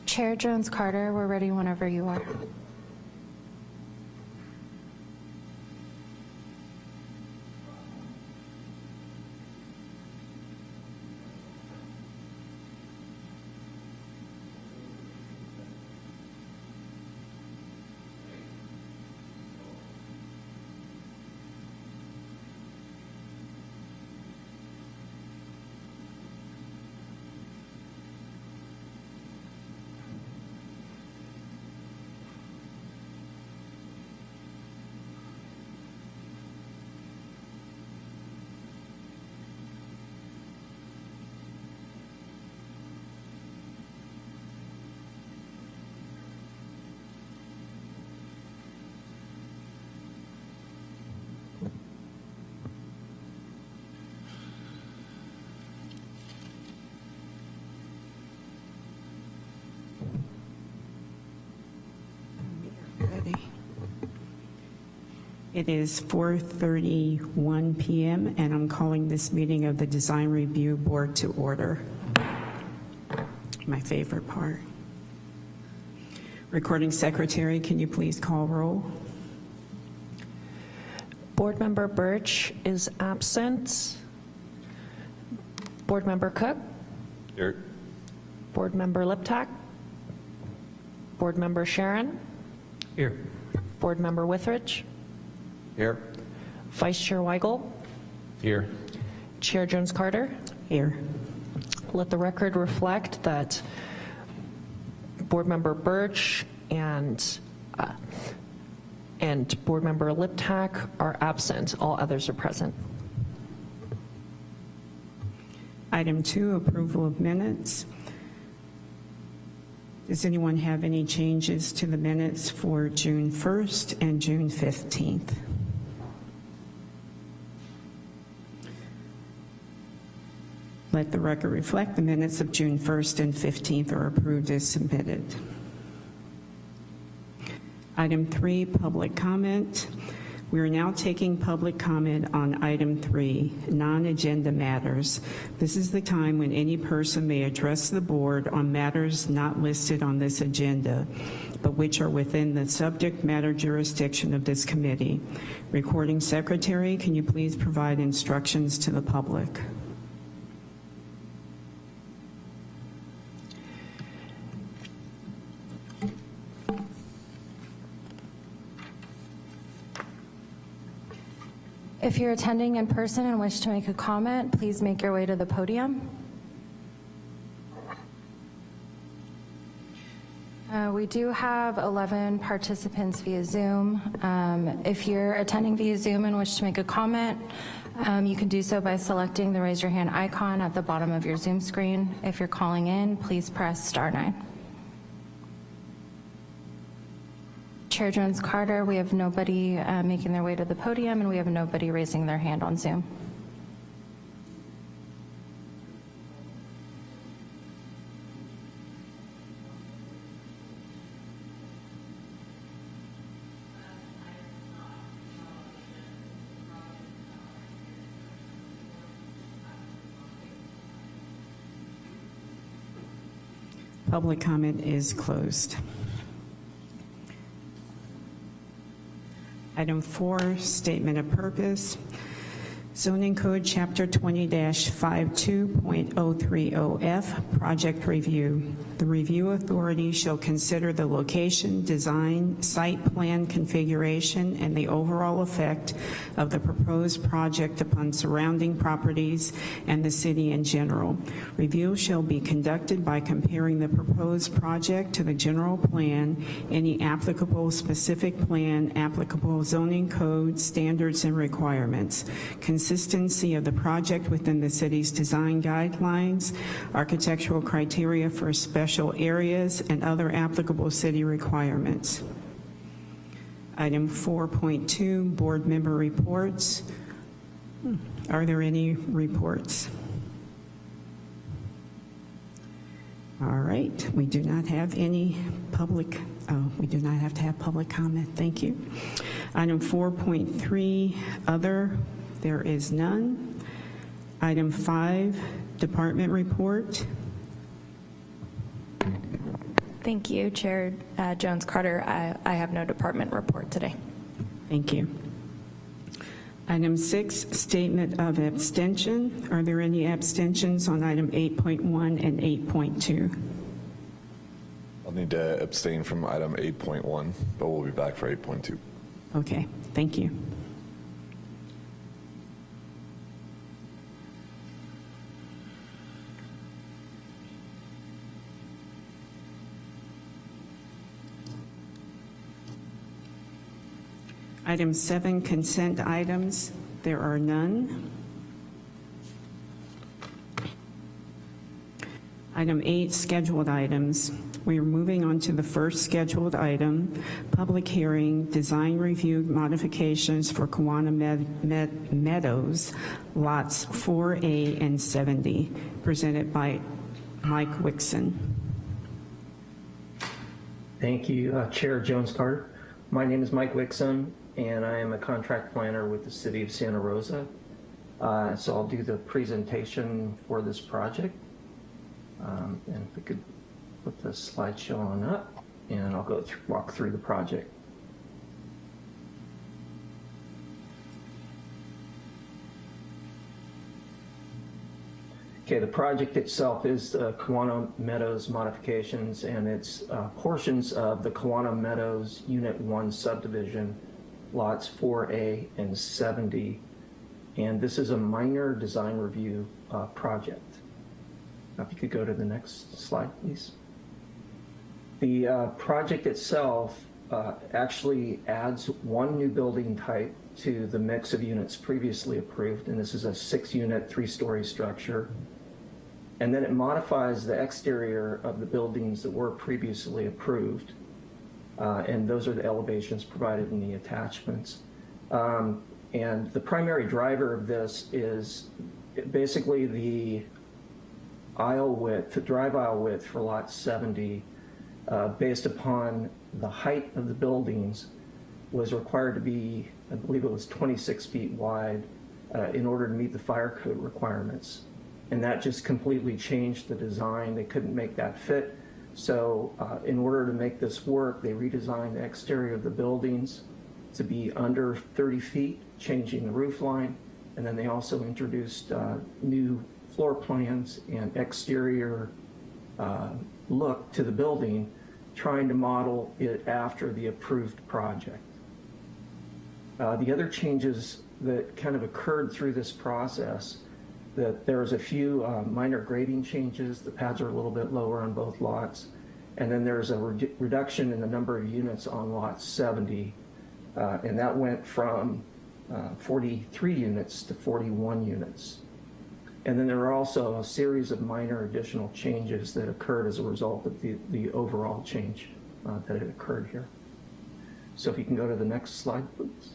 Chair Jones-Carter, we're ready whenever you are. It is 4:31 p.m. and I'm calling this meeting of the Design Review Board to order. My favorite part. Recording Secretary, can you please call roll? Board Member Birch is absent. Board Member Cook? Here. Board Member Liptak? Board Member Sharon? Here. Board Member Withridge? Here. Vice Chair Weigel? Here. Chair Jones-Carter? Here. Let the record reflect that Board Member Birch and Board Member Liptak are absent. All others are present. Item 2, approval of minutes. Does anyone have any changes to the minutes for June 1st and June 15th? Let the record reflect the minutes of June 1st and 15th are approved as submitted. Item 3, public comment. We are now taking public comment on item 3, non-agenda matters. This is the time when any person may address the board on matters not listed on this agenda, but which are within the subject matter jurisdiction of this committee. Recording Secretary, can you please provide instructions to the public? If you're attending in person and wish to make a comment, please make your way to the podium. We do have 11 participants via Zoom. If you're attending via Zoom and wish to make a comment, you can do so by selecting the raise your hand icon at the bottom of your Zoom screen. If you're calling in, please press *9. Chair Jones-Carter, we have nobody making their way to the podium, and we have nobody raising their hand on Zoom. Public comment is closed. Item 4, statement of purpose. Zoning Code Chapter 20-52.030F, project review. The review authority shall consider the location, design, site plan configuration, and the overall effect of the proposed project upon surrounding properties and the city in general. Review shall be conducted by comparing the proposed project to the general plan, any applicable specific plan, applicable zoning code, standards, and requirements. Consistency of the project within the city's design guidelines, architectural criteria for special areas, and other applicable city requirements. Item 4.2, board member reports. Are there any reports? All right, we do not have any public, we do not have to have public comment, thank you. Item 4.3, other. There is none. Item 5, department report. Thank you, Chair Jones-Carter. I have no department report today. Thank you. Item 6, statement of abstention. Are there any abstentions on item 8.1 and 8.2? I'll need to abstain from item 8.1, but we'll be back for 8.2. Okay, thank you. Item 7, consent items. There are none. Item 8, scheduled items. We are moving on to the first scheduled item, public hearing, design review modifications for Kiwano Meadows, lots 4A and 70, presented by Mike Wixon. Thank you, Chair Jones-Carter. My name is Mike Wixon, and I am a contract planner with the City of Santa Rosa. So I'll do the presentation for this project. And if we could put the slideshow on up, and I'll walk through the project. Okay, the project itself is Kiwano Meadows modifications, and it's portions of the Kiwano Meadows Unit 1 subdivision, lots 4A and 70. And this is a minor design review project. Now, if you could go to the next slide, please. The project itself actually adds one new building type to the mix of units previously approved, and this is a 6-unit, 3-story structure. And then it modifies the exterior of the buildings that were previously approved. And those are the elevations provided in the attachments. And the primary driver of this is basically the aisle width, the drive aisle width for lot 70, based upon the height of the buildings, was required to be, I believe it was 26 feet wide, in order to meet the fire code requirements. And that just completely changed the design. They couldn't make that fit. So in order to make this work, they redesigned the exterior of the buildings to be under 30 feet, changing the roof line. And then they also introduced new floor plans and exterior look to the building, trying to model it after the approved project. The other changes that kind of occurred through this process, that there was a few minor grading changes. The pads are a little bit lower on both lots. And then there's a reduction in the number of units on lot 70. And that went from 43 units to 41 units. And then there are also a series of minor additional changes that occurred as a result of the overall change that had occurred here. So if you can go to the next slide, please.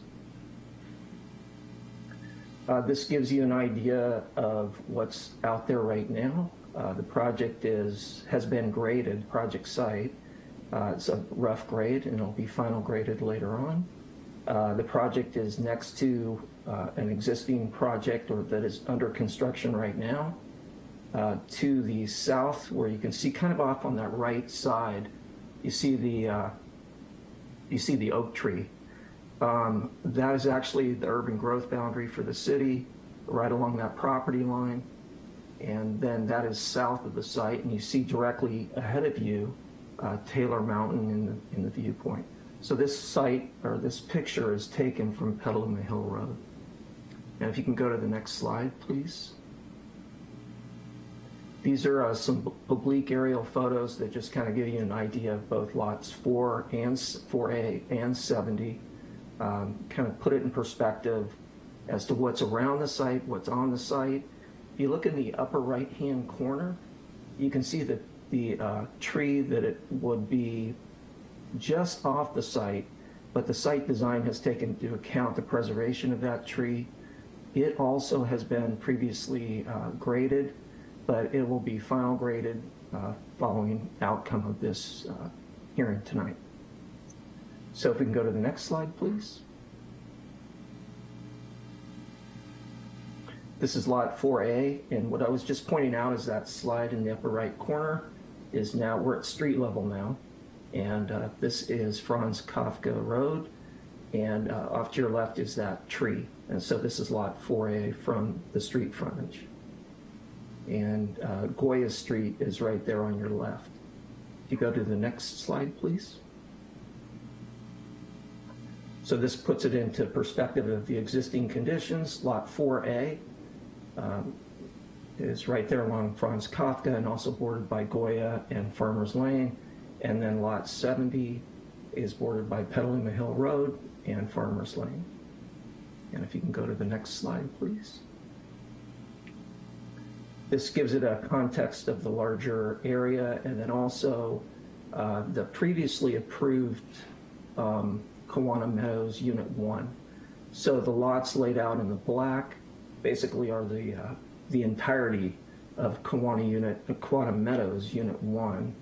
This gives you an idea of what's out there right now. The project has been graded, project site. It's a rough grade, and it'll be final graded later on. The project is next to an existing project that is under construction right now. To the south, where you can see kind of off on that right side, you see the oak tree. That is actually the urban growth boundary for the city, right along that property line. And then that is south of the site, and you see directly ahead of you Taylor Mountain in the viewpoint. So this site, or this picture, is taken from Petaluma Hill Road. And if you can go to the next slide, please. These are some oblique aerial photos that just kind of give you an idea of both lots 4A and 70. Kind of put it in perspective as to what's around the site, what's on the site. If you look in the upper right-hand corner, you can see that the tree that it would be just off the site, but the site design has taken into account the preservation of that tree. It also has been previously graded, but it will be final graded following outcome of this hearing tonight. So if we can go to the next slide, please. This is lot 4A, and what I was just pointing out is that slide in the upper right corner. is now, we're at street level now, and this is Franz Kafka Road, and off to your left is that tree. And so this is lot 4A from the street frontage. And Goya Street is right there on your left. If you go to the next slide, please. So this puts it into perspective of the existing conditions. Lot 4A is right there along Franz Kafka and also bordered by Goya and Farmers Lane. And then lot 70 is bordered by Petaluma Hill Road and Farmers Lane. And if you can go to the next slide, please. This gives it a context of the larger area, and then also the previously approved Kiwano Meadows Unit 1. So the lots laid out in the black basically are the entirety of Kiwano Meadows Unit 1,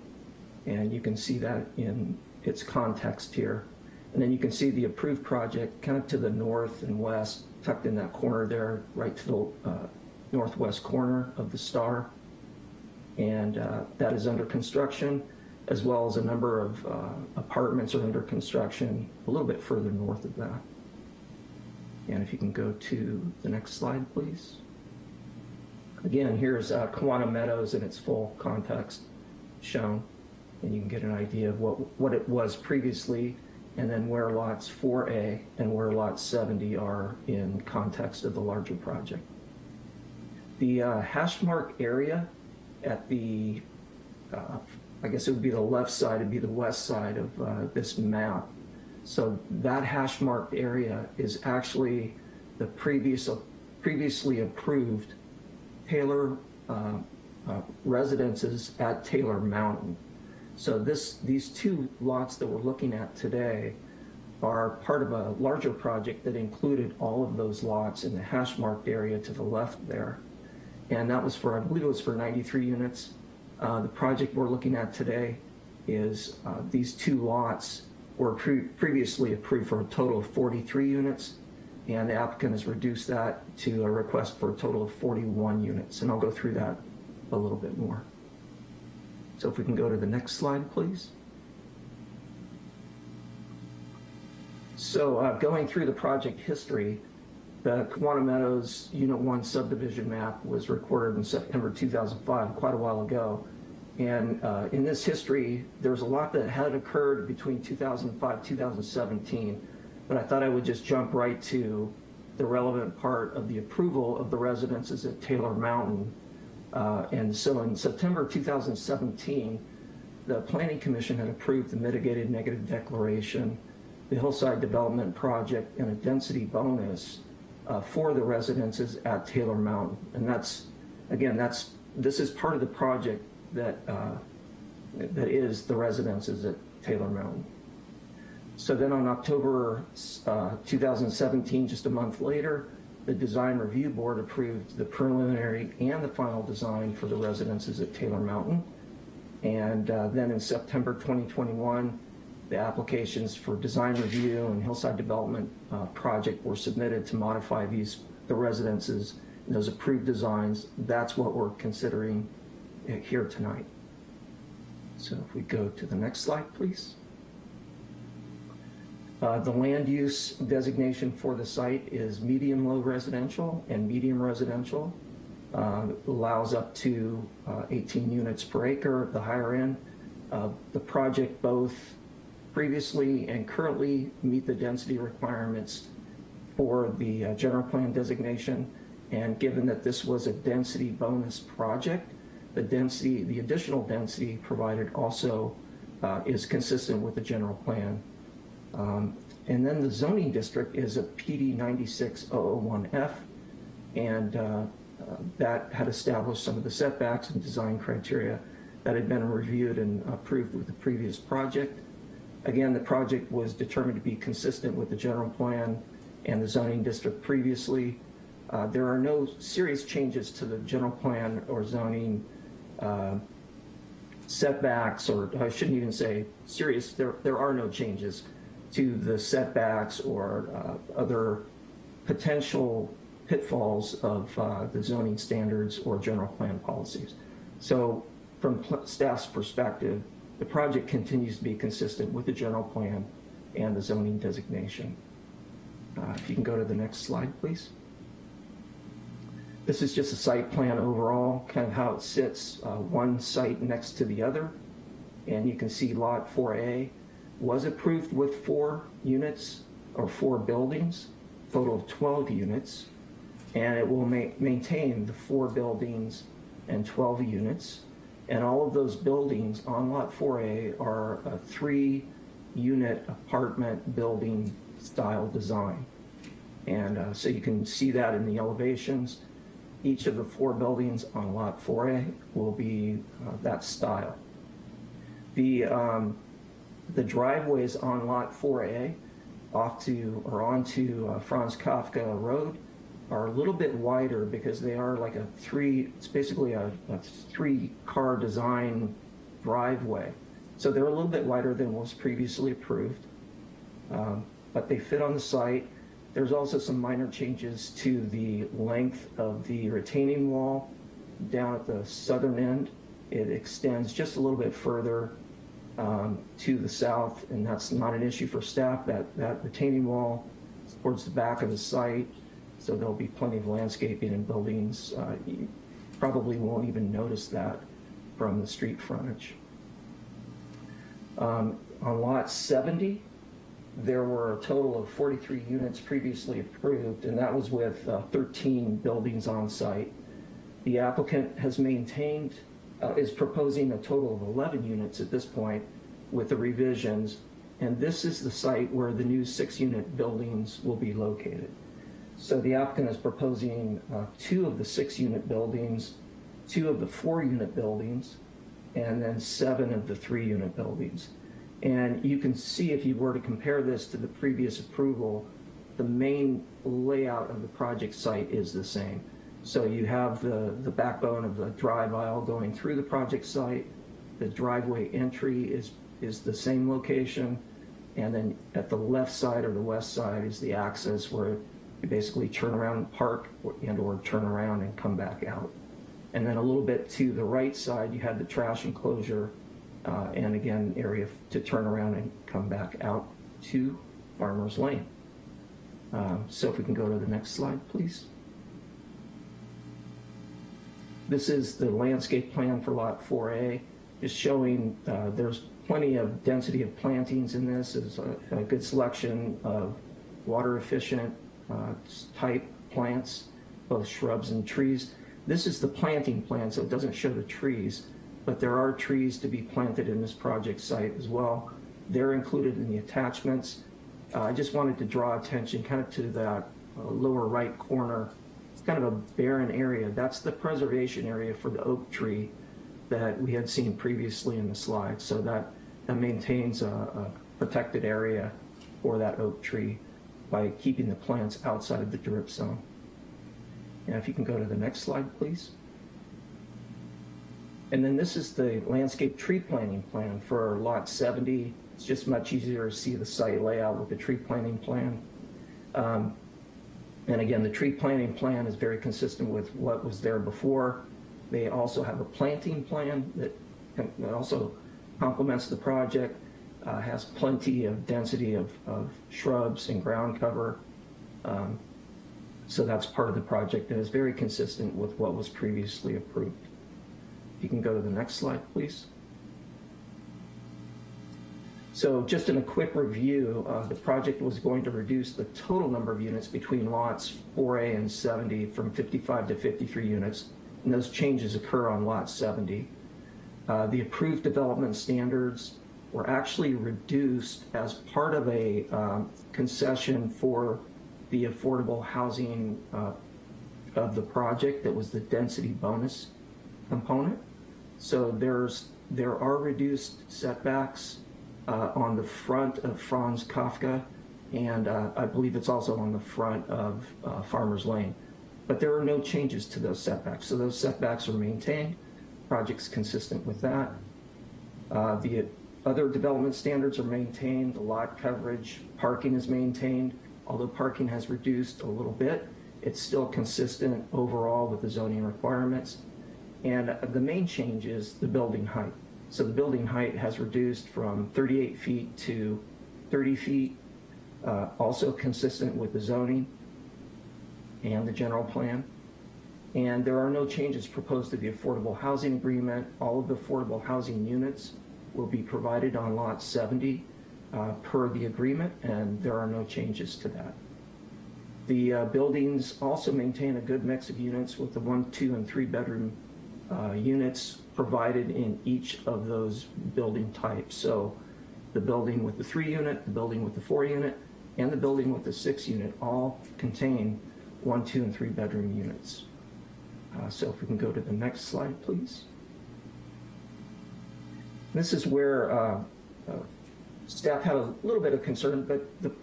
and you can see that in its context here. And then you can see the approved project kind of to the north and west, tucked in that corner there, right to the northwest corner of the star. And that is under construction, as well as a number of apartments are under construction a little bit further north of that. And if you can go to the next slide, please. Again, here's Kiwano Meadows in its full context shown, and you can get an idea of what it was previously, and then where lots 4A and where lots 70 are in context of the larger project. The hash mark area at the, I guess it would be the left side, it'd be the west side of this map. So that hash marked area is actually the previously approved Taylor residences at Taylor Mountain. So these two lots that we're looking at today are part of a larger project that included all of those lots in the hash marked area to the left there. And that was for, I believe it was for 93 units. The project we're looking at today is these two lots were previously approved for a total of 43 units, and the applicant has reduced that to a request for a total of 41 units. And I'll go through that a little bit more. So if we can go to the next slide, please. So going through the project history, the Kiwano Meadows Unit 1 subdivision map was recorded in September 2005, quite a while ago. And in this history, there's a lot that had occurred between 2005 2017, but I thought I would just jump right to the relevant part of the approval of the residences at Taylor Mountain. And so in September 2017, the Planning Commission had approved the mitigated negative declaration, the hillside development project, and a density bonus for the residences at Taylor Mountain. And this is part of the project that is the residences at Taylor Mountain. So then on October 2017, just a month later, the Design Review Board approved the preliminary and the final design for the residences at Taylor Mountain. And then in September 2021, the applications for design review and hillside development project were submitted to modify the residences, and those approved designs. That's what we're considering here tonight. So if we go to the next slide, please. The land use designation for the site is medium-low residential and medium residential. Allows up to 18 units per acre, the higher end. The project both previously and currently meet the density requirements for the general plan designation. And given that this was a density bonus project, the additional density provided also is consistent with the general plan. And then the zoning district is a PD 96001F, and that had established some of the setbacks and design criteria that had been reviewed and approved with the previous project. Again, the project was determined to be consistent with the general plan and the zoning district previously. There are no serious changes to the general plan or zoning setbacks, or I shouldn't even say serious, there are no changes to the setbacks or other potential pitfalls of the zoning standards or general plan policies. So from staff's perspective, the project continues to be consistent with the general plan and the zoning designation. If you can go to the next slide, please. This is just a site plan overall, kind of how it sits, one site next to the other. And you can see Lot 4A was approved with 4 units or 4 buildings, total of 12 units. And it will maintain the 4 buildings and 12 units. And all of those buildings on Lot 4A are a 3-unit apartment building style design. And so you can see that in the elevations. Each of the 4 buildings on Lot 4A will be that style. The driveways on Lot 4A onto Franz Kafka Road are a little bit wider because they are like it's basically a 3-car design driveway. So they're a little bit wider than was previously approved, but they fit on the site. There's also some minor changes to the length of the retaining wall down at the southern end. It extends just a little bit further to the south, and that's not an issue for staff. That retaining wall is towards the back of the site, so there'll be plenty of landscaping and buildings. You probably won't even notice that from the street frontage. On Lot 70, there were a total of 43 units previously approved, and that was with 13 buildings on site. The applicant has is proposing a total of 11 units at this point with the revisions, and this is the site where the new 6-unit buildings will be located. So the applicant is proposing 2 of the 6-unit buildings, 2 of the 4-unit buildings, and then 7 of the 3-unit buildings. And you can see, if you were to compare this to the previous approval, the main layout of the project site is the same. So you have the backbone of the drive aisle going through the project site. The driveway entry is the same location. And then at the left side or the west side is the access where you basically turn around and park or turn around and come back out. And then a little bit to the right side, you have the trash enclosure and again, area to turn around and come back out to Farmers Lane. So if we can go to the next slide, please. This is the landscape plan for Lot 4A, just showing there's plenty of density of plantings in this. There's a good selection of water efficient type plants, both shrubs and trees. This is the planting plan, so it doesn't show the trees, but there are trees to be planted in this project site as well. They're included in the attachments. I just wanted to draw attention kind of to that lower right corner. It's kind of a barren area. That's the preservation area for the oak tree that we had seen previously in the slide. So that maintains a protected area for that oak tree by keeping the plants outside of the drip zone. And if you can go to the next slide, please. And then this is the landscape tree planting plan for Lot 70. It's just much easier to see the site layout with the tree planting plan. And again, the tree planting plan is very consistent with what was there before. They also have a planting plan that also complements the project, has plenty of density of shrubs and ground cover. So that's part of the project and is very consistent with what was previously approved. If you can go to the next slide, please. So just in a quick review, the project was going to reduce the total number of units between lots 4A and 70 from 55 to 53 units, and those changes occur on lot 70. The approved development standards were actually reduced as part of a concession for the affordable housing of the project. That was the density bonus component. So there are reduced setbacks on the front of Franz Kafka, and I believe it's also on the front of Farmers Lane. But there are no changes to those setbacks. So those setbacks are maintained. Project's consistent with that. The other development standards are maintained. The lot coverage, parking is maintained. Although parking has reduced a little bit, it's still consistent overall with the zoning requirements. And the main change is the building height. So the building height has reduced from 38 feet to 30 feet, also consistent with the zoning and the general plan. And there are no changes proposed to the affordable housing agreement. All of the affordable housing units will be provided on lot 70 per the agreement, and there are no changes to that. The buildings also maintain a good mix of units with the 1, 2, and 3 bedroom units provided in each of those building types. So the building with the 3 unit, the building with the 4 unit, and the building with the 6 unit all contain 1, 2, and 3 bedroom units. So if we can go to the next slide, please. This is where staff had a little bit of concern, but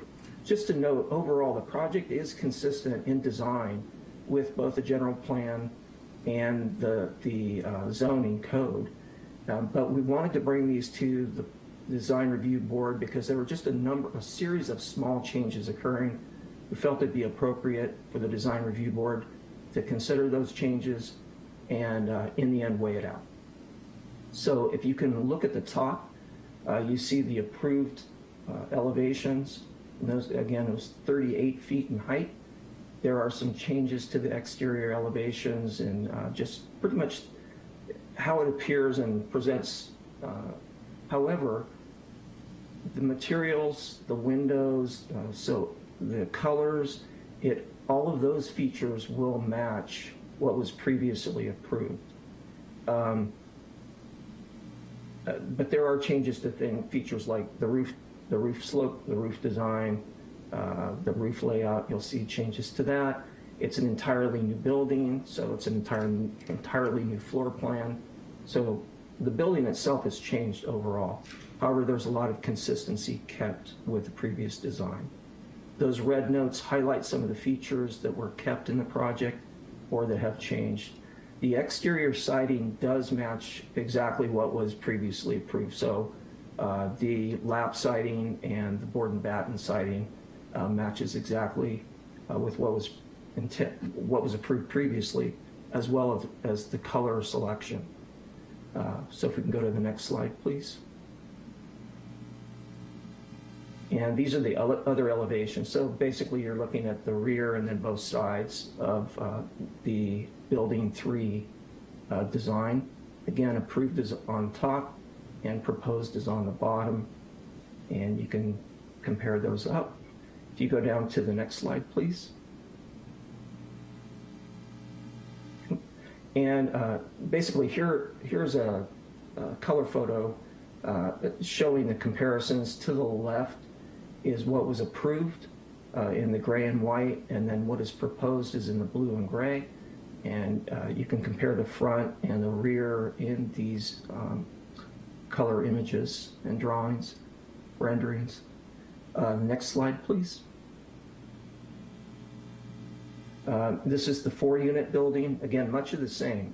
just to note, overall, the project is consistent in design with both the general plan and the zoning code. But we wanted to bring these to the design review board because there were just a series of small changes occurring. We felt it'd be appropriate for the design review board to consider those changes and in the end weigh it out. So if you can look at the top, you see the approved elevations. And those, again, it was 38 feet in height. There are some changes to the exterior elevations and just pretty much how it appears and presents. However, the materials, the windows, so the colors, all of those features will match what was previously approved. But there are changes to features like the roof slope, the roof design, the roof layout. You'll see changes to that. It's an entirely new building, so it's an entirely new floor plan. So the building itself has changed overall. However, there's a lot of consistency kept with the previous design. Those red notes highlight some of the features that were kept in the project or that have changed. The exterior siding does match exactly what was previously approved. So the lap siding and the board and batten siding matches exactly with what was approved previously, as well as the color selection. So if we can go to the next slide, please. And these are the other elevations. So basically you're looking at the rear and then both sides of the building 3 design. Again, approved is on top and proposed is on the bottom. And you can compare those up. If you go down to the next slide, please. And basically here's a color photo showing the comparisons. To the left is what was approved in the gray and white, and then what is proposed is in the blue and gray. And you can compare the front and the rear in these color images and drawings, renderings. Next slide, please. This is the 4-unit building. Again, much of the same.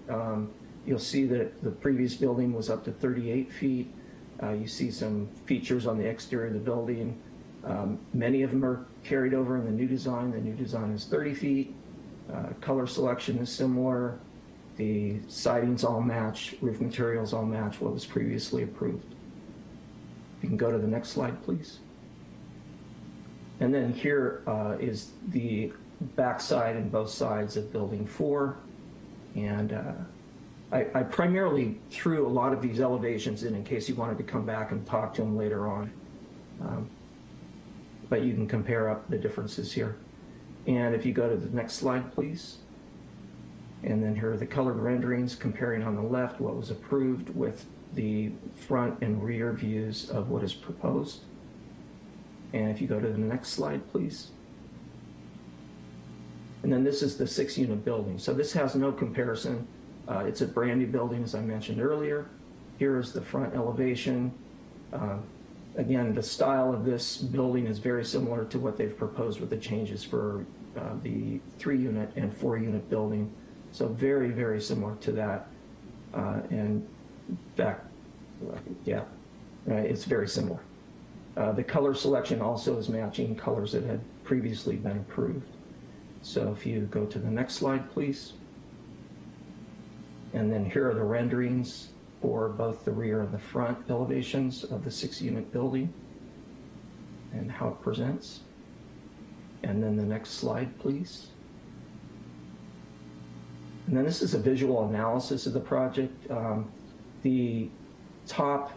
You'll see that the previous building was up to 38 feet. You see some features on the exterior of the building. Many of them are carried over in the new design. The new design is 30 feet. Color selection is similar. The sidings all match. Roof materials all match what was previously approved. You can go to the next slide, please. And then here is the backside and both sides of building 4. And I primarily threw a lot of these elevations in case you wanted to come back and talk to them later on. But you can compare up the differences here. And if you go to the next slide, please. And then here are the colored renderings comparing on the left what was approved with the front and rear views of what is proposed. And if you go to the next slide, please. And then this is the 6-unit building. So this has no comparison. It's a brand new building, as I mentioned earlier. Here is the front elevation. Again, the style of this building is very similar to what they've proposed with the changes for the 3-unit and 4-unit building. So very, very similar to that. And in fact, yeah, it's very similar. The color selection also is matching colors that had previously been approved. So if you go to the next slide, please. And then here are the renderings for both the rear and the front elevations of the 6-unit building and how it presents. And then the next slide, please. And then this is a visual analysis of the project. The top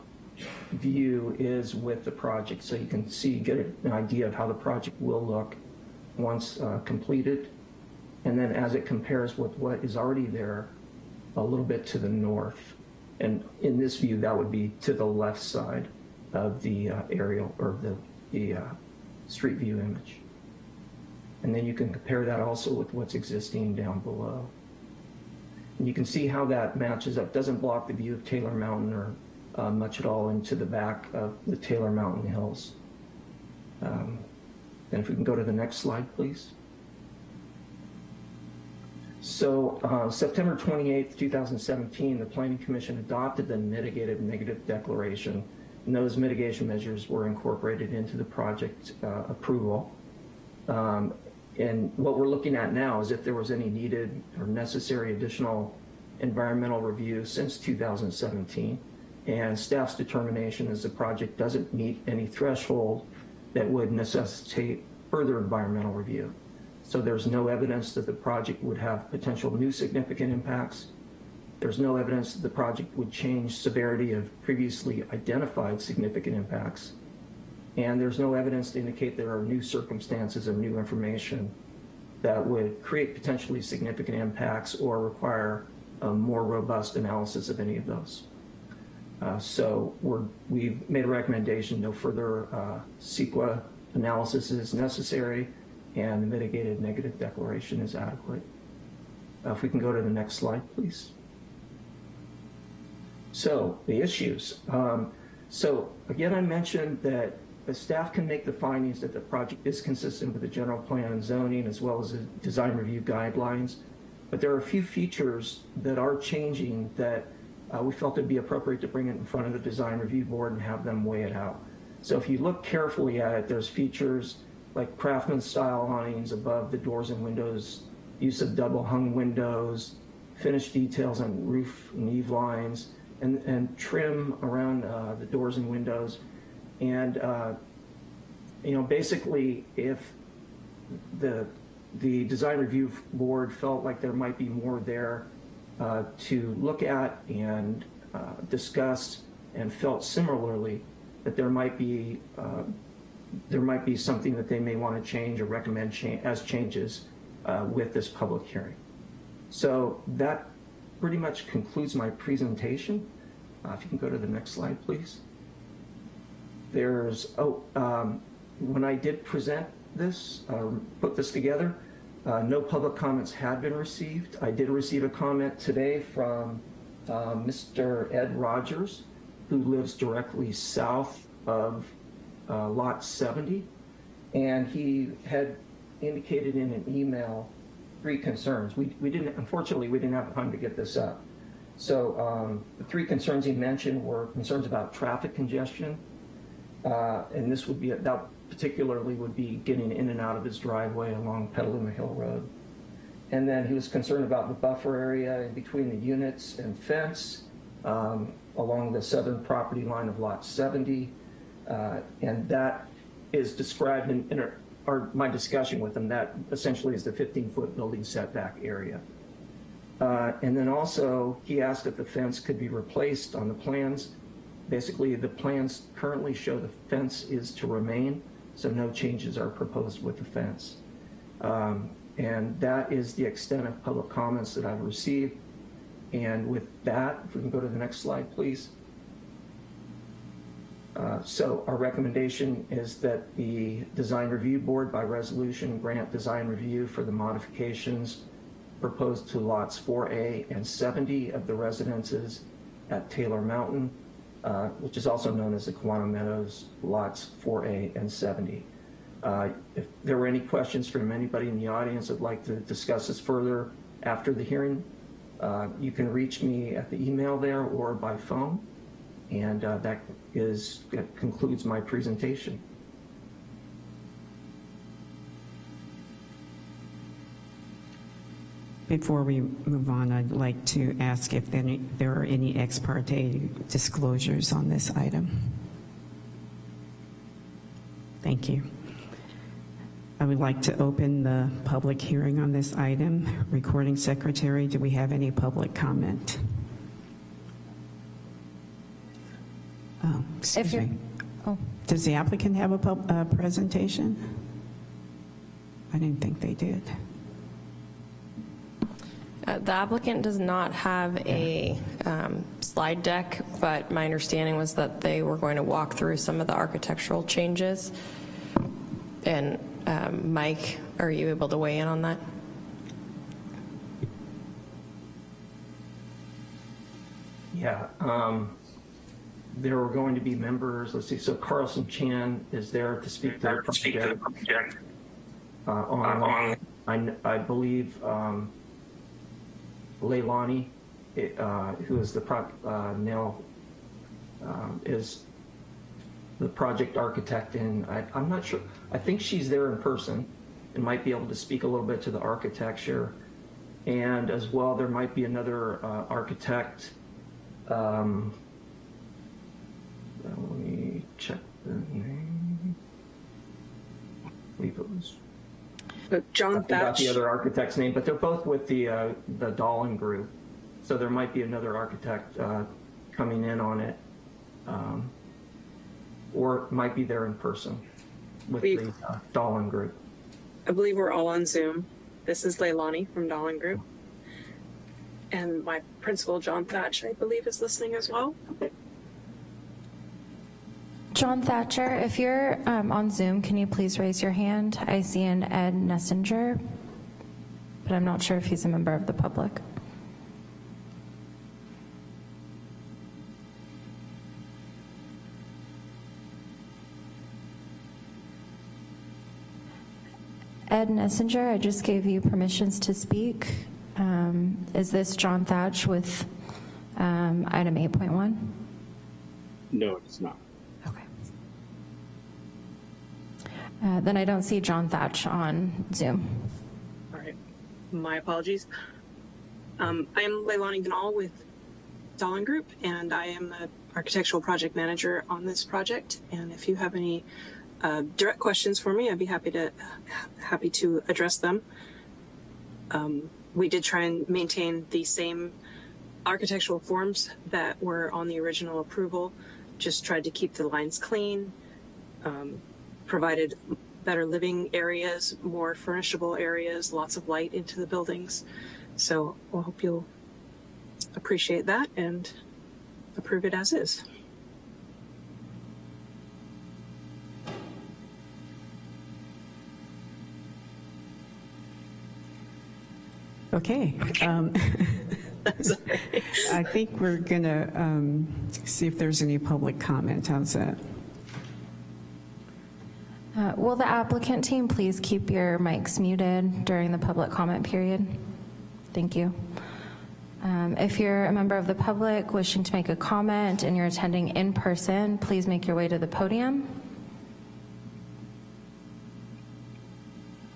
view is with the project, so you can see, get an idea of how the project will look once completed. And then as it compares with what is already there a little bit to the north. And in this view, that would be to the left side of the aerial or the street view image. And then you can compare that also with what's existing down below. And you can see how that matches up. Doesn't block the view of Taylor Mountain or much at all into the back of the Taylor Mountain Hills. And if we can go to the next slide, please. So September 28th, 2017, the Planning Commission adopted the mitigated negative declaration, and those mitigation measures were incorporated into the project approval. And what we're looking at now is if there was any needed or necessary additional environmental review since 2017, and staff's determination is the project doesn't meet any threshold that would necessitate further environmental review. So there's no evidence that the project would have potential new significant impacts. There's no evidence that the project would change severity of previously identified significant impacts. And there's no evidence to indicate there are new circumstances or new information that would create potentially significant impacts or require a more robust analysis of any of those. So we've made a recommendation, no further CEQA analysis is necessary, and the mitigated negative declaration is adequate. If we can go to the next slide, please. So the issues. So again, I mentioned that the staff can make the findings that the project is consistent with the general plan and zoning as well as the design review guidelines, but there are a few features that are changing that we felt it'd be appropriate to bring it in front of the design review board and have them weigh it out. So if you look carefully at it, there's features like craftsman style awnings above the doors and windows, use of double hung windows, finished details on roof and eave lines, and trim around the doors and windows. And you know, basically, if the design review board felt like there might be more there to look at and discuss, and felt similarly that there might be something that they may want to change or recommend as changes with this public hearing. So that pretty much concludes my presentation. If you can go to the next slide, please. There's, when I did present this, put this together, no public comments had been received. I did receive a comment today from Mr. Ed Rogers, who lives directly south of lot 70, and he had indicated in an email 3 concerns. Unfortunately, we didn't have time to get this up. So the 3 concerns he mentioned were concerns about traffic congestion, and this would be, that particularly would be getting in and out of his driveway along Petaluma Hill Road. And then he was concerned about the buffer area in between the units and fence along the southern property line of lot 70. And that is described in my discussion with him. That essentially is the 15-foot building setback area. And then also he asked if the fence could be replaced on the plans. Basically, the plans currently show the fence is to remain, so no changes are proposed with the fence. And that is the extent of public comments that I've received. And with that, if we can go to the next slide, please. So our recommendation is that the design review board by resolution grant design review for the modifications proposed to lots 4A and 70 of the residences at Taylor Mountain, which is also known as the Kiwano Meadows lots 4A and 70. If there were any questions from anybody in the audience that'd like to discuss this further after the hearing, you can reach me at the email there or by phone. And that concludes my presentation. Before we move on, I'd like to ask if there are any ex parte disclosures on this item. Thank you. I would like to open the public hearing on this item. Recording secretary, do we have any public comment? Oh, excuse you're- me. Oh. Does the applicant have a presentation? I didn't think they did. The applicant does not have a slide deck, but my understanding was that they were going to walk through some of the architectural changes. And Mike, are you able to weigh in on that? Yeah, there are going to be members, let's see, so Carlson Chan is there to speak to the project. I believe Leilani, who is now is the project architect, and I'm not sure, I think she's there in person and might be able to speak a little bit to the architecture. And as well, there might be another architect. Let me check the name. I believe it was. John I forgot Thatch. the other architect's name, but they're both with the Dolan Group. So there might be another architect coming in on it, or might be there in person with the Dolan Group. I believe we're all on Zoom. This is Leilani from Dolan Group. And my principal, John Thatch, I believe, is listening as well. John Thatcher, if you're on Zoom, can you please raise your hand? I see an Ed Nessinger, but I'm not sure if he's a member of the public. Ed Nessinger, I just gave you permissions to speak. Is this John Thatch with item 8.1? No, it's not. Okay. Then I don't see John Thatch on Zoom. All right. My apologies. I am Leilani Ganal with Dolan Group, and I am the architectural project manager on this project. And if you have any direct questions for me, I'd be happy to address them. We did try and maintain the same architectural forms that were on the original approval, just tried to keep the lines clean, provided better living areas, more furnishable areas, lots of light into the buildings. So I hope you'll appreciate that and approve it as is. Okay. I think we're going to see if there's any public comment. How's that? Will the applicant team please keep your mics muted during the public comment period? Thank you. If you're a member of the public wishing to make a comment and you're attending in person, please make your way to the podium.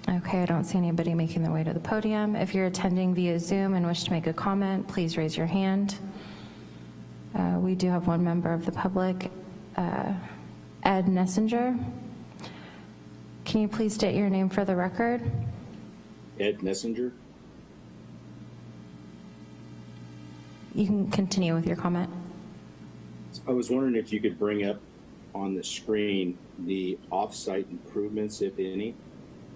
Okay, I don't see anybody making their way to the podium. If you're attending via Zoom and wish to make a comment, please raise your hand. We do have one member of the public, Ed Nessinger. Can you please state your name for the record? Ed Nessinger. You can continue with your comment. I was wondering if you could bring up on the screen the off-site improvements, if any,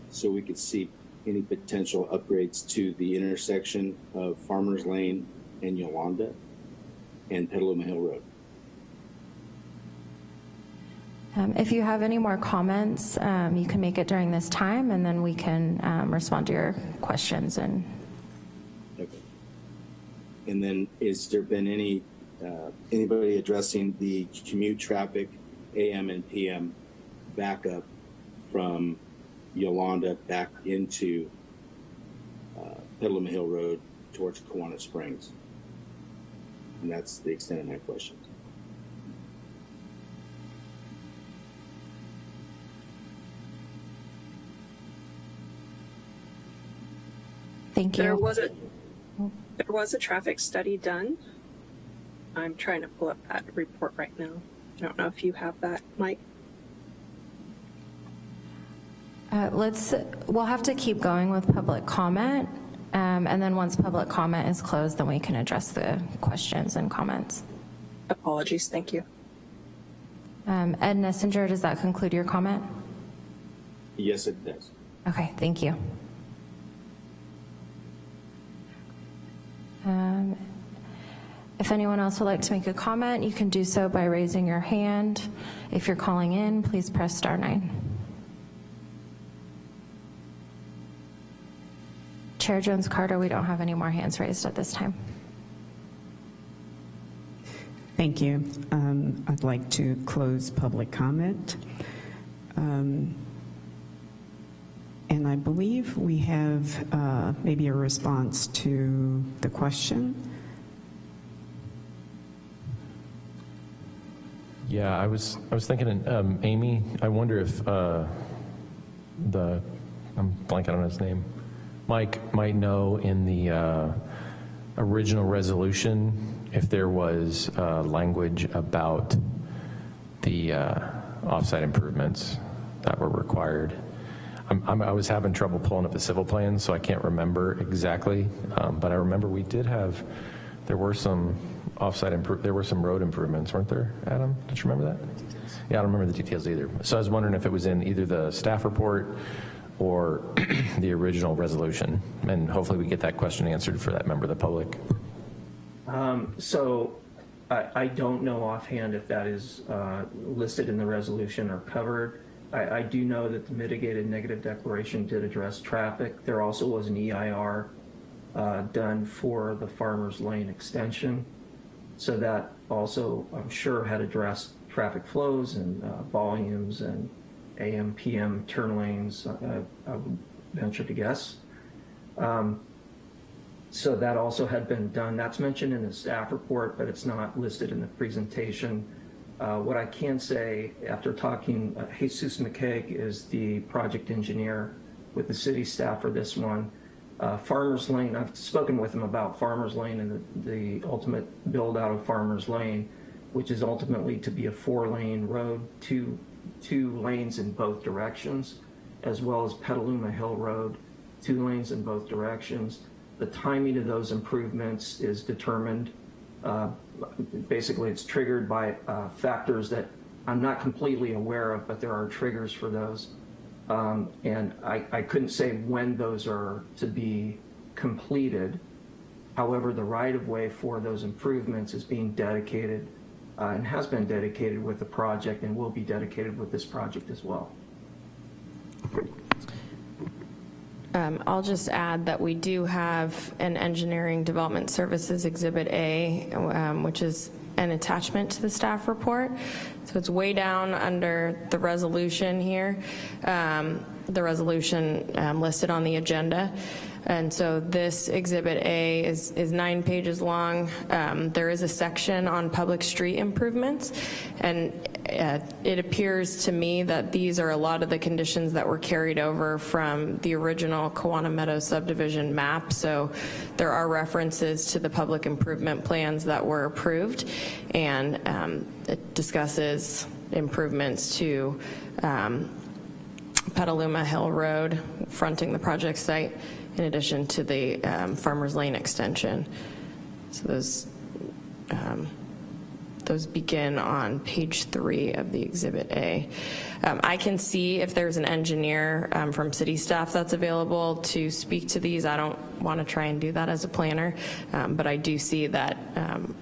so we could see any potential upgrades to the intersection of Farmers Lane and Yolanda and Petaluma Hill Road. If you have any more comments, you can make it during this time, and then we can respond to your questions. And Okay. And then, is there been any anybody addressing the commute traffic, AM and PM, backup from Yolanda back into Petaluma Hill Road towards Kiwano Springs? And that's the extent of my question. thank you. There was a There was a traffic study done. I'm trying to pull up that report right now. I don't know if you have that, Mike. We'll have to keep going with public comment, and then once public comment is closed, then we can address the questions and comments. Apologies, thank you. Ed Nessinger, does that conclude your comment? Yes, it does. Okay, thank you. If anyone else would like to make a comment, you can do so by raising your hand. If you're calling in, please press *9. Chair Jones-Carter, we don't have any more hands raised at this time. Thank you. I'd like to close public comment. And I believe we have maybe a response to the question. Yeah, I was thinking, Amy, I wonder if I'm blanking on his name, Mike might know in the original resolution if there was language about the offsite improvements that were required. I was having trouble pulling up the civil plans, so I can't remember exactly, but I remember we did have, there were some there were some road improvements, weren't there, Adam? Don't you remember that? Yeah, I don't remember the details either. So I was wondering if it was in either the staff report or the original resolution, and hopefully we get that question answered for that member of the public. So I don't know offhand if that is listed in the resolution or covered. I do know that the mitigated negative declaration did address traffic. There also was an EIR done for the Farmers Lane extension. So that also, I'm sure, had addressed traffic flows and volumes and AM, PM turn lanes, I would venture to guess. So that also had been done. That's mentioned in the staff report, but it's not listed in the presentation. What I can say after talking, Jesus McCaig is the project engineer with the city staff for this one. Farmers Lane, I've spoken with him about Farmers Lane and the ultimate build out of Farmers Lane, which is ultimately to be a 4-lane road, two lanes in both directions, as well as Petaluma Hill Road, 2 lanes in both directions. The timing of those improvements is determined. Basically, it's triggered by factors that I'm not completely aware of, but there are triggers for those. And I couldn't say when those are to be completed. However, the right-of-way for those improvements is being dedicated and has been dedicated with the project and will be dedicated with this project as well. I'll just add that we do have an Engineering Development Services Exhibit A, which is an attachment to the staff report. So it's way down under the resolution here, the resolution listed on the agenda. And so this Exhibit A is 9 pages long. There is a section on public street improvements, and it appears to me that these are a lot of the conditions that were carried over from the original Kiwano Meadows subdivision map. So there are references to the public improvement plans that were approved, and it discusses improvements to Petaluma Hill Road fronting the project site, in addition to the Farmers Lane extension. So those begin on page 3 of the Exhibit A. I can see if there's an engineer from city staff that's available to speak to these. I don't want to try and do that as a planner, but I do see that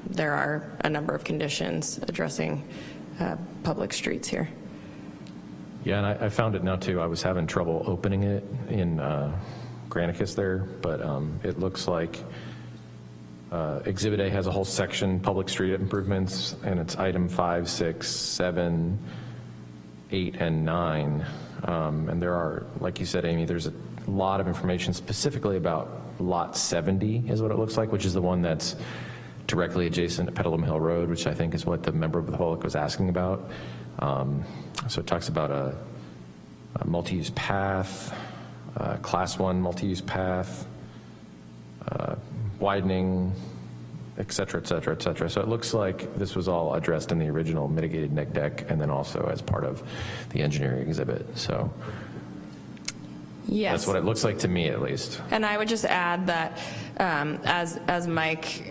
there are a number of conditions addressing public streets here. Yeah, and I found it now too. I was having trouble opening it in Granicus there, but it looks like Exhibit A has a whole section, public street improvements, and it's item 5, 6, 7, 8, and 9. And there are, like you said, Amy, there's a lot of information specifically about Lot 70 is what it looks like, which is the one that's directly adjacent to Petaluma Hill Road, which I think is what the member of the public was asking about. So it talks about a multi-use path, Class 1 multi-use path, widening, et cetera, et cetera, et cetera. So it looks like this was all addressed in the original mitigated neg deck and then also as part of the engineering exhibit. So Yes. that's what it looks like to me, at least. And I would just add that, as Mike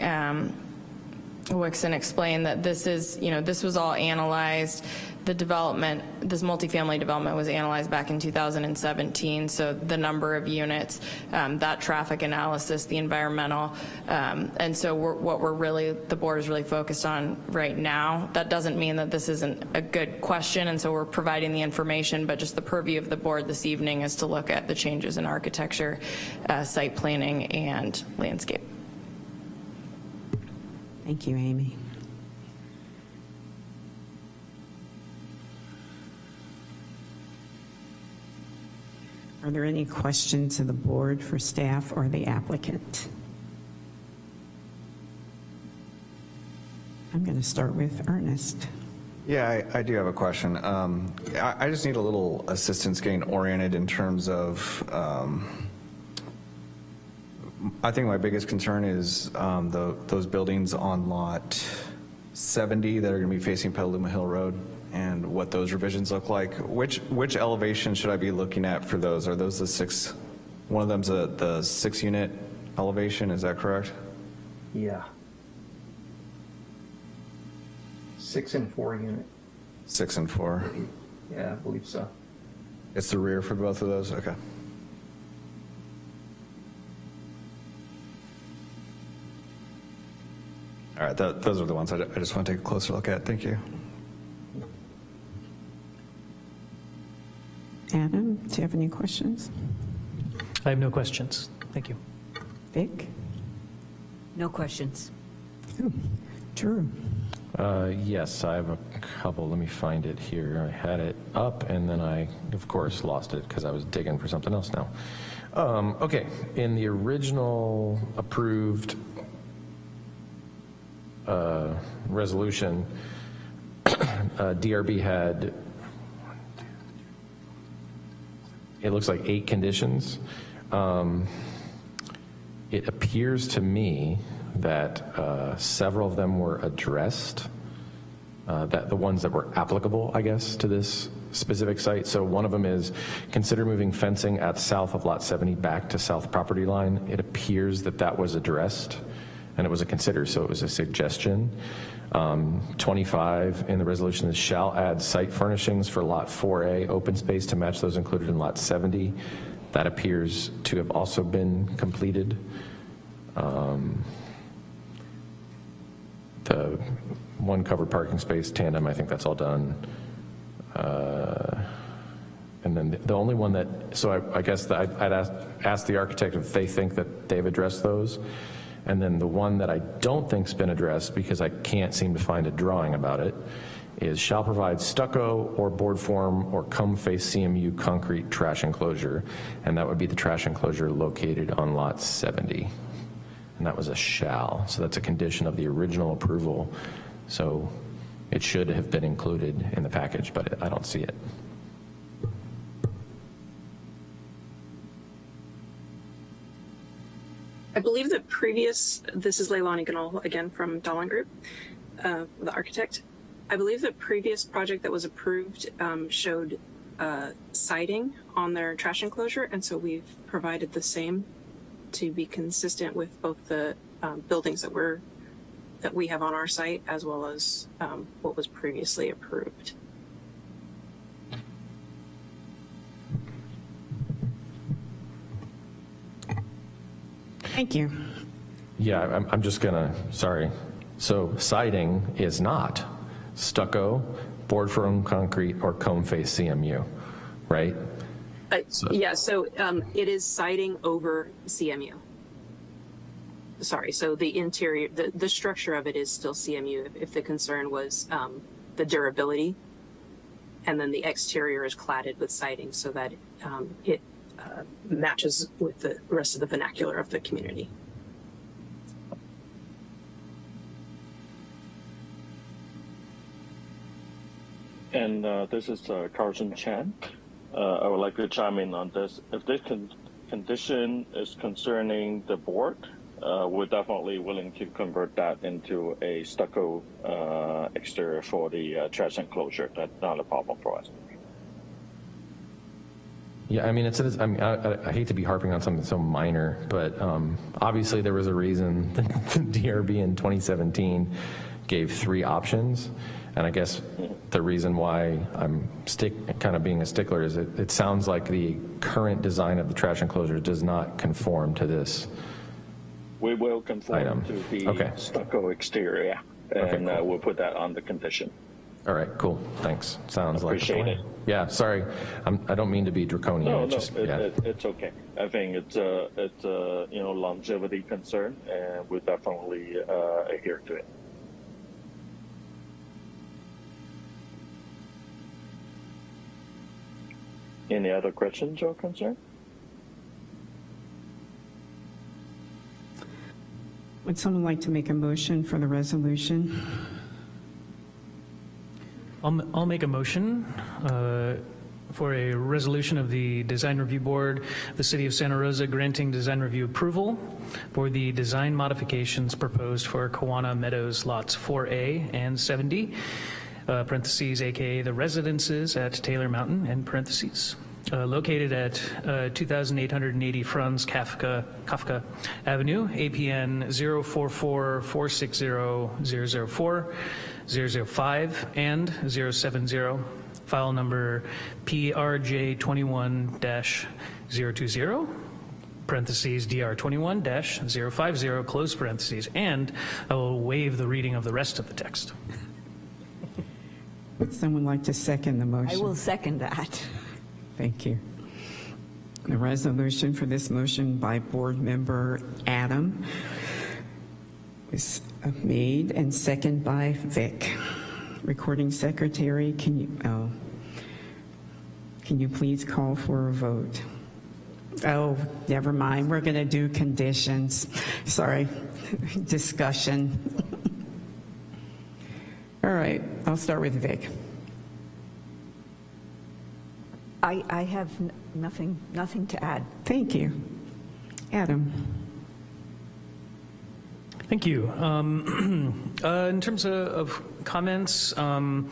Wixon explained, that this is, this was all analyzed. The development, this multifamily development was analyzed back in 2017. So the number of units, that traffic analysis, the environmental, and so the board is really focused on right now. That doesn't mean that this isn't a good question, and so we're providing the information, but just the purview of the board this evening is to look at the changes in architecture, site planning, and landscape. Thank you, Amy. Are there any questions of the board for staff or the applicant? I'm going to start with Ernest. Yeah, I do have a question. I just need a little assistance getting oriented in terms of, I think my biggest concern is those buildings on lot 70 that are going to be facing Petaluma Hill Road and what those revisions look like. Which elevation should I be looking at for those? Are those the six? One of them's the 6-unit elevation, is that correct? Yeah. 6 and 4 unit. 6 and 4. Yeah, I believe so. It's the rear for both of those? Okay. All right, those are the ones I just want to take a closer look at. Thank you. Adam, do you have any questions? I have no questions. Thank you. Vic? No questions. Oh, Drew? Yes, I have a couple. Let me find it here. I had it up, and then I, of course, lost it because I was digging for something else now. Okay, in the original approved resolution, DRB had, it looks like 8 conditions. It appears to me that several of them were addressed, that the ones that were applicable, I guess, to this specific site. So one of them is consider moving fencing at south of lot 70 back to south property line. It appears that that was addressed, and it was a consider, so it was a suggestion. 25 in the resolution is shall add site furnishings for lot 4A open space to match those included in lot 70. That appears to have also been completed. The one covered parking space tandem, I think that's all done. And then the only one that, so I guess that I'd ask the architect if they think that they've addressed those. And then the one that I don't think's been addressed, because I can't seem to find a drawing about it, is shall provide stucco or board form or come face CMU concrete trash enclosure. And that would be the trash enclosure located on lot 70. And that was a shall. So that's a condition of the original approval. So it should have been included in the package, but I don't see it. I believe the previous, this is Leilani Ganal again from Dahlin Group, the architect. I believe the previous project that was approved showed siding on their trash enclosure, and so we've provided the same to be consistent with both the buildings that we have on our site as well as what was previously approved. Thank you. Yeah, I'm just gonna, sorry. So siding is not stucco, board form concrete, or cone face CMU, right? Yeah, so it is siding over CMU. Sorry, so the interior, the structure of it is still CMU if the concern was the durability, and then the exterior is cladded with siding so that it matches with the rest of the vernacular of the community. And this is Carlson Chan. I would like to chime in on this. If this condition is concerning the board, we're definitely willing to convert that into a stucco exterior for the trash enclosure. That's not a problem for us. Yeah, I mean, I hate to be harping on something so minor, but obviously there was a reason the DRB in 2017 gave 3 options, and I guess the reason why I'm kind of being a stickler is it sounds like the current design of the trash enclosure does not conform to this. We will conform item. to the Okay. stucco exterior, and Okay, cool. we'll put that on the condition. All right, cool, thanks. Sounds like a Appreciate plan. it. Yeah, sorry, I don't mean to be draconian. No, yeah. it's okay. I think it's a longevity concern, and we'll definitely adhere to it. Any other questions or concern? Would someone like to make a motion for the resolution? I'll make a motion for a resolution of the Design Review Board of the City of Santa Rosa granting design review approval for the design modifications proposed for Kiwano Meadows lots 4A and 7D, parentheses, AKA the residences at Taylor Mountain, end parentheses, located at 2880 Franz Kafka Avenue, APN 044460004, 005, and 070, file number PRJ21-020, parentheses DR21-050, close parentheses, and I will waive the reading of the rest of the text. Would someone like to second the motion? I will second that. Thank you. The resolution for this motion by Board Member Adam was made and seconded by Vic. Recording Secretary, can you please call for a vote? Oh, never mind. We're going to do conditions. Sorry, discussion. All right, I'll start with Vic. I have nothing to add. Thank you. Adam. Thank you. In terms of comments, I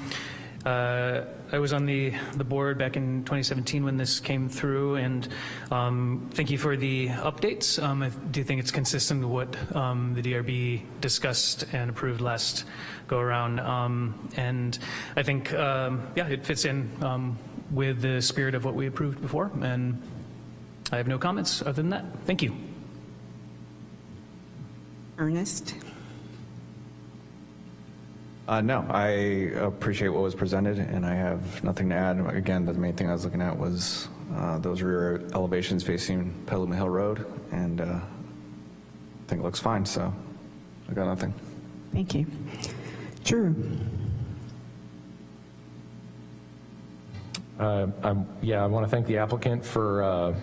was on the board back in 2017 when this came through, and thank you for the updates. I do think it's consistent with what the DRB discussed and approved last go around, and I think it fits in with the spirit of what we approved before, and I have no comments other than that. Thank you. Ernest. No, I appreciate what was presented, and I have nothing to add. Again, the main thing I was looking at was those rear elevations facing Petaluma Hill Road, and I think it looks fine, so I got nothing. Thank you. Drew. I want to thank the applicant for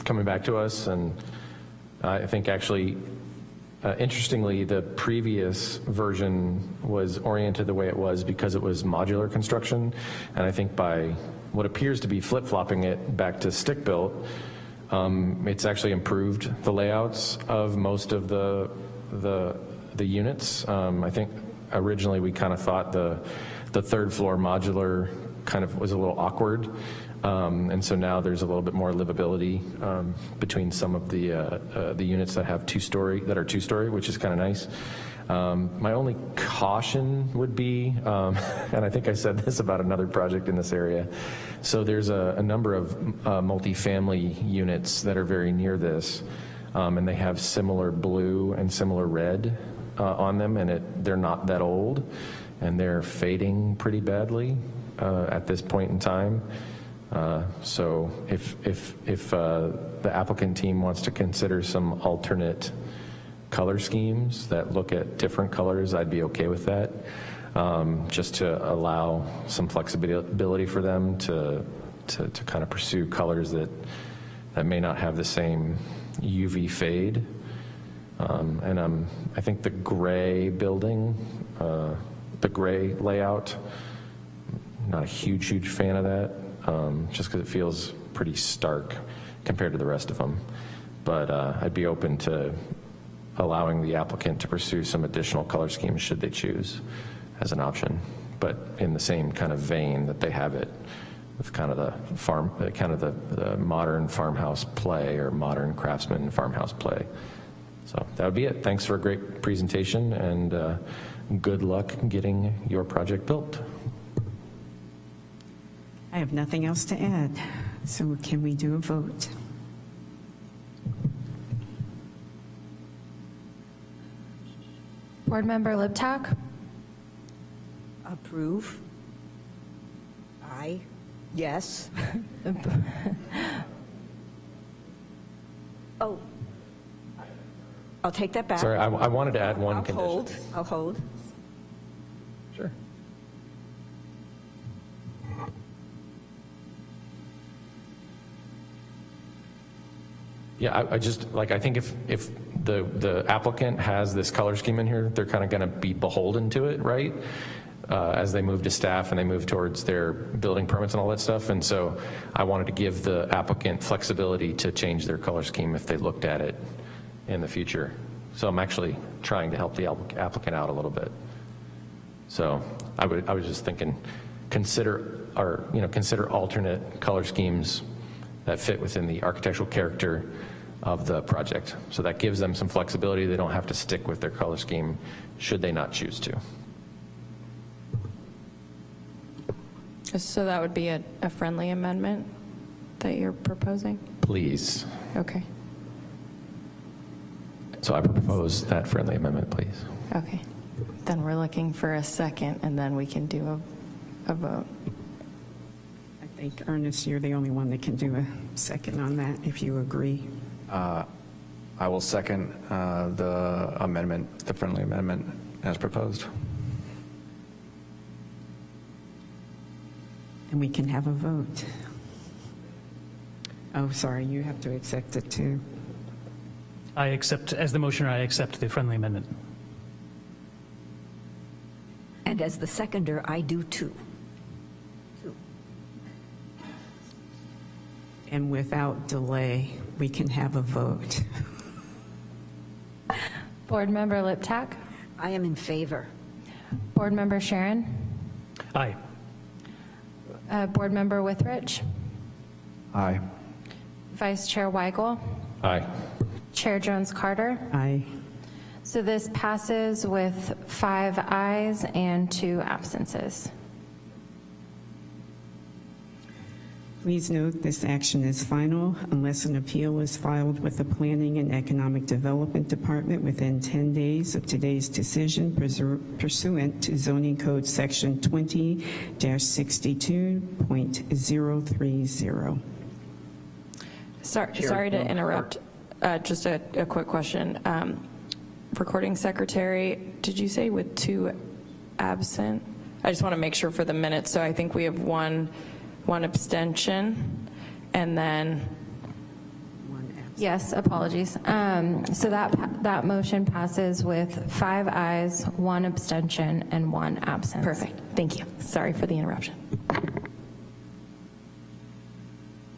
coming back to us, and I think actually, interestingly, the previous version was oriented the way it was because it was modular construction, and I think by what appears to be flip-flopping it back to stick-built, it's actually improved the layouts of most of the units. I think originally we kind of thought the third floor modular kind of was a little awkward, and so now there's a little bit more livability between some of the units that have two-story, which is kind of nice. My only caution would be, and I think I said this about another project in this area, so there's a number of multifamily units that are very near this, and they have similar blue and similar red on them, and they're not that old, and they're fading pretty badly at this point in time. So if the applicant team wants to consider some alternate color schemes that look at different colors, I'd be okay with that, just to allow some flexibility for them to kind of pursue colors that may not have the same UV fade. And I think the gray building, the gray layout, not a huge fan of that, just because it feels pretty stark compared to the rest of them. But I'd be open to allowing the applicant to pursue some additional color schemes should they choose as an option, but in the same kind of vein that they have it with kind of the modern farmhouse play or modern craftsman farmhouse play. So that would be it. Thanks for a great presentation, and good luck getting your project built. I have nothing else to add, so can we do a vote? Board Member Liptak, Approve. Aye. Yes. Oh. I'll take that back. Sorry, I wanted to add one I'll condition. hold. I'll hold. Sure. Yeah, I just, like, I think if the applicant has this color scheme in here, they're kind of going to be beholden to it, right? As they move to staff and they move towards their building permits and all that stuff. And so I wanted to give the applicant flexibility to change their color scheme if they looked at it in the future. So I'm actually trying to help the applicant out a little bit. So I was just thinking, consider alternate color schemes that fit within the architectural character of the project. So that gives them some flexibility. They don't have to stick with their color scheme should they not choose to. So that would be a friendly amendment that you're proposing? Please. Okay. So I propose that friendly amendment, please. Okay. Then we're looking for a second, and then we can do a vote. I think, Ernest, you're the only one that can do a second on that, if you agree. I will second the amendment, the friendly amendment as proposed. And we can have a vote. Oh, sorry, you have to accept it too. I accept, as the motioner, I accept the friendly amendment. And as the seconder, I do too. And without delay, we can have a vote. Board Member Liptak, I am in favor. Board Member Sharon, Aye. Board Member Withrich, Aye. Vice Chair Weigel, Aye. Chair Jones-Carter. Aye. So this passes with 5 ayes and 2 absences. Please note this action is final unless an appeal is filed with the Planning and Economic Development Department within 10 days of today's decision pursuant to Zoning Code Section 20-62.030. Sorry to interrupt. Just a quick question. Recording secretary, did you say with 2 absent? I just want to make sure for the minutes. So I think we have one abstention, and then Yes, apologies. So that motion passes with 5 ayes, 1 abstention, and 1 absence. perfect. Thank you. Sorry for the interruption.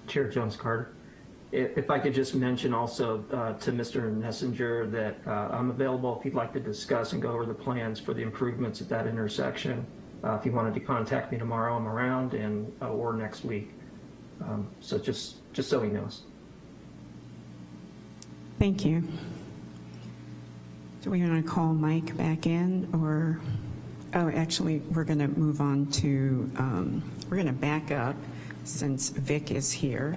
Chair Jones-Carter, if I could just mention also to Mr. Messenger that I'm available if you'd like to discuss and go over the plans for the improvements at that intersection. If you wanted to contact me tomorrow, I'm around, and or next week. So just so he knows. Thank you. Do we want to call Mike back in, or, oh, actually, we're going to move on to, we're going to back up since Vic is here,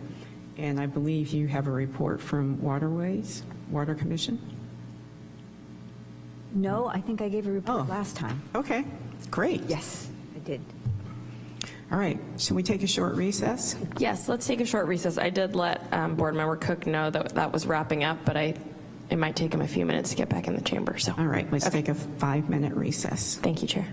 and I believe you have a report from Water Commission? No, I think I gave a report last time. Okay, great. Yes, I did. All right, should we take a short recess? Yes, let's take a short recess. I did let Board Member Cook know that was wrapping up, but it might take him a few minutes to get back in the chamber. So, All right, let's take a 5-minute recess. thank you, Chair.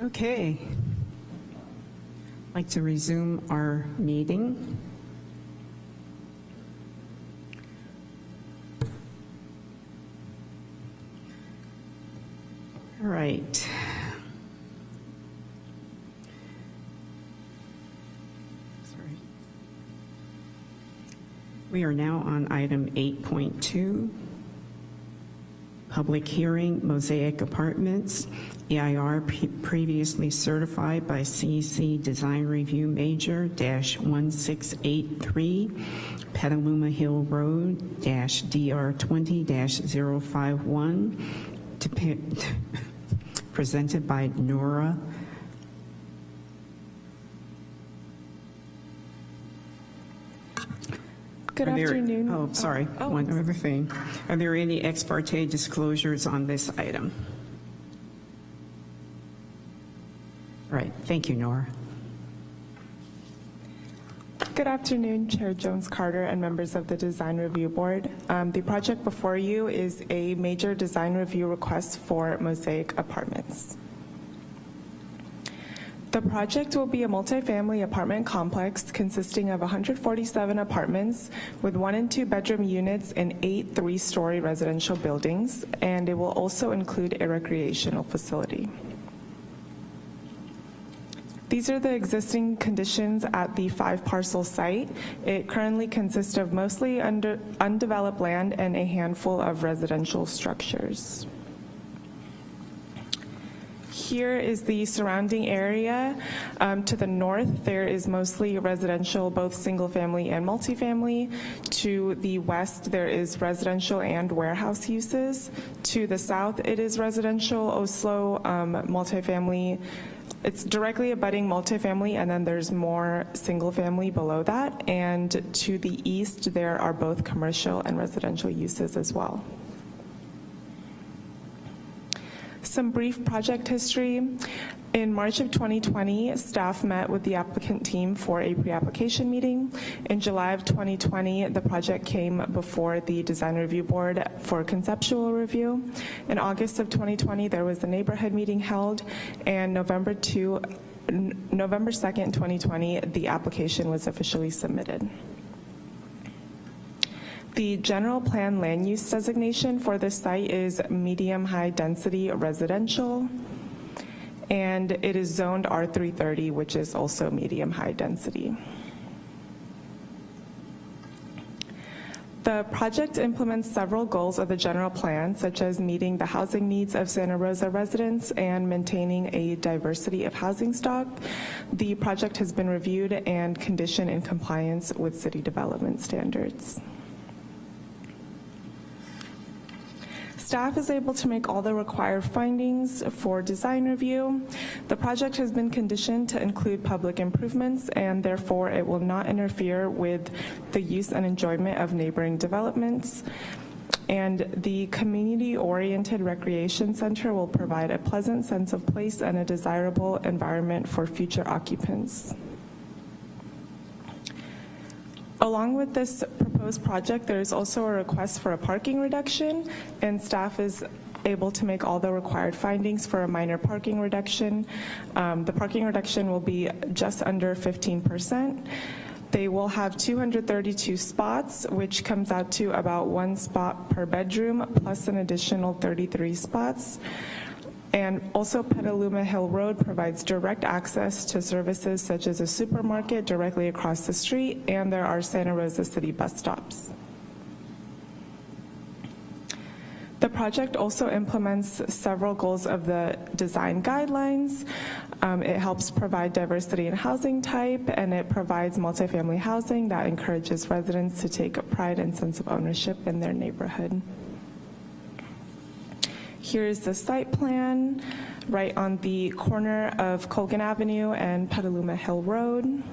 Okay. I'd like to resume our meeting. All right. Sorry. We are now on item 8.2. Public hearing, Mosaic Apartments, EIR previously certified by CEC Design Review Major -1683, Petaluma Hill Road -DR 20-051, presented by Nora. Good afternoon. Oh, sorry, one other thing. Are there any ex parte disclosures on this item? All right, thank you, Nora. Good afternoon, Chair Jones-Carter and members of the Design Review Board. The project before you is a major design review request for Mosaic Apartments. The project will be a multifamily apartment complex consisting of 147 apartments with 1 and 2 bedroom units in 8 3-story residential buildings, and it will also include a recreational facility. These are the existing conditions at the 5-parcel site. It currently consists of mostly undeveloped land and a handful of residential structures. Here is the surrounding area. To the north, there is mostly residential, both single-family and multifamily. To the west, there is residential and warehouse uses. To the south, it is residential, Oslo, multifamily. It's directly abutting multifamily, and then there's more single-family below that. And to the east, there are both commercial and residential uses as well. Some brief project history. In March of 2020, staff met with the applicant team for a pre-application meeting. In July of 2020, the project came before the Design Review Board for conceptual review. In August of 2020, there was a neighborhood meeting held, and November 2nd, 2020, the application was officially submitted. The general plan land use designation for this site is medium-high density residential, and it is zoned R330, which is also medium-high density. The project implements several goals of the general plan, such as meeting the housing needs of Santa Rosa residents and maintaining a diversity of housing stock. The project has been reviewed and conditioned in compliance with city development standards. Staff is able to make all the required findings for design review. The project has been conditioned to include public improvements, and therefore it will not interfere with the use and enjoyment of neighboring developments. And the community-oriented recreation center will provide a pleasant sense of place and a desirable environment for future occupants. Along with this proposed project, there is also a request for a parking reduction, and staff is able to make all the required findings for a minor parking reduction. The parking reduction will be just under 15%. They will have 232 spots, which comes out to about 1 spot per bedroom, plus an additional 33 spots. And also, Petaluma Hill Road provides direct access to services such as a supermarket directly across the street, and there are Santa Rosa City bus stops. The project also implements several goals of the design guidelines. It helps provide diversity in housing type, and it provides multifamily housing that encourages residents to take pride and sense of ownership in their neighborhood. Here's the site plan right on the corner of Colgan Avenue and Petaluma Hill Road.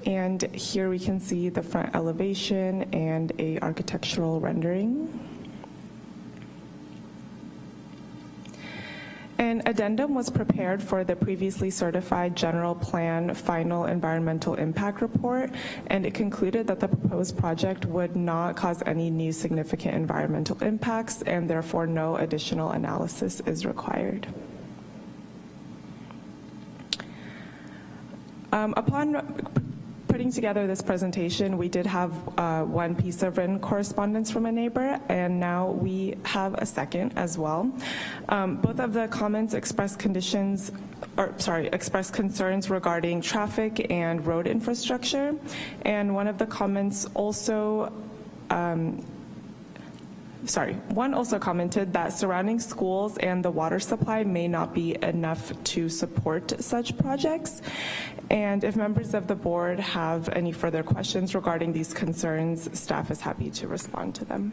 And here we can see the front elevation and a architectural rendering. An addendum was prepared for the previously certified general plan final environmental impact report, and it concluded that the proposed project would not cause any new significant environmental impacts, and therefore no additional analysis is required. Upon putting together this presentation, we did have one piece of written correspondence from a neighbor, and now we have a second as well. Both of the comments expressed concerns regarding traffic and road infrastructure, and one of the comments also one also commented that surrounding schools and the water supply may not be enough to support such projects. And if members of the board have any further questions regarding these concerns, staff is happy to respond to them.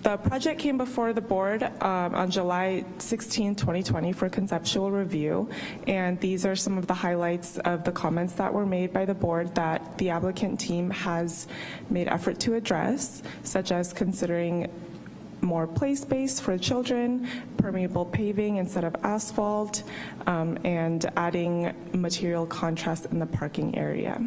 The project came before the board on July 16, 2020 for conceptual review, and these are some of the highlights of the comments that were made by the board that the applicant team has made effort to address, such as considering more play space for children, permeable paving instead of asphalt, and adding material contrast in the parking area.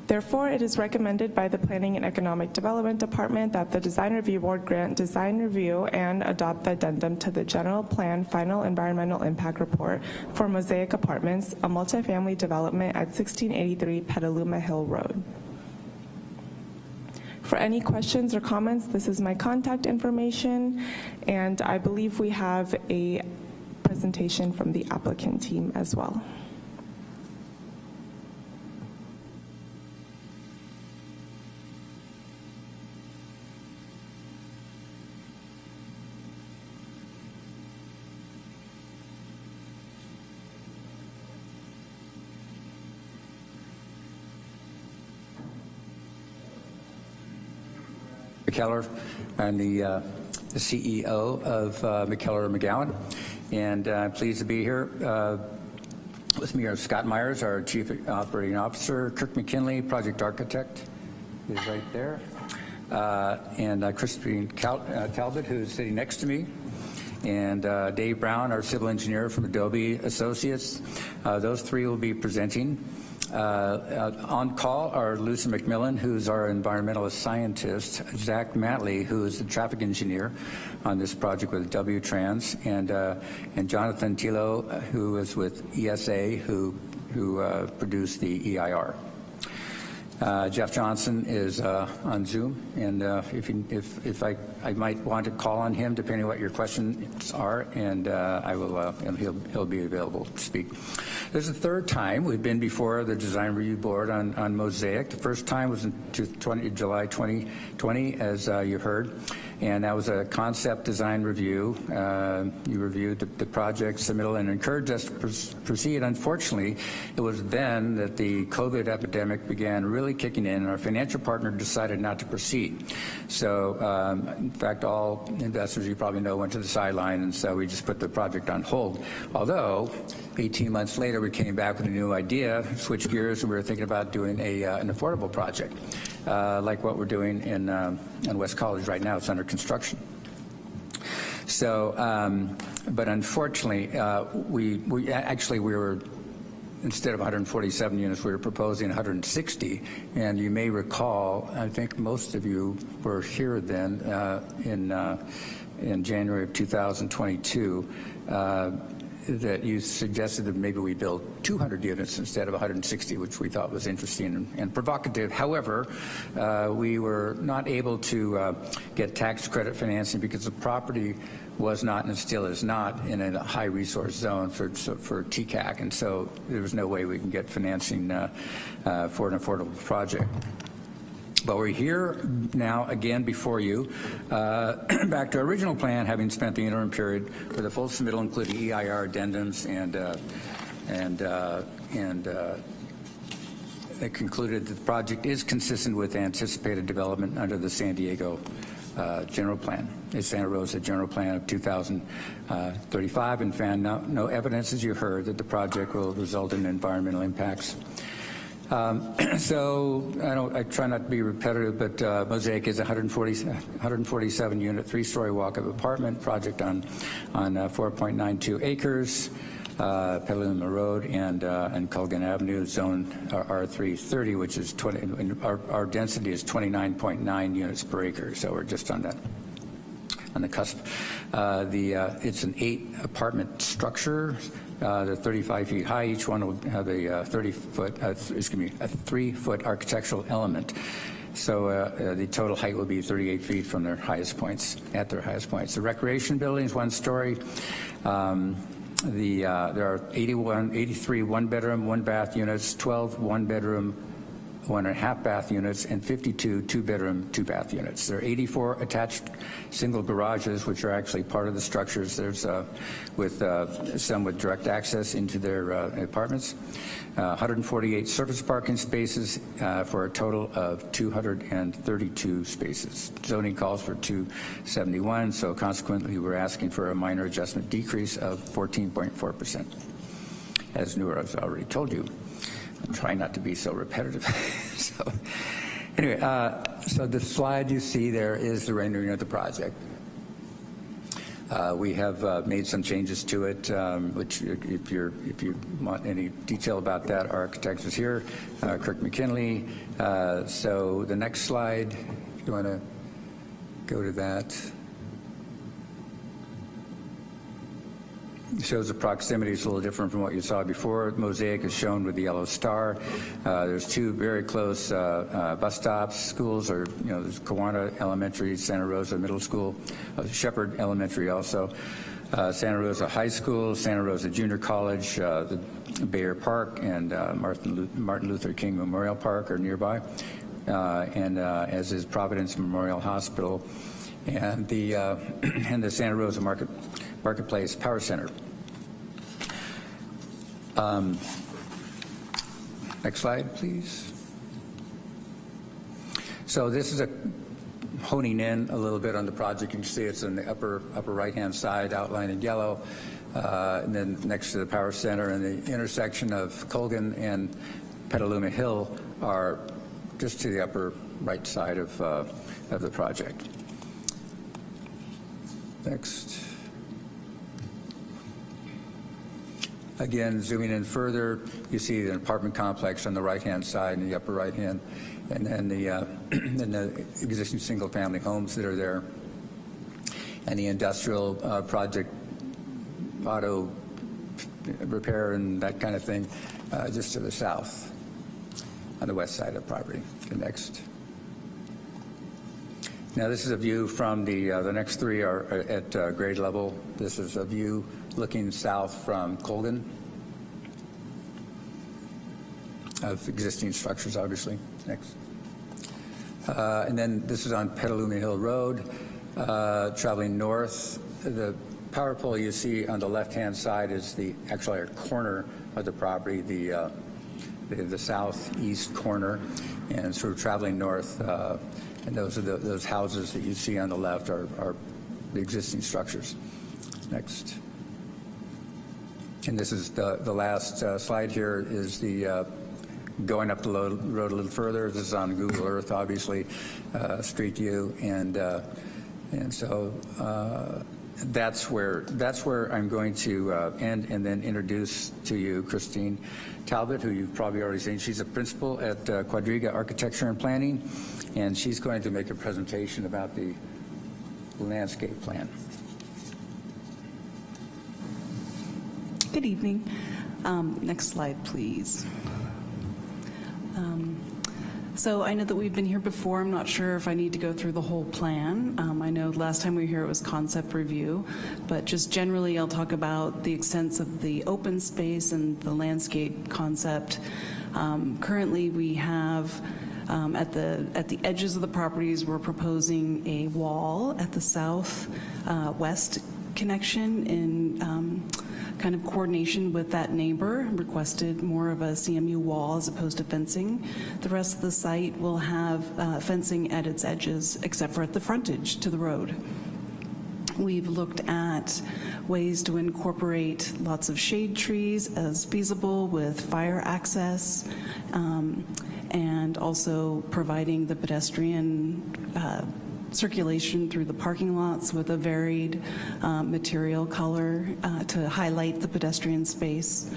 Therefore, it is recommended by the Planning and Economic Development Department that the Design Review Board grant design review and adopt the addendum to the General Plan Final Environmental Impact Report for Mosaic Apartments, a multifamily development at 1683 Petaluma Hill Road. For any questions or comments, this is my contact information, and I believe we have a presentation from the applicant team as well. McKellar. I'm the CEO of McKellar McGowan, and I'm pleased to be here. With me are Scott Myers, our Chief Operating Officer, Kirk McKinley, Project Architect, who's right there, and Christine Talbot, who's sitting next to me, and Dave Brown, our Civil Engineer from Adobe Associates. Those three will be presenting. On call are Lucy McMillan, who's our environmentalist scientist, Zach Matley, who is the traffic engineer on this project with W-Trans, and Jonathan Tilo, who is with ESA, who produced the EIR. Jeff Johnson is on Zoom, and if I might want to call on him, depending on what your questions are, and I will, and he'll be available to speak. This is the third time we've been before the Design Review Board on Mosaic. The first time was in July 2020, as you heard, and that was a concept design review. You reviewed the project submittal and encouraged us to proceed. Unfortunately, it was then that the COVID epidemic began really kicking in, and our financial partner decided not to proceed. So, in fact, all investors, you probably know, went to the sideline, and so we just put the project on hold. Although, 18 months later, we came back with a new idea, switched gears, and we were thinking about doing an affordable project, like what we're doing in West College right now. It's under construction. So, but unfortunately, we were, instead of 147 units, we were proposing 160. And you may recall, I think most of you were here then in January of 2022, that you suggested that maybe we build 200 units instead of 160, which we thought was interesting and provocative. However, we were not able to get tax credit financing because the property was not, and still is not, in a high resource zone for TCAC, and so there was no way we can get financing for an affordable project. But we're here now again before you, back to our original plan, having spent the interim period for the full submittal, including EIR addendums, and it concluded that the project is consistent with anticipated development under the San Diego General Plan, the Santa Rosa General Plan of 2035, and found no evidence, as you heard, that the project will result in environmental impacts. So I try not to be repetitive, but Mosaic is a 147 unit, 3-story walk-up apartment project on 4.92 acres, Petaluma Road and Culligan Avenue, zone R330, which is our density is 29.9 units per acre. So we're just on that on the cusp. It's an 8-apartment structure. They're 35 feet high. Each one will have a 3-foot architectural element. So the total height will be 38 feet from their highest points, at their highest points. The recreation building is 1 story. There are 83 one-bedroom, one-bath units, 12 one-bedroom, 1.5-bath units, and 52 two-bedroom, two-bath units. There are 84 attached single garages, which are actually part of the structures. There's some with direct access into their apartments. 148 surface parking spaces for a total of 232 spaces. Zoning calls for 271, so consequently we're asking for a minor adjustment decrease of 14.4%. As Noor has already told you, I'm trying not to be so repetitive. So anyway, so the slide you see there is the rendering of the project. We have made some changes to it, which if you want any detail about that, our architect is here, Kirk McKinley. So the next slide, if you want to go to that. Shows the proximity is a little different from what you saw before. Mosaic is shown with the yellow star. There's 2 very close bus stops. Schools are, there's Kiwano Elementary, Santa Rosa Middle School, Shepherd Elementary also, Santa Rosa High School, Santa Rosa Junior College, the Bayer Park, and Martin Luther King Memorial Park are nearby, and as is Providence Memorial Hospital, and the Santa Rosa Marketplace Power Center. Next slide, please. So this is honing in a little bit on the project. You can see it's in the upper right-hand side, outlined in yellow, and then next to the Power Center, and the intersection of Colgan and Petaluma Hill are just to the upper right side of the project. Next. Again, zooming in further, you see the apartment complex on the right-hand side in the upper right-hand, and then the existing single-family homes that are there, and the industrial project, auto repair and that kind of thing, just to the south, on the west side of the property. The next. Now this is a view from the next 3 are at grade level. This is a view looking south from Colgan of existing structures, obviously. Next. And then this is on Petaluma Hill Road, traveling north. The power pole you see on the left-hand side is actually a corner of the property, the southeast corner, and sort of traveling north. And those houses that you see on the left are the existing structures. Next. And this is the last slide here is the going up the road a little further. This is on Google Earth, obviously, Street View, and so that's where I'm going to end, and then introduce to you Christine Talbot, who you've probably already seen. She's a principal at Quadriga Architecture and Planning, and she's going to make a presentation about the landscape plan. Good evening. Next slide, please. So I know that we've been here before. I'm not sure if I need to go through the whole plan. I know last time we were here it was concept review, but just generally I'll talk about the extents of the open space and the landscape concept. Currently we have at the edges of the properties, we're proposing a wall at the south west connection in kind of coordination with that neighbor, requested more of a CMU wall as opposed to fencing. The rest of the site will have fencing at its edges, except for at the frontage to the road. We've looked at ways to incorporate lots of shade trees as feasible with fire access, and also providing the pedestrian circulation through the parking lots with a varied material color to highlight the pedestrian space.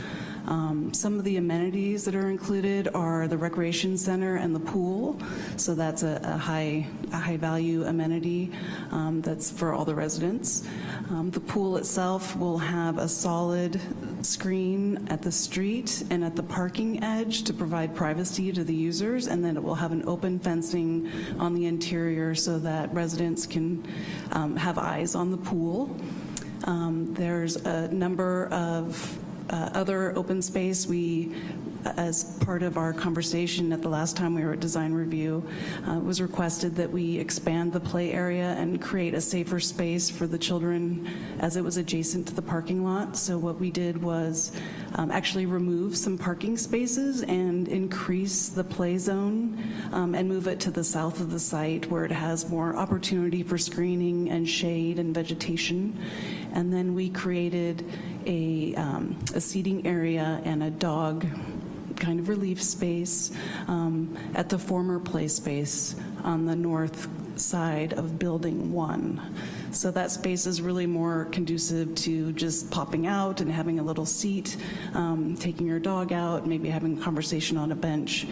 Some of the amenities that are included are the recreation center and the pool. So that's a high value amenity that's for all the residents. The pool itself will have a solid screen at the street and at the parking edge to provide privacy to the users, and then it will have an open fencing on the interior so that residents can have eyes on the pool. There's a number of other open space. We, as part of our conversation at the last time we were at design review, it was requested that we expand the play area and create a safer space for the children as it was adjacent to the parking lot. So what we did was actually remove some parking spaces and increase the play zone and move it to the south of the site where it has more opportunity for screening and shade and vegetation. And then we created a seating area and a dog kind of relief space at the former play space on the north side of Building 1. So that space is really more conducive to just popping out and having a little seat, taking your dog out, maybe having a conversation on a bench,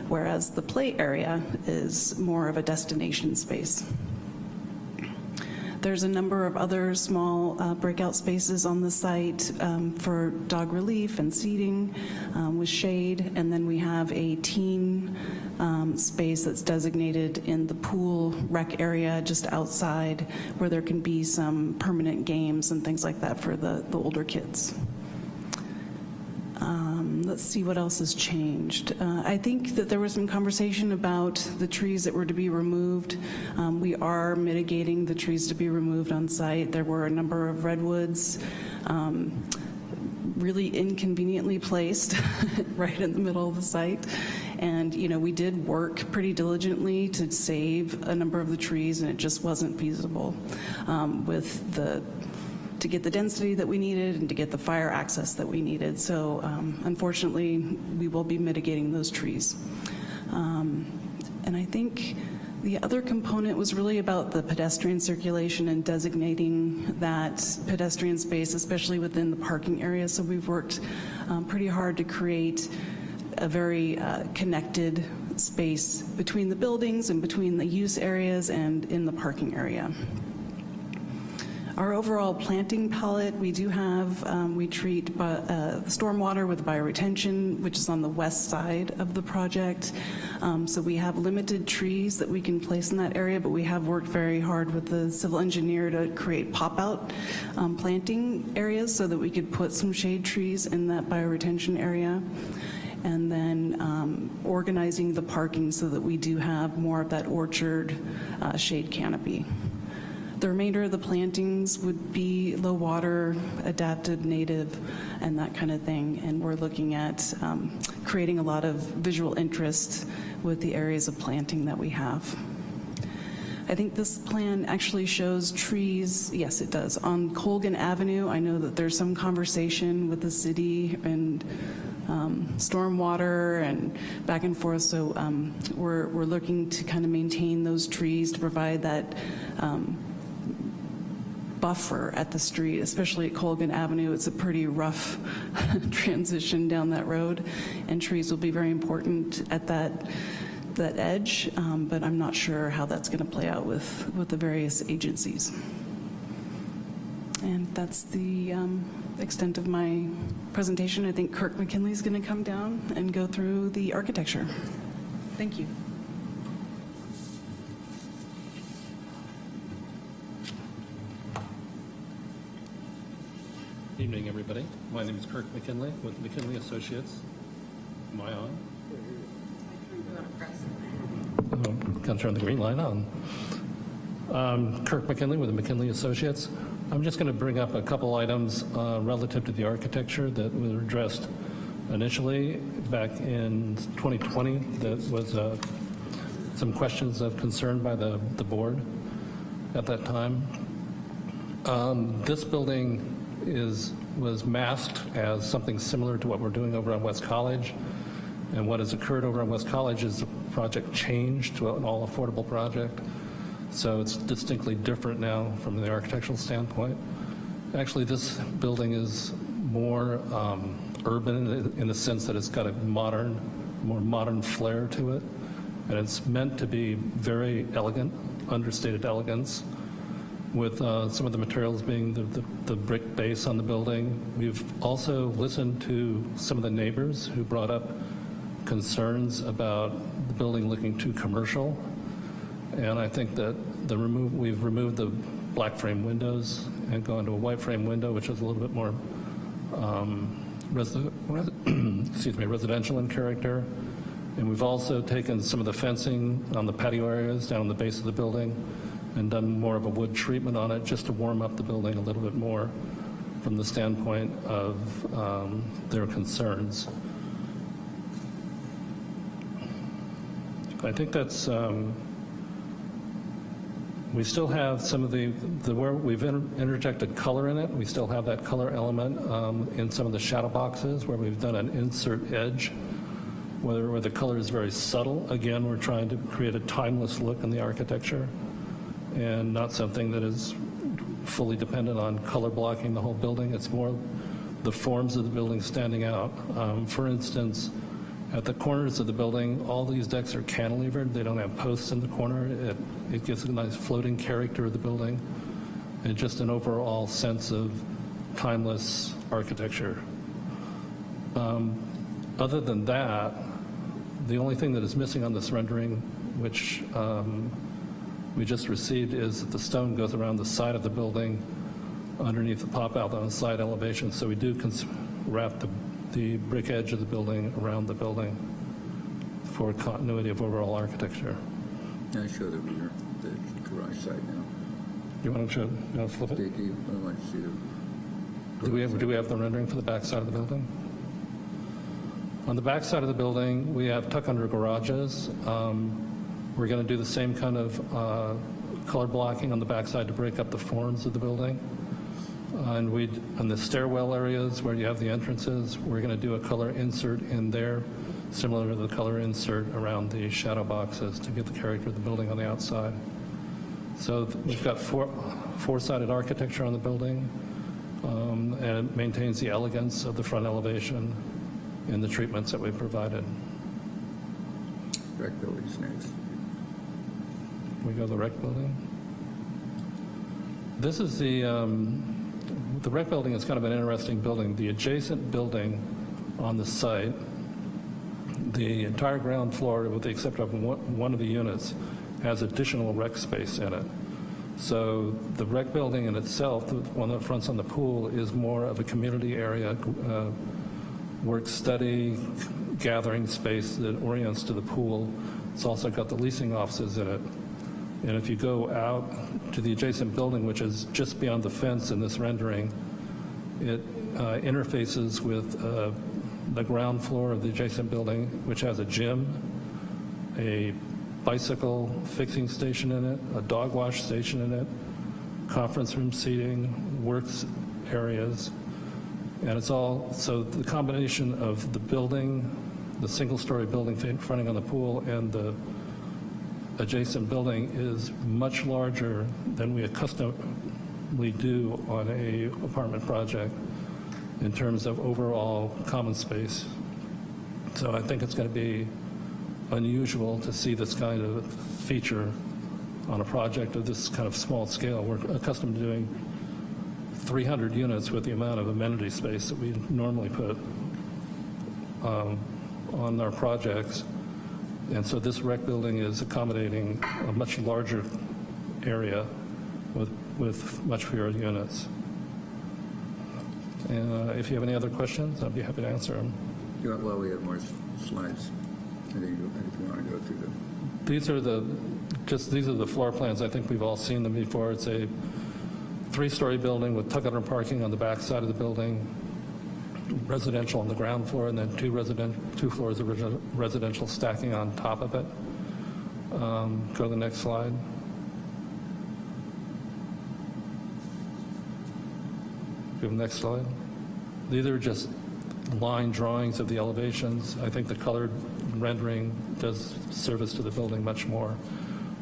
whereas the play area is more of a destination space. There's a number of other small breakout spaces on the site for dog relief and seating with shade, and then we have a teen space that's designated in the pool rec area just outside where there can be some permanent games and things like that for the older kids. Let's see what else has changed. I think that there was some conversation about the trees that were to be removed. We are mitigating the trees to be removed on site. There were a number of redwoods really inconveniently placed right in the middle of the site. And, you know, we did work pretty diligently to save a number of the trees, and it just wasn't feasible to get the density that we needed and to get the fire access that we needed. So unfortunately, we will be mitigating those trees. And I think the other component was really about the pedestrian circulation and designating that pedestrian space, especially within the parking area. So we've worked pretty hard to create a very connected space between the buildings and between the use areas and in the parking area. Our overall planting palette, we do have, we treat stormwater with bioretention, which is on the west side of the project. So we have limited trees that we can place in that area, but we have worked very hard with the civil engineer to create pop-out planting areas so that we could put some shade trees in that bioretention area. And then organizing the parking so that we do have more of that orchard shade canopy. The remainder of the plantings would be low water, adapted, native, and that kind of thing. And we're looking at creating a lot of visual interest with the areas of planting that we have. I think this plan actually shows trees, yes it does, on Colgan Avenue. I know that there's some conversation with the city and stormwater and back and forth, so we're looking to kind of maintain those trees to provide that buffer at the street, especially at Colgan Avenue. It's a pretty rough transition down that road, and trees will be very important at that edge, but I'm not sure how that's going to play out with the various agencies. And that's the extent of my presentation. I think Kirk McKinley is going to come down and go through the architecture. Thank you. Good evening, everybody. My name is Kirk McKinley with McKinley Associates. Am I on? Got to turn the green light on. Kirk McKinley with the McKinley Associates. I'm just going to bring up a couple items relative to the architecture that were addressed initially back in 2020. That was some questions of concern by the board at that time. This building was masked as something similar to what we're doing over on West College. And what has occurred over on West College is the project changed to an all-affordable project. So it's distinctly different now from the architectural standpoint. Actually, this building is more urban in the sense that it's got a more modern flair to it. And it's meant to be very elegant, understated elegance, with some of the materials being the brick base on the building. We've also listened to some of the neighbors who brought up concerns about the building looking too commercial. And I think that we've removed the black frame windows and gone to a white frame window, which is a little bit more residential in character. And we've also taken some of the fencing on the patio areas down on the base of the building and done more of a wood treatment on it just to warm up the building a little bit more from the standpoint of their concerns. I think that's, we still have some of where we've interjected color in it. We still have that color element in some of the shadow boxes where we've done an insert edge where the color is very subtle. Again, we're trying to create a timeless look in the architecture and not something that is fully dependent on color blocking the whole building. It's more the forms of the building standing out. For instance, at the corners of the building, all these decks are cantilevered. They don't have posts in the corner. It gives a nice floating character of the building and just an overall sense of timeless architecture. Other than that, the only thing that is missing on this rendering, which we just received, is that the stone goes around the side of the building underneath the pop-out on the side elevation. So we do wrap the brick edge of the building around the building for continuity of overall architecture. I show the rear, the garage side now. You want to flip it? I want to see the. Do we have the rendering for the back side of the building? On the back side of the building, we have tuck-under garages. We're going to do the same kind of color blocking on the back side to break up the forms of the building. And on the stairwell areas where you have the entrances, we're going to do a color insert in there, similar to the color insert around the shadow boxes to get the character of the building on the outside. So we've got four-sided architecture on the building, and it maintains the elegance of the front elevation in the treatments that we've provided. Rec building's next. We go to the rec building. This is the rec building is kind of an interesting building. The adjacent building on the site, the entire ground floor, with the exception of one of the units, has additional rec space in it. So the rec building in itself, the one that fronts on the pool, is more of a community area, work study, gathering space that orients to the pool. It's also got the leasing offices in it. And if you go out to the adjacent building, which is just beyond the fence in this rendering, it interfaces with the ground floor of the adjacent building, which has a gym, a bicycle fixing station in it, a dog wash station in it, conference room seating, works areas. And it's all, so the combination of the building, the single-story building fronting on the pool, and the adjacent building is much larger than we accustomadly do on a apartment project in terms of overall common space. So I think it's going to be unusual to see this kind of feature on a project of this kind of small scale. We're accustomed to doing 300 units with the amount of amenity space that we normally put on our projects. And so this rec building is accommodating a much larger area with much fewer units. And if you have any other questions, I'd be happy to answer them. Well, we have more slides. I think you want to go through them. These are the floor plans. I think we've all seen them before. It's a 3-story building with tuck-under parking on the back side of the building, residential on the ground floor, and then 2 floors of residential stacking on top of it. Go to the next slide. Go to the next slide. These are just line drawings of the elevations. I think the colored rendering does service to the building much more.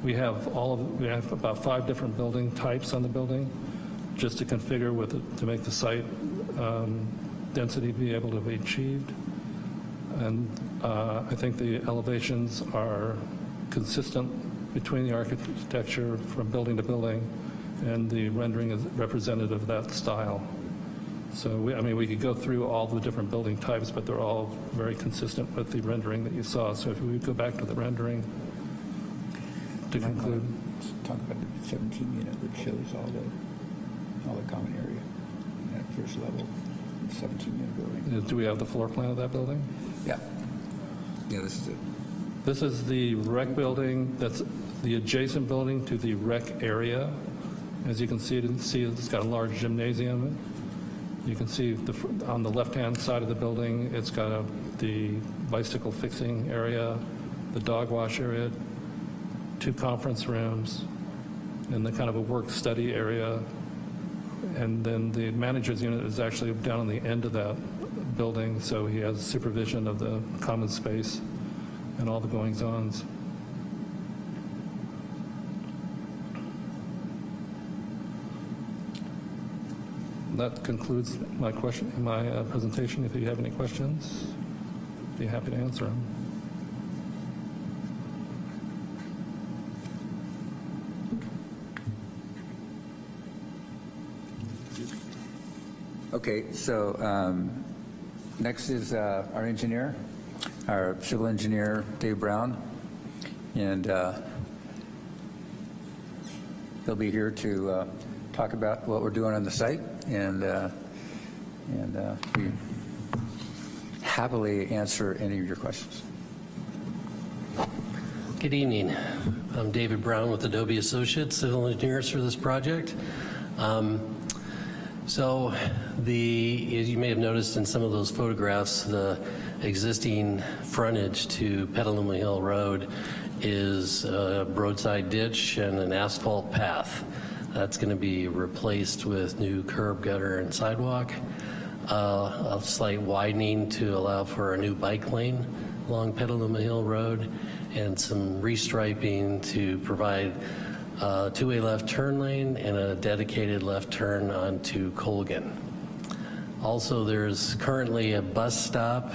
We have about 5 different building types on the building, just to configure to make the site density be able to be achieved. And I think the elevations are consistent between the architecture from building to building, and the rendering is representative of that style. So, we could go through all the different building types, but they're all very consistent with the rendering that you saw. So if we go back to the rendering to conclude. Talk about the 17 unit that shows all the common area in that first level, 17 unit building. Do we have the floor plan of that building? Yeah. Yeah, this is it. This is the rec building, that's the adjacent building to the rec area. As you can see, it's got a large gymnasium. You can see on the left-hand side of the building, it's got the bicycle fixing area, the dog wash area, 2 conference rooms, and the kind of a work-study area. And then the manager's unit is actually down on the end of that building, so he has supervision of the common space and all the goings-ons. That concludes my presentation. If you have any questions, I'd be happy to answer them. Okay, so next is our engineer, our civil engineer, Dave Brown, and he'll be here to talk about what we're doing on the site, and we happily answer any of your questions. Good evening. I'm David Brown with Adobe Associates, civil engineers for this project. So as you may have noticed in some of those photographs, the existing frontage to Petaluma Hill Road is a roadside ditch and an asphalt path. That's going to be replaced with new curb, gutter, and sidewalk, a slight widening to allow for a new bike lane along Petaluma Hill Road, and some restriping to provide a 2-way left turn lane and a dedicated left turn onto Colgan. Also, there's currently a bus stop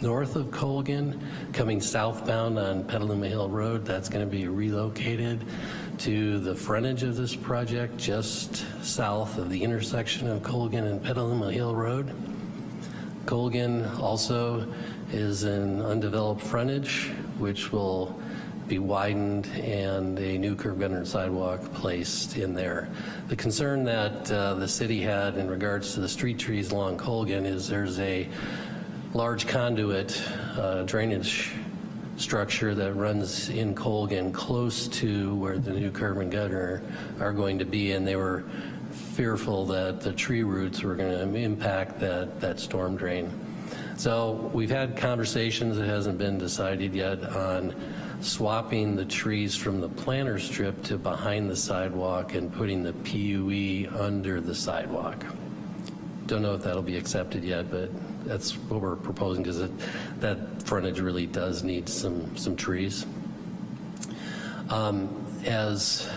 north of Colgan coming southbound on Petaluma Hill Road. That's going to be relocated to the frontage of this project just south of the intersection of Colgan and Petaluma Hill Road. Colgan also is an undeveloped frontage, which will be widened and a new curb, gutter, and sidewalk placed in there. The concern that the city had in regards to the street trees along Colgan is there's a large conduit drainage structure that runs in Colgan close to where the new curb and gutter are going to be, and they were fearful that the tree roots were going to impact that storm drain. So we've had conversations, it hasn't been decided yet, on swapping the trees from the planter strip to behind the sidewalk and putting the PUE under the sidewalk. Don't know if that'll be accepted yet, but that's what we're proposing, because that frontage really does need some trees. As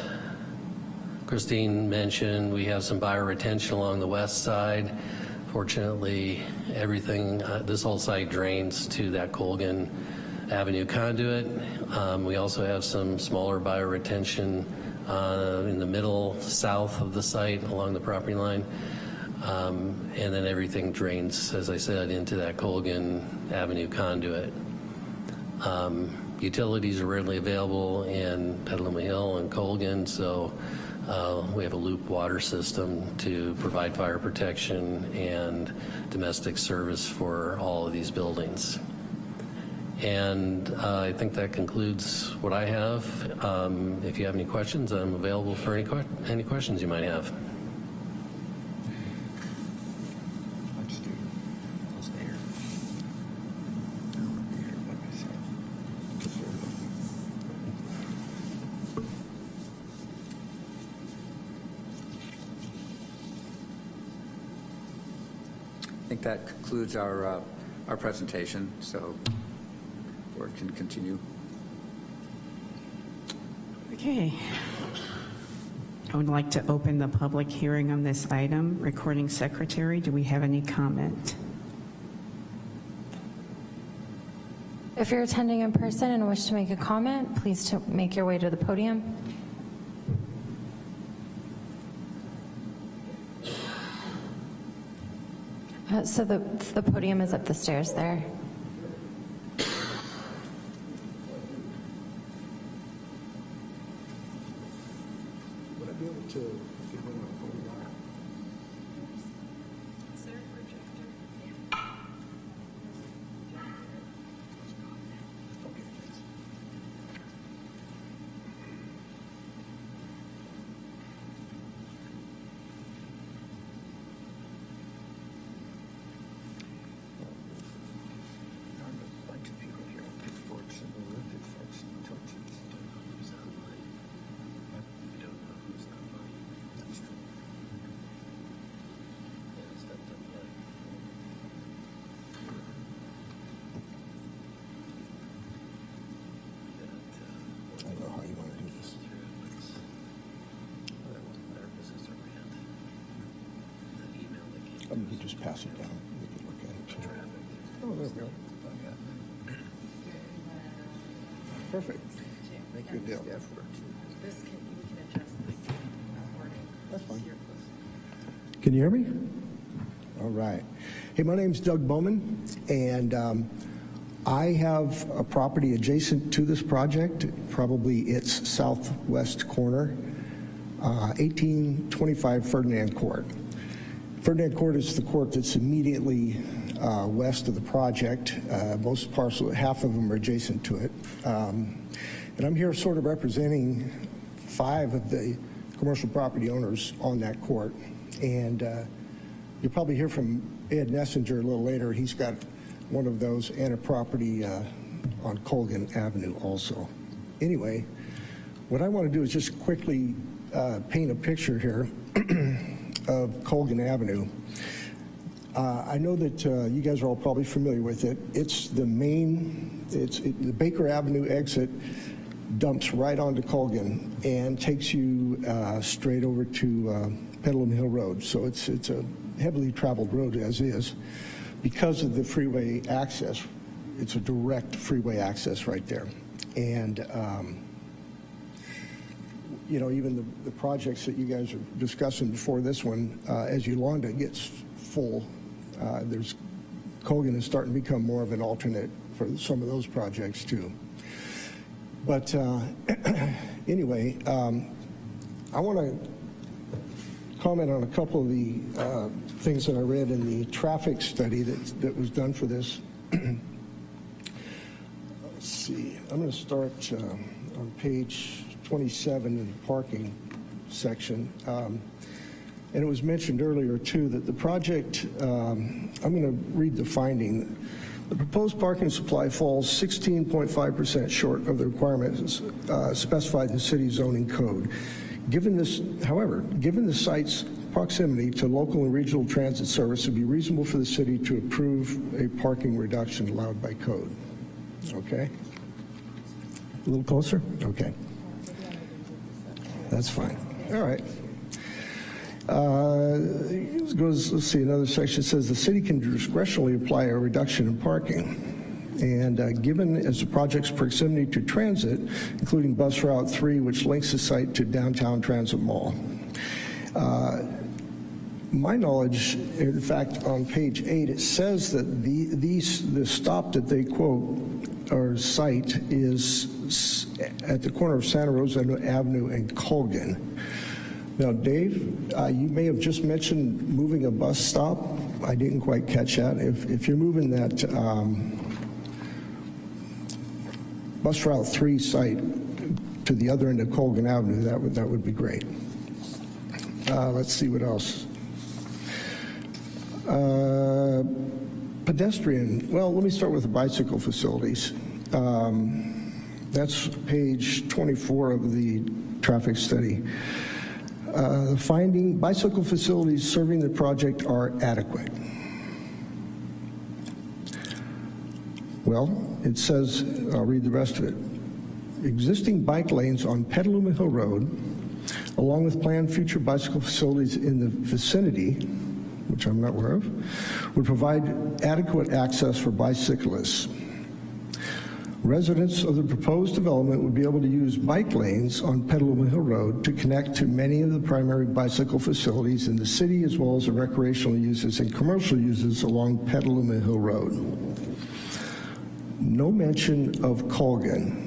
Christine mentioned, we have some bioretention along the west side. Fortunately, everything, this whole site drains to that Colgan Avenue conduit. We also have some smaller bioretention in the middle south of the site along the property line. And then everything drains, as I said, into that Colgan Avenue conduit. Utilities are readily available in Petaluma Hill and Colgan, so we have a loop water system to provide fire protection and domestic service for all of these buildings. And I think that concludes what I have. If you have any questions, I'm available for any questions you might have. I think that concludes our presentation, so board can continue. Okay. I would like to open the public hearing on this item. Recording secretary, do we have any comment? If you're attending in person and wish to make a comment, please make your way to the podium. So the podium is up the stairs there. Would I be able to figure out a photograph? My computer here, pitchforks and pitchforks and torches. That's true. I don't know how you want to do this. You could just pass it down. We could look at it too. Oh, there we go. Perfect. Good deal. That's fine. Can you hear me? All right. Hey, my name's Doug Bowman, and I have a property adjacent to this project, probably its southwest corner, 1825 Ferdinand Court. Ferdinand Court is the court that's immediately west of the project. Most parcel, half of them are adjacent to it. And I'm here sort of representing 5 of the commercial property owners on that court. And you'll probably hear from Ed Nessinger a little later. He's got one of those and a property on Colgan Avenue also. Anyway, what I want to do is just quickly paint a picture here of Colgan Avenue. I know that you guys are all probably familiar with it. It's the main, the Baker Avenue exit dumps right onto Colgan and takes you straight over to Petaluma Hill Road. So it's a heavily traveled road as is. Because of the freeway access, it's a direct freeway access right there. And you know, even the projects that you guys are discussing before this one, as Yolanda gets full, Colgan is starting to become more of an alternate for some of those projects too. But anyway, I want to comment on a couple of the things that I read in the traffic study that was done for this. Let's see, I'm going to start on page 27 in the parking section. And it was mentioned earlier, too, that the project, I'm going to read the finding. The proposed parking supply falls 16.5% short of the requirements specified in the city zoning code. However, given the site's proximity to local and regional transit service, it would be reasonable for the city to approve a parking reduction allowed by code. Okay? A little closer? Okay. That's fine. All right. Let's see, another section says the city can discretionally apply a reduction in parking. And given as the project's proximity to transit, including bus route 3, which links the site to downtown Transit Mall. My knowledge, in fact, on page 8, it says that the stop that they quote or cite is at the corner of Santa Rosa Avenue and Colgan. Now, Dave, you may have just mentioned moving a bus stop. I didn't quite catch that. If you're moving that bus route 3 site to the other end of Colgan Avenue, that would be great. Let's see what else. Pedestrian, well, let me start with the bicycle facilities. That's page 24 of the traffic study. The finding, bicycle facilities serving the project are adequate. Well, it says, I'll read the rest of it. Existing bike lanes on Petaluma Hill Road along with planned future bicycle facilities in the vicinity, which I'm not aware of, would provide adequate access for bicyclists. Residents of the proposed development would be able to use bike lanes on Petaluma Hill Road to connect to many of the primary bicycle facilities in the city, as well as the recreational uses and commercial uses along Petaluma Hill Road. No mention of Colgan.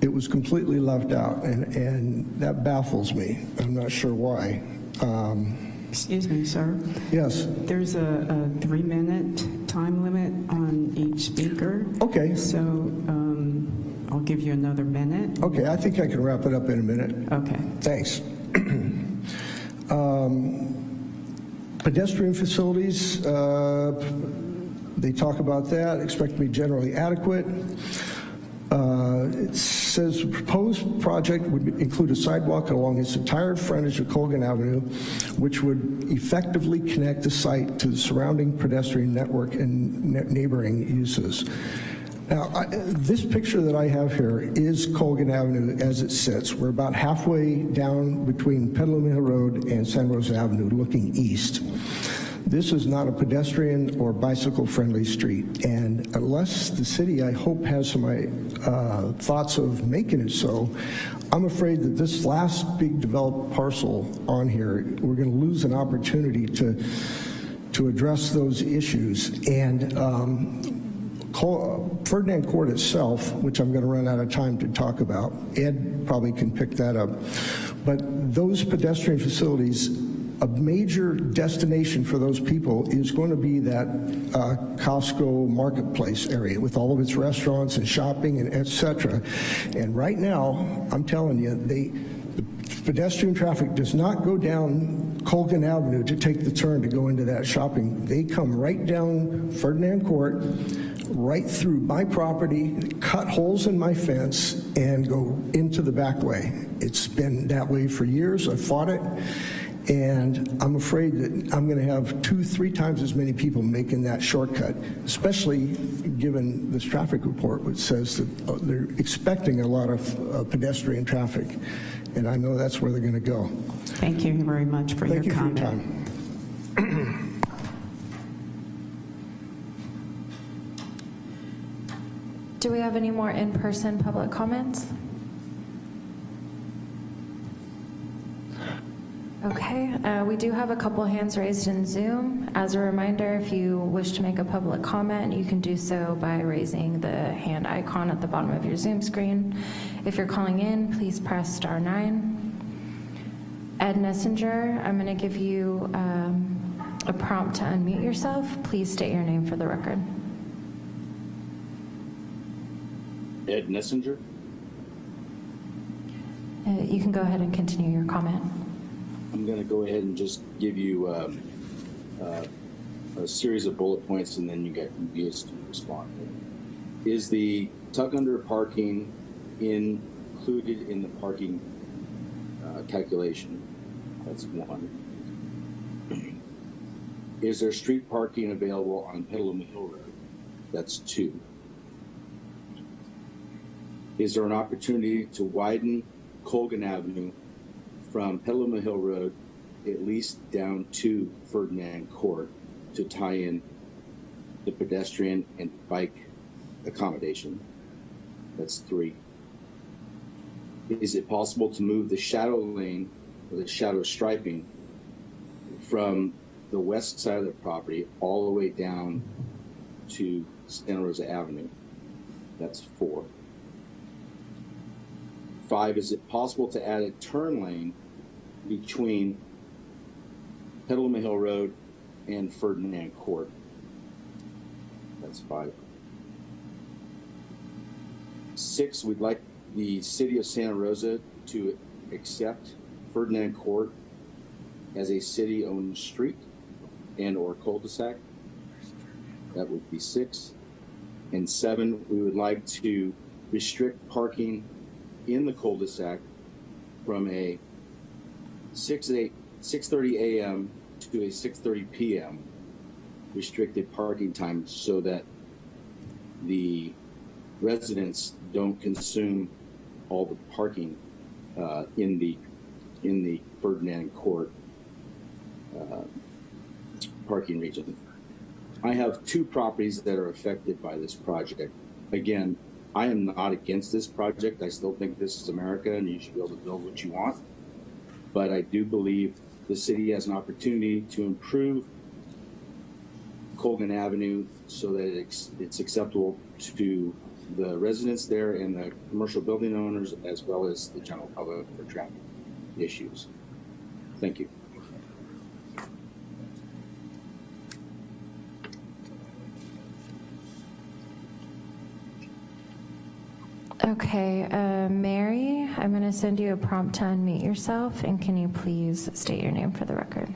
It was completely left out, and that baffles me. I'm not sure why. Excuse me, sir. Yes. There's a 3-minute time limit on each speaker. Okay. So I'll give you another minute. Okay, I think I can wrap it up in a minute. Okay. Thanks. Pedestrian facilities, they talk about that, expect to be generally adequate. It says the proposed project would include a sidewalk along its entire frontage of Colgan Avenue, which would effectively connect the site to the surrounding pedestrian network and neighboring uses. Now, this picture that I have here is Colgan Avenue as it sits. We're about halfway down between Petaluma Hill Road and San Rosa Avenue looking east. This is not a pedestrian or bicycle-friendly street, and unless the city, I hope, has some thoughts of making it so, I'm afraid that this last big developed parcel on here, we're going to lose an opportunity to address those issues. And Ferdinand Court itself, which I'm going to run out of time to talk about, Ed probably can pick that up, but those pedestrian facilities, a major destination for those people is going to be that Costco marketplace area with all of its restaurants and shopping and et cetera. And right now, I'm telling you, the pedestrian traffic does not go down Colgan Avenue to take the turn to go into that shopping. They come right down Ferdinand Court, right through my property, cut holes in my fence, and go into the back way. It's been that way for years. I fought it. And I'm afraid that I'm going to have 2-3 times as many people making that shortcut, especially given this traffic report, which says that they're expecting a lot of pedestrian traffic. And I know that's where they're going to go. Thank you very much for your comment. Thank you for your time. Do we have any more in-person public comments? Okay, we do have a couple hands raised in Zoom. As a reminder, if you wish to make a public comment, you can do so by raising the hand icon at the bottom of your Zoom screen. If you're calling in, please press star 9. Ed Nessinger, I'm going to give you a prompt to unmute yourself. Please state your name for the record. Ed Nessinger. You can go ahead and continue your comment. I'm going to go ahead and just give you a series of bullet points, and then you guys can respond. Is the tuck under parking included in the parking calculation? That's one. Is there street parking available on Petaluma Hill Road? That's 2. Is there an opportunity to widen Colgan Avenue from Petaluma Hill Road at least down to Ferdinand Court to tie in the pedestrian and bike accommodation? That's 3. Is it possible to move the shadow lane or the shadow striping from the west side of the property all the way down to Santa Rosa Avenue? That's 4. 5, is it possible to add a turn lane between Petaluma Hill Road and Ferdinand Court? That's 5. 6, we'd like the city of Santa Rosa to accept Ferdinand Court as a city-owned street and or cul-de-sac. That would be 6. And 7, we would like to restrict parking in the cul-de-sac from a 6:30 a.m. to a 6:30 p.m. restricted parking time so that the residents don't consume all the parking in the Ferdinand Court parking region. I have 2 properties that are affected by this project. Again, I am not against this project. I still think this is America and you should be able to build what you want. But I do believe the city has an opportunity to improve Colgan Avenue so that it's acceptable to the residents there and the commercial building owners, as well as the general public for traffic issues. Thank you. Okay, Mary, I'm going to send you a prompt to unmute yourself, and can you please state your name for the record?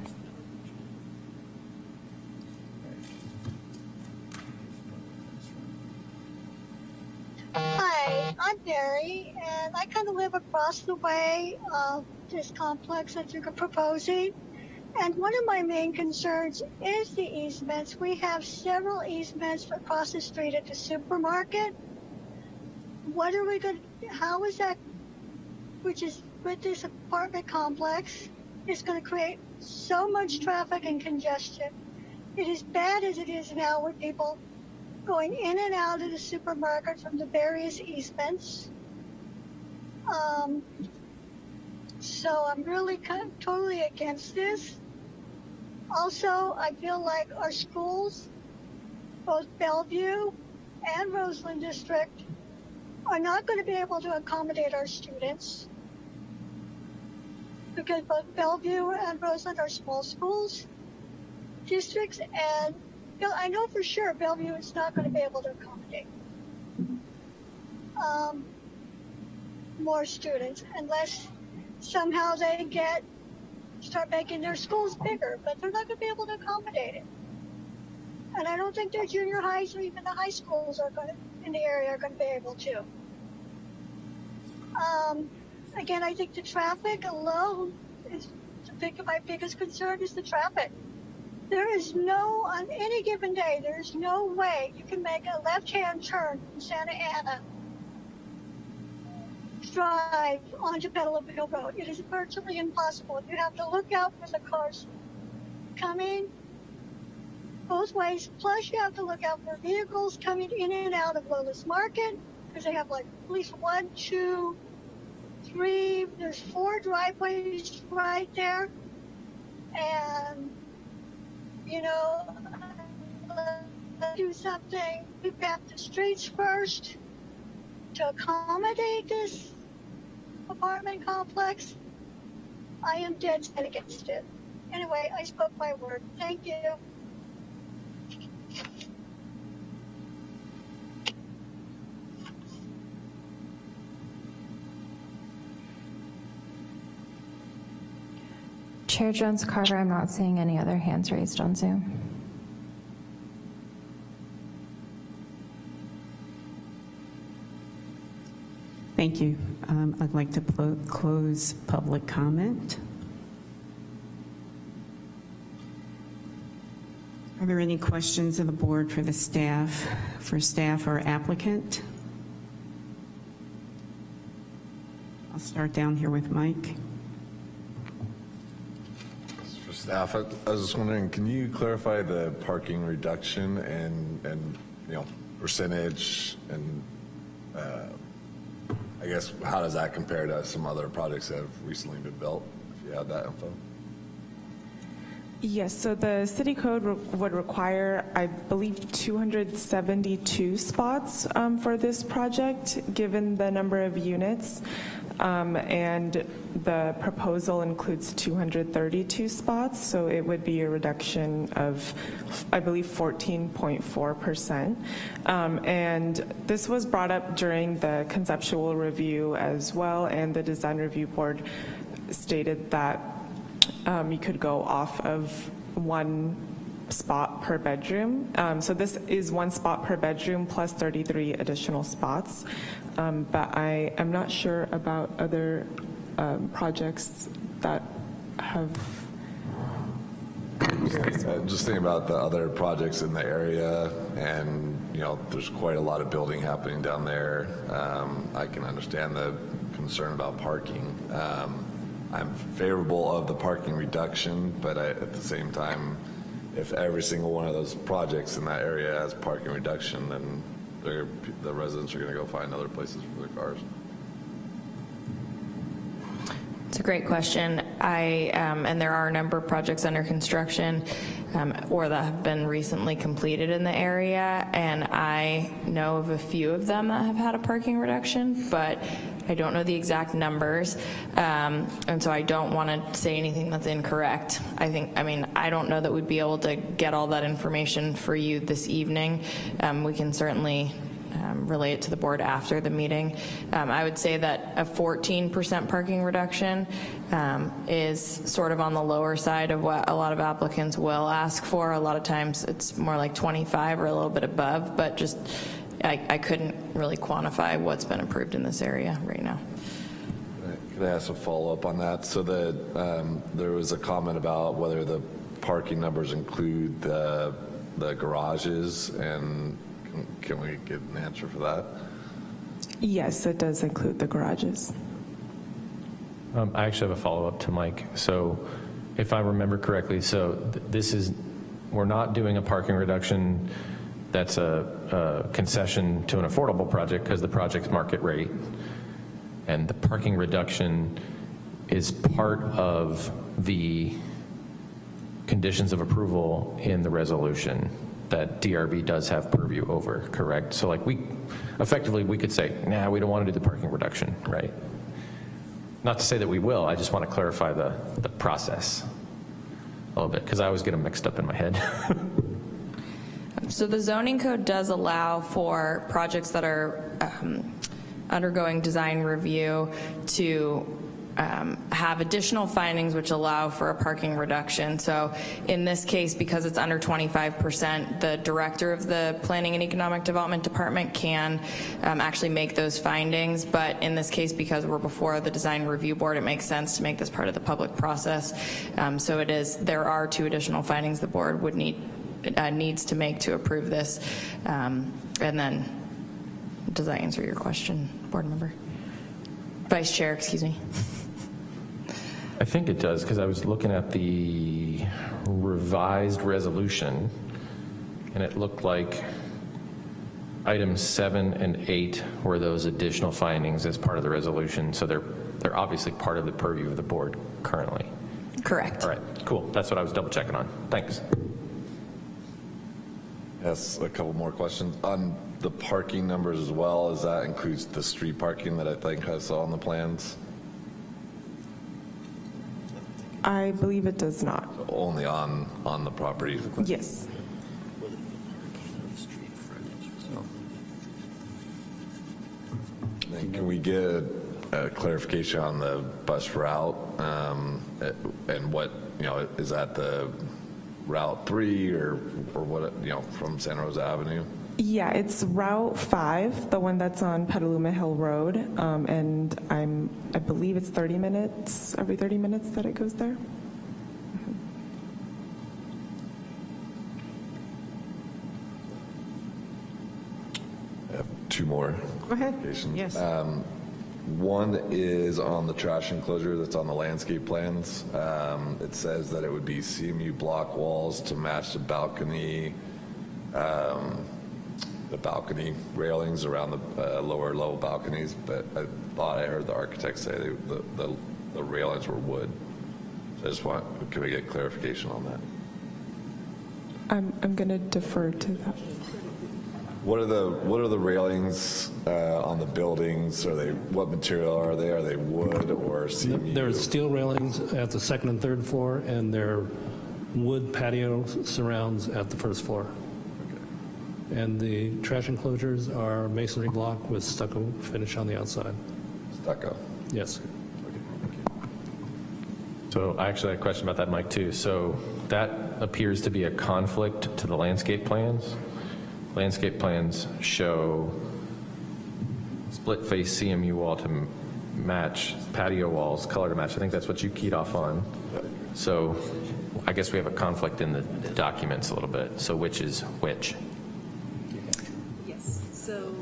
Hi, I'm Mary, and I kind of live across the way of this complex that you're proposing. And one of my main concerns is the easements. We have several easements across the street at the supermarket. What are we going to, how is that, which is with this apartment complex, is going to create so much traffic and congestion. It is bad as it is now with people going in and out of the supermarket from the various easements. So I'm really totally against this. Also, I feel like our schools, both Bellevue and Roseland District, are not going to be able to accommodate our students because both Bellevue and Roseland are small schools districts, and I know for sure Bellevue is not going to be able to accommodate more students unless somehow they start making their schools bigger, but they're not going to be able to accommodate it. And I don't think their junior highs or even the high schools in the area are going to be able to. Again, I think the traffic alone is my biggest concern is the traffic. There is on any given day, there is no way you can make a left-hand turn from Santa Ana drive onto Petaluma Hill Road. It is virtually impossible. You have to look out for the cars coming both ways. Plus, you have to look out for vehicles coming in and out of Lola's Market because they have like at least 1, 2, 3. There's 4 driveways right there, and do something. We map the streets first to accommodate this apartment complex. I am dead set against it. Anyway, I spoke my word. Thank you. Chair Jones-Carter, I'm not seeing any other hands raised on Zoom. Thank you. I'd like to close public comment. Are there any questions of the board for staff or applicant? I'll start down here with Mike. For staff, I was just wondering, can you clarify the parking reduction and percentage and I guess how does that compare to some other projects that have recently been built, if you have that info? Yes, so the city code would require, I believe, 272 spots for this project, given the number of units. And the proposal includes 232 spots, so it would be a reduction of, I believe, 14.4%. And this was brought up during the conceptual review as well, and the design review board stated that you could go off of 1 spot per bedroom. So this is 1 spot per bedroom plus 33 additional spots. But I am not sure about other projects that have. Just thinking about the other projects in the area, and there's quite a lot of building happening down there. I can understand the concern about parking. I'm favorable of the parking reduction, but at the same time, if every single one of those projects in that area has parking reduction, then the residents are going to go find other places for their cars. It's a great question. And there are a number of projects under construction or that have been recently completed in the area, and I know of a few of them that have had a parking reduction, but I don't know the exact numbers, and so I don't want to say anything that's incorrect. I don't know that we'd be able to get all that information for you this evening. We can certainly relay it to the board after the meeting. I would say that a 14% parking reduction is sort of on the lower side of what a lot of applicants will ask for. A lot of times it's more like 25 or a little bit above, but just I couldn't really quantify what's been approved in this area right now. Could I ask a follow-up on that? So there was a comment about whether the parking numbers include the garages, and can we get an answer for that? Yes, it does include the garages. I actually have a follow-up to Mike. So if I remember correctly, we're not doing a parking reduction that's a concession to an affordable project because the project's market rate, and the parking reduction is part of the conditions of approval in the resolution that DRB does have purview over, correct? So like we could say, nah, we don't want to do the parking reduction, right? Not to say that we will, I just want to clarify the process a little bit because I always get them mixed up in my head. So the zoning code does allow for projects that are undergoing design review to have additional findings which allow for a parking reduction. So in this case, because it's under 25%, the director of the Planning and Economic Development Department can actually make those findings. But in this case, because we're before the Design Review Board, it makes sense to make this part of the public process. So there are 2 additional findings the board would needs to make to approve this. And then, does that answer your question, board member? Vice Chair, excuse me. I think it does, because I was looking at the revised resolution, and it looked like items 7 and 8 were those additional findings as part of the resolution. So they're obviously part of the purview of the board currently. Correct. All right, cool. That's what I was double checking on. Thanks. Yes, a couple more questions on the parking numbers as well. As that includes the street parking that I think I saw on the plans? I believe it does not. Only on the property? Yes. Then can we get a clarification on the bus route and what, is that the Route 3 or what, from Santa Rosa Avenue? Yeah, it's Route 5, the one that's on Petaluma Hill Road, and I believe it's 30 minutes, every 30 minutes that it goes there. I have 2 more. Go ahead. clarifications. Yes. One is on the trash enclosure that's on the landscape plans. It says that it would be CMU block walls to match the balcony railings around the lower level balconies, but I thought I heard the architect say the railings were wood. So I just can we get clarification on that? I'm going to defer to that. What are the railings on the buildings? What material are they? Are they wood or CMU? There are steel railings at the 2nd and 3rd floor, and there are wood patio surrounds at the 1st floor. Okay. And the trash enclosures are masonry block with stucco finish on the outside. Stucco? Yes. So I actually had a question about that, Mike, too. So that appears to be a conflict to the landscape plans. Landscape plans show split face CMU wall to match patio walls, color to match. I think that's what you keyed off on. So I guess we have a conflict in the documents a little bit. So which is which? Yes. So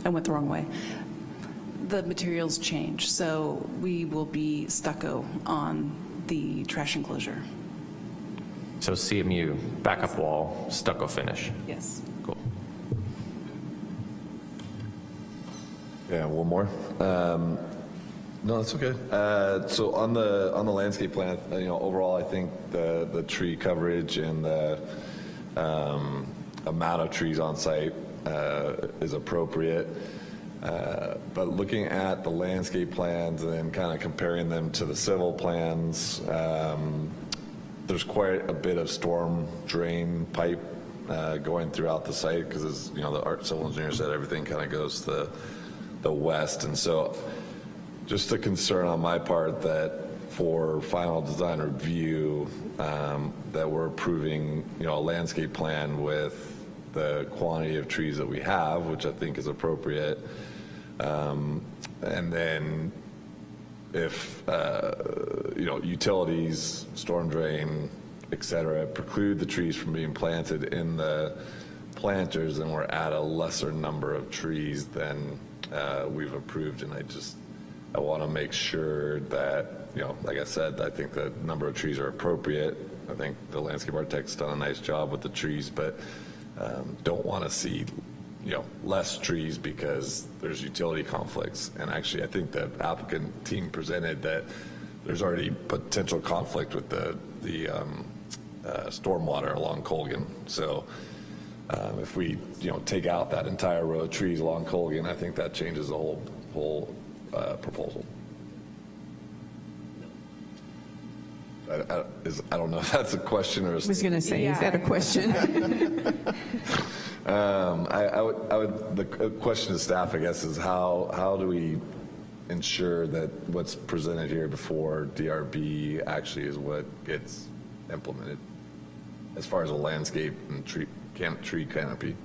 I went the wrong way. the materials change, so we will be stucco on the trash enclosure. So CMU, backup wall, stucco finish. Yes. Cool. Yeah, one more. No, that's okay. So on the landscape plan, overall, I think the tree coverage and the amount of trees on site is appropriate. But looking at the landscape plans and then kind of comparing them to the civil plans, there's quite a bit of storm drain pipe going throughout the site because, as the art civil engineer said, everything kind of goes to the west. And so just a concern on my part that for final design review, that we're approving, a landscape plan with the quantity of trees that we have, which I think is appropriate. And then if, utilities, storm drain, et cetera, preclude the trees from being planted in the planters, and we're at a lesser number of trees than we've approved. And I want to make sure that, like I said, I think the number of trees are appropriate. I think the landscape architect's done a nice job with the trees, but don't want to see, less trees because there's utility conflicts. And actually, I think the applicant team presented that there's already potential conflict with the stormwater along Colgan. So if we, take out that entire row of trees along Colgan, I think that changes the whole proposal. I don't know if that's a question or a I was going to say, is that a question? The question to staff, I guess, is how do we ensure that what's presented here before DRB actually is what gets implemented as far as a landscape and tree canopy?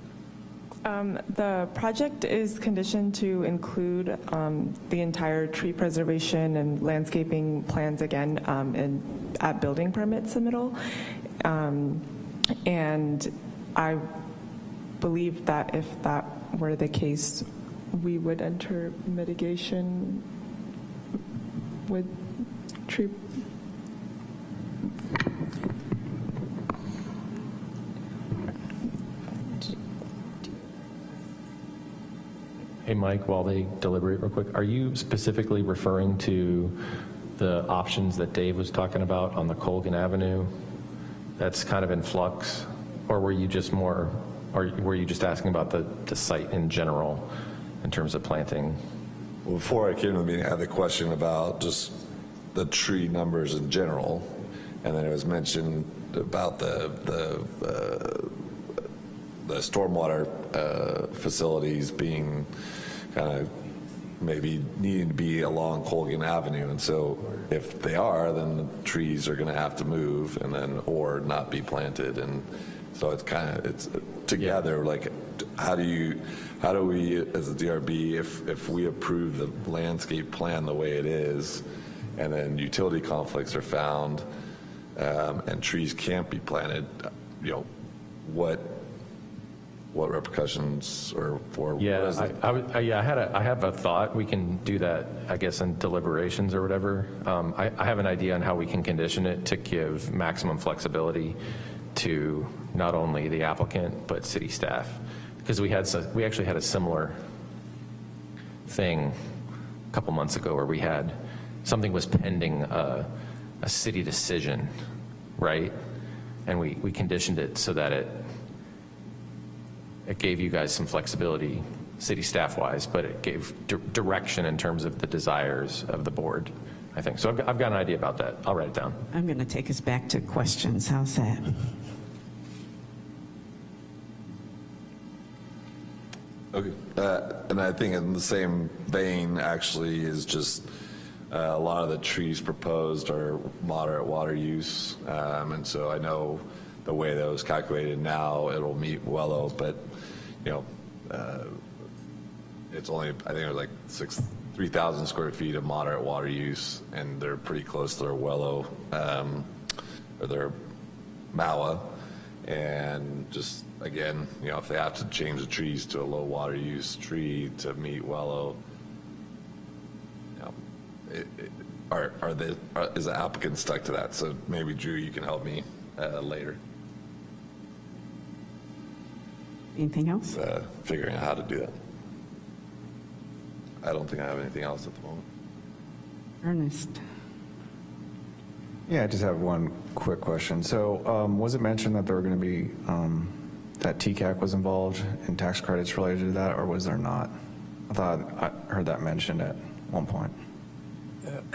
The project is conditioned to include the entire tree preservation and landscaping plans again at building permit submittal. And I believe that if that were the case, we would enter mitigation with tree. Hey, Mike, while they deliberate real quick, are you specifically referring to the options that Dave was talking about on the Colgan Avenue that's kind of in flux? Or were you just asking about the site in general in terms of planting? Well, before I came to the meeting, I had the question about just the tree numbers in general. And then it was mentioned about the stormwater facilities being kind of maybe needing to be along Colgan Avenue. And so if they are, then the trees are going to have to move or not be planted. And so it's together, like how do we as a DRB, if we approve the landscape plan the way it is, and then utility conflicts are found, and trees can't be planted, what repercussions or for? Yeah, I have a thought. We can do that, I guess, in deliberations or whatever. I have an idea on how we can condition it to give maximum flexibility to not only the applicant but city staff, because we actually had a similar thing a couple months ago where something was pending a city decision, right? And we conditioned it so that it gave you guys some flexibility, city staff-wise, but it gave direction in terms of the desires of the board, I think. So I've got an idea about that. I'll write it down. I'm going to take us back to questions. How's that? Okay. And I think in the same vein, actually, is just a lot of the trees proposed are moderate water use. And so I know the way that was calculated now, it'll meet Wellow, but it's only, I think it was like 3,000 square feet of moderate water use, and they're pretty close to their Wellow, or their MAWA. And just, again, if they have to change the trees to a low water use tree to meet Wellow, Is the applicant stuck to that? So maybe Drew, you can help me later. Anything else? Figuring out how to do that. I don't think I have anything else at the moment. Ernest? Yeah, I just have one quick question. So was it mentioned that there were going to be, that TCAC was involved in tax credits related to that, or was there not? I thought I heard that mentioned at one point.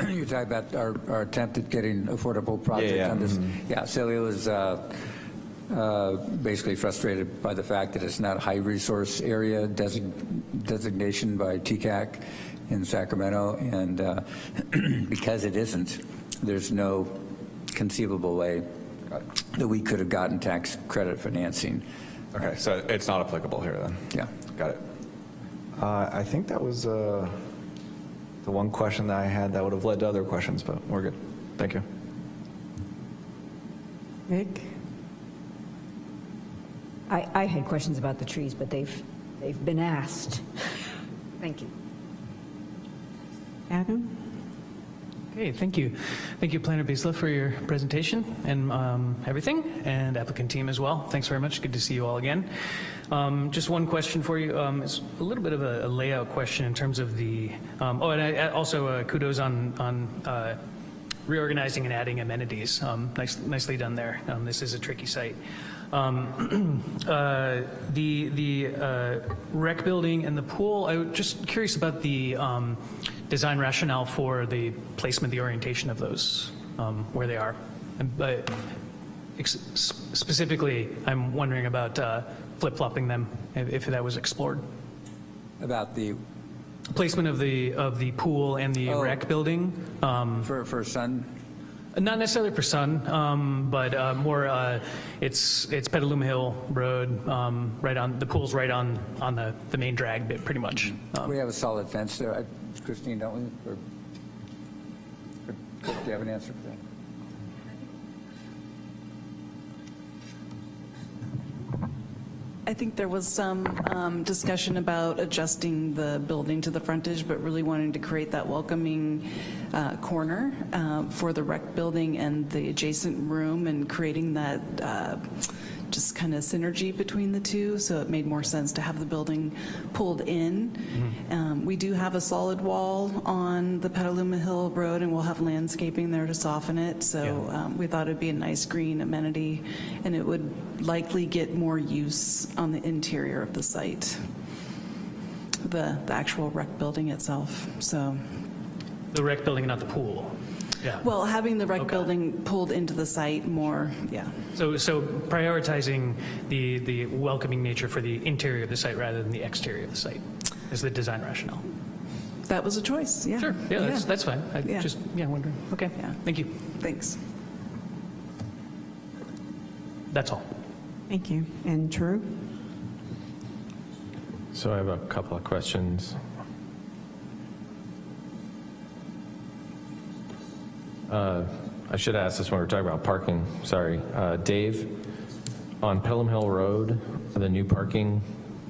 You're talking about our attempt at getting affordable projects on this? Mm-hmm. Yeah, so it was basically frustrated by the fact that it's not a high resource area designation by TCAC in Sacramento, and because it isn't, there's no conceivable way that we could have gotten tax credit financing. Okay, so it's not applicable here then? Yeah. Got it. I think that was the one question that I had that would have led to other questions, but we're good. Thank you. Nick? I had questions about the trees, but they've been asked. Thank you. Adam? Okay, thank you. Thank you, Planner Bisla, for your presentation and everything, and applicant team as well. Thanks very much. Good to see you all again. Just one question for you. It's a little bit of a layout question in terms of the, and also kudos on reorganizing and adding amenities. Nicely done there. This is a tricky site. The rec building and the pool, I was just curious about the design rationale for the placement, the orientation of those, where they are. But specifically, I'm wondering about flip-flopping them, if that was explored. About the placement of the pool and the rec building. For sun? Not necessarily for sun, but more, it's Petaluma Hill Road, right on, the pool's right on the main drag bit, pretty much. We have a solid fence there, Christine, don't we? Or do you have an answer for that? I think there was some discussion about adjusting the building to the frontage, but really wanting to create that welcoming corner for the rec building and the adjacent room, and creating that just kind of synergy between the two, so it made more sense to have the building pulled in. Mm-hmm. We do have a solid wall on the Petaluma Hill Road, and we'll have landscaping there to soften it, so we thought it'd be a nice green amenity, and it would likely get more use on the interior of the site, the actual rec building itself. So the rec building, not the pool. Yeah. Well, having the rec building pulled into the site more, yeah. So prioritizing the welcoming nature for the interior of the site rather than the exterior of the site is the design rationale. That was a choice, yeah. Sure, yeah, that's fine. I just wondering. Okay, yeah. Thank you. Thanks. That's all. Thank you. And Drew? So I have a couple of questions. I should ask this when we were talking about parking. Sorry. Dave, on Pelham Hill Road, the new parking,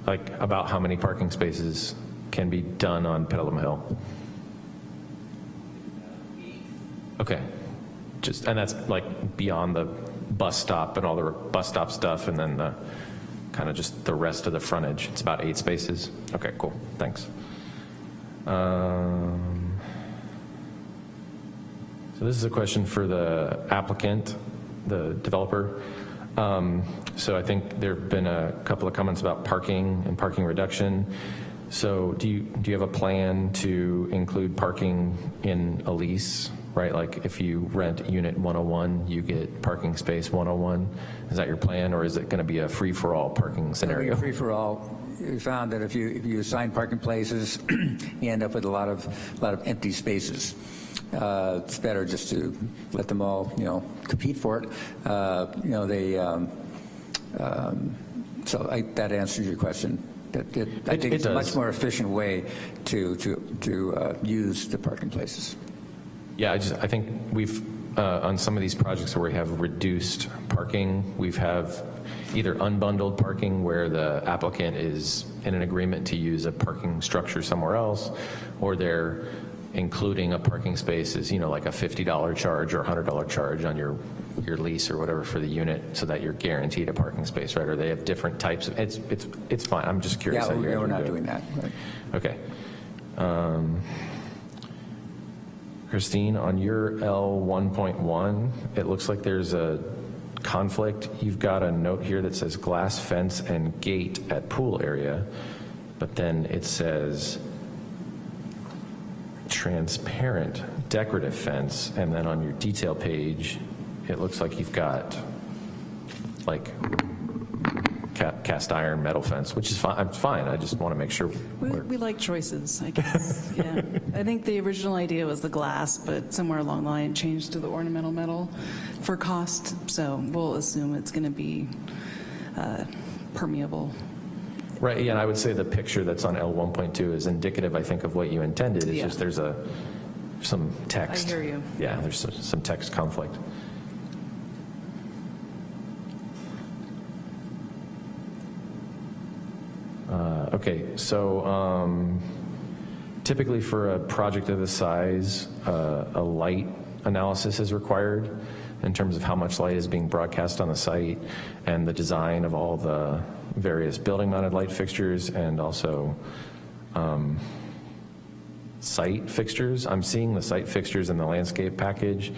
like about how many parking spaces can be done on Pelham Hill? Okay. And that's like beyond the bus stop and all the bus stop stuff, and then the kind of just the rest of the frontage. It's about 8 spaces. Okay, cool. Thanks. So this is a question for the applicant, the developer. So I think there have been a couple of comments about parking and parking reduction. So do you have a plan to include parking in a lease, right? Like if you rent unit 101, you get parking space 101. Is that your plan, or is it going to be a free-for-all parking scenario? Free-for-all. We found that if you assign parking places, you end up with a lot of empty spaces. It's better just to let them all, compete for it. So that answers your question. I think it's a much more efficient way to use the parking places. Yeah, I think we've on some of these projects where we have reduced parking, we've have either unbundled parking where the applicant is in an agreement to use a parking structure somewhere else, or they're including a parking space is, like a $50 charge or $100 charge on your lease or whatever for the unit, so that you're guaranteed a parking space, right? Or they have different types of, it's fine. I'm just curious. Yeah, how you guys we're are not doing that. Right. Okay. Christine, on your L1.1, it looks like there's a conflict. You've got a note here that says glass fence and gate at pool area, but then it says transparent decorative fence, and then on your detail page, it looks like you've got like cast iron metal fence, which is fine. I'm fine. I just want to make sure. We like choices, I guess. Yeah. I think the original idea was the glass, but somewhere along the line it changed to the ornamental metal for cost. So we'll assume it's going to be permeable. Right, yeah, and I would say the picture that's on L1.2 is indicative, I think, of what you intended. It's just there's some text. I hear you. Yeah, there's some text conflict. Okay, so typically for a project of this size, a light analysis is required in terms of how much light is being broadcast on the site and the design of all the various building-mounted light fixtures and also site fixtures. I'm seeing the site fixtures in the landscape package,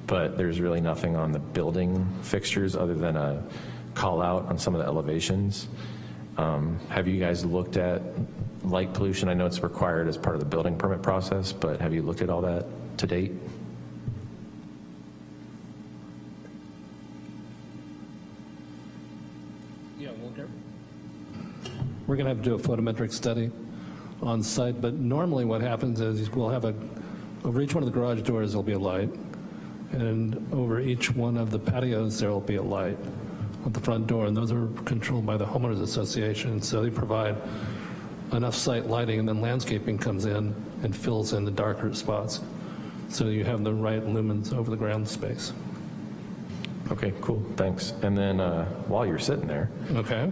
but there's really nothing on the building fixtures other than a call out on some of the elevations. Have you guys looked at light pollution? I know it's required as part of the building permit process, but have you looked at all that to date? Yeah, we're going to have to do a photometric study on site, but normally what happens is we'll have over each one of the garage doors there'll be a light, and over each one of the patios there will be a light at the front door, and those are controlled by the homeowners association, so they provide enough site lighting, and then landscaping comes in and fills in the darker spots, so you have the right lumens over the ground space. Okay, cool, thanks. And then while you're sitting there, okay,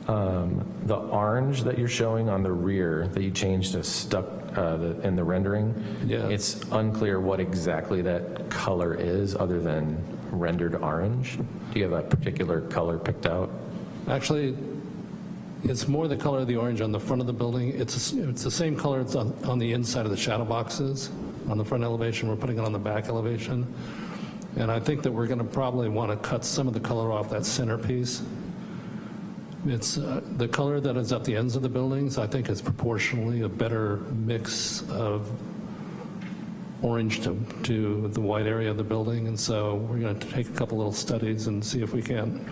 the orange that you're showing on the rear that you changed to stuck in the rendering, it's unclear what exactly that color is other than rendered orange. Do you have a particular color picked out? Actually, it's more the color of the orange on the front of the building. It's the same color it's on the inside of the shadow boxes. On the front elevation, we're putting it on the back elevation. And I think that we're going to probably want to cut some of the color off that centerpiece. It's the color that is at the ends of the buildings, I think, is proportionally a better mix of orange to the white area of the building. And so we're going to take a couple little studies and see if we can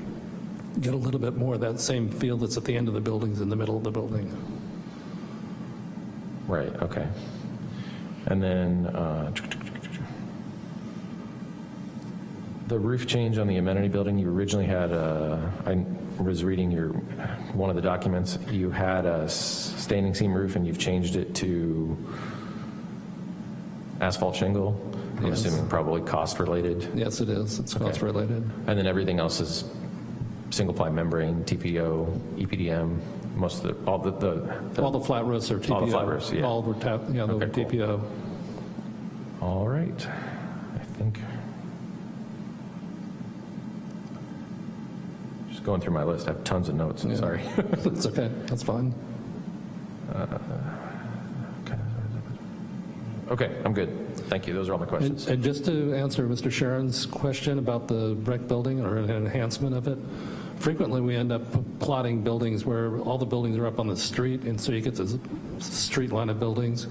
get a little bit more of that same feel that's at the end of the buildings in the middle of the building. Right, okay. And then the roof change on the amenity building, you originally had I was reading one of the documents, you had a standing seam roof and you've changed it to asphalt shingle. I'm assuming probably cost related. Yes, it is. It's cost related. And then everything else is single ply membrane, TPO, EPDM, most of all the flat roofs are TPO. All the flat roofs, yeah. All were TPO. Cool. All right, I think. Just going through my list, I have tons of notes. I'm sorry. That's okay. That's fine. Okay, I'm good. Thank you. Those are all my questions. And just to answer Mr. Sharon's question about the brick building or an enhancement of it, frequently we end up plotting buildings where all the buildings are up on the street, and so you get this street line of buildings.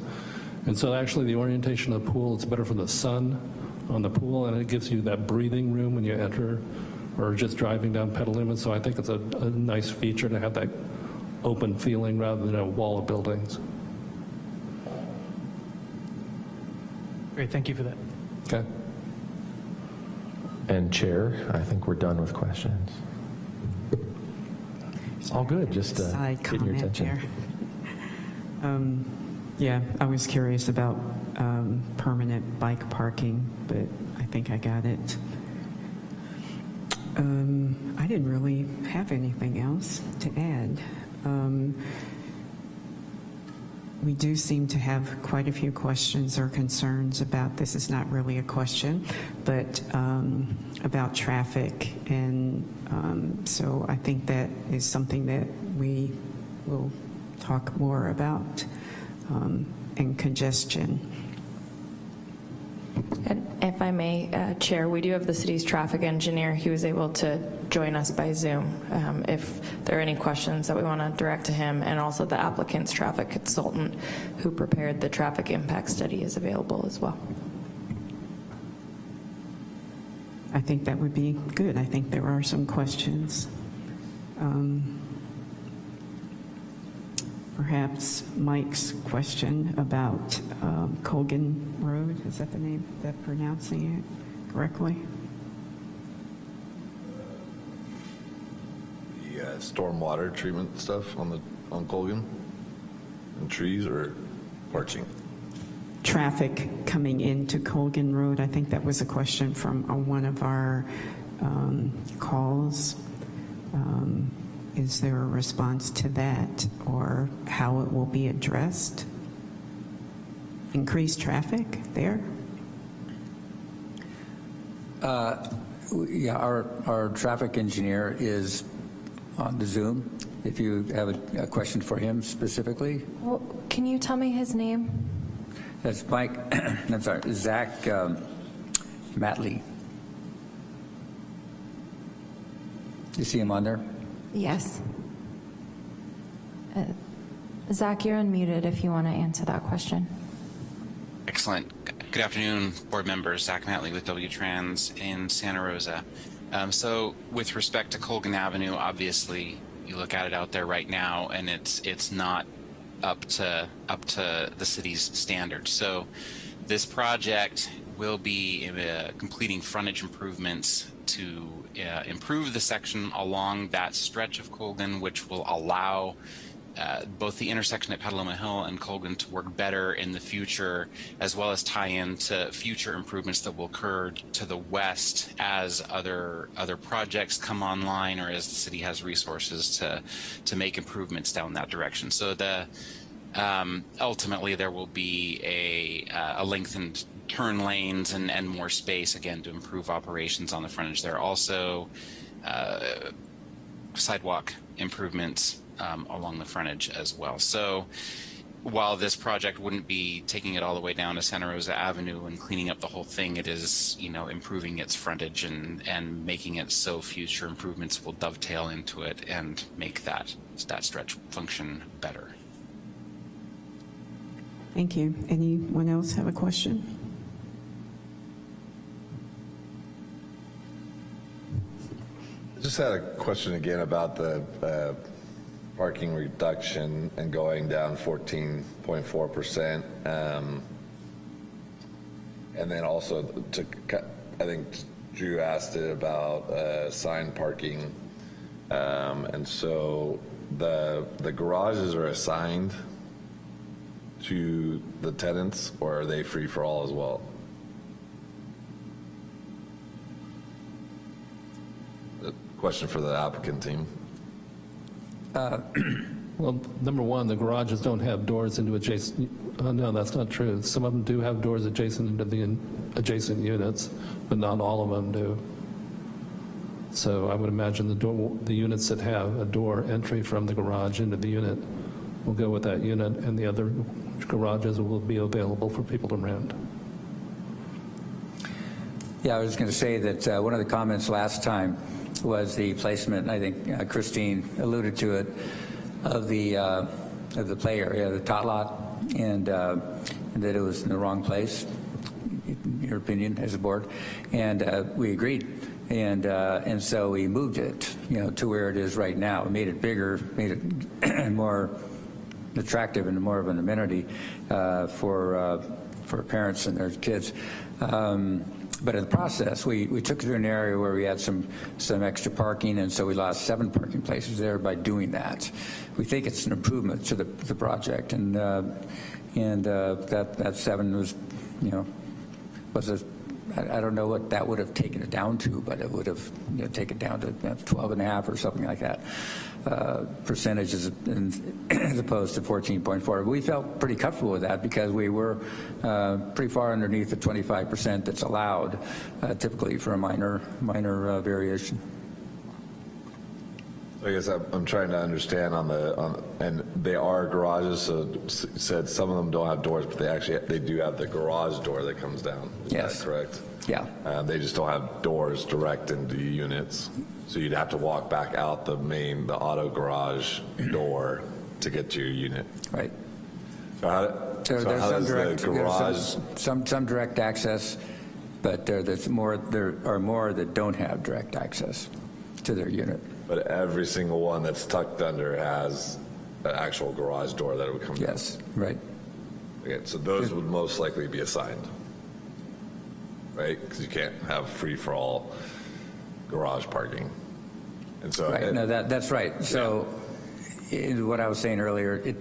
And so actually the orientation of the pool, it's better for the sun on the pool, and it gives you that breathing room when you enter or just driving down Petaluma. So I think it's a nice feature to have that open feeling rather than a wall of buildings. Great, thank you for that. Okay. And Chair, I think we're done with questions. All good, just Side getting your comment attention. there. Yeah, I was curious about permanent bike parking, but I think I got it. I didn't really have anything else to add. we do seem to have quite a few questions or concerns about, this is not really a question, but about traffic. And so I think that is something that we will talk more about, and congestion. And if I may, Chair, we do have the city's traffic engineer. He was able to join us by Zoom. If there are any questions that we want to direct to him, and also the applicant's traffic consultant who prepared the traffic impact study is available as well. I think that would be good. I think there are some questions. Perhaps Mike's question about Colgan Road, is that the name? Is that pronouncing it correctly? The stormwater treatment stuff on Colgan, and trees or parching. Traffic coming into Colgan Road, I think that was a question from one of our calls. Is there a response to that, or how it will be addressed? Increased traffic there? Yeah, our traffic engineer is on the Zoom. If you have a question for him specifically. Well, can you tell me his name? That's Mike, I'm sorry, Zach Matley. You see him on there? Yes. Zach, you're unmuted if you want to answer that question. Excellent. Good afternoon, board members. Zach Matley with W-Trans in Santa Rosa. So with respect to Colgan Avenue, obviously you look at it out there right now and it's not up to the city's standards. So this project will be completing frontage improvements to improve the section along that stretch of Colgan, which will allow both the intersection at Petaluma Hill and Colgan to work better in the future, as well as tie into future improvements that will occur to the west as other projects come online, or as the city has resources to make improvements down that direction. So ultimately there will be a lengthened turn lanes and more space, again, to improve operations on the frontage. There are also sidewalk improvements along the frontage as well. So while this project wouldn't be taking it all the way down to Santa Rosa Avenue and cleaning up the whole thing, it is, improving its frontage and making it so future improvements will dovetail into it and make that stretch function better. Thank you. Anyone else have a question? Just had a question again about the parking reduction and going down 14.4%. And then also I think Drew asked it about sign parking. And so the garages are assigned to the tenants, or are they free for all as well? Question for the applicant team. Well, number one, the garages don't have doors into adjacent. No, that's not true. Some of them do have doors adjacent into the adjacent units, but not all of them do. So I would imagine the units that have a door entry from the garage into the unit will go with that unit, and the other garages will be available for people to rent. Yeah, I was going to say that one of the comments last time was the placement, I think Christine alluded to it, of the play area, the tot lot, and that it was in the wrong place, in your opinion, as a board, and we agreed, and so we moved it, to where it is right now. We made it bigger, made it more attractive and more of an amenity for parents and their kids. But in the process, we took it to an area where we had some extra parking, and so we lost 7 parking places there by doing that. We think it's an improvement to the project, and that 7 was, was a I don't know what that would have taken it down to, but it would have taken it down to 12.5 or something like that percentages as opposed to 14.4. We felt pretty comfortable with that because we were pretty far underneath the 25% that's allowed typically for a minor variation. I guess I'm trying to understand and they are garages, so said some of them don't have doors, but they do have the garage door that comes down. Is that correct? Yeah. They just don't have doors direct into units. So you'd have to walk back out the auto garage door to get to your unit. Right. So There's how some does direct, the garage? some direct access, but there are more that don't have direct access to their unit. But every single one that's tucked under has an actual garage door that would come down. Yes, right. Okay, so those would most likely be assigned, right? Because you can't have free-for-all garage parking. And so Right. No, that's right. So what I was saying earlier,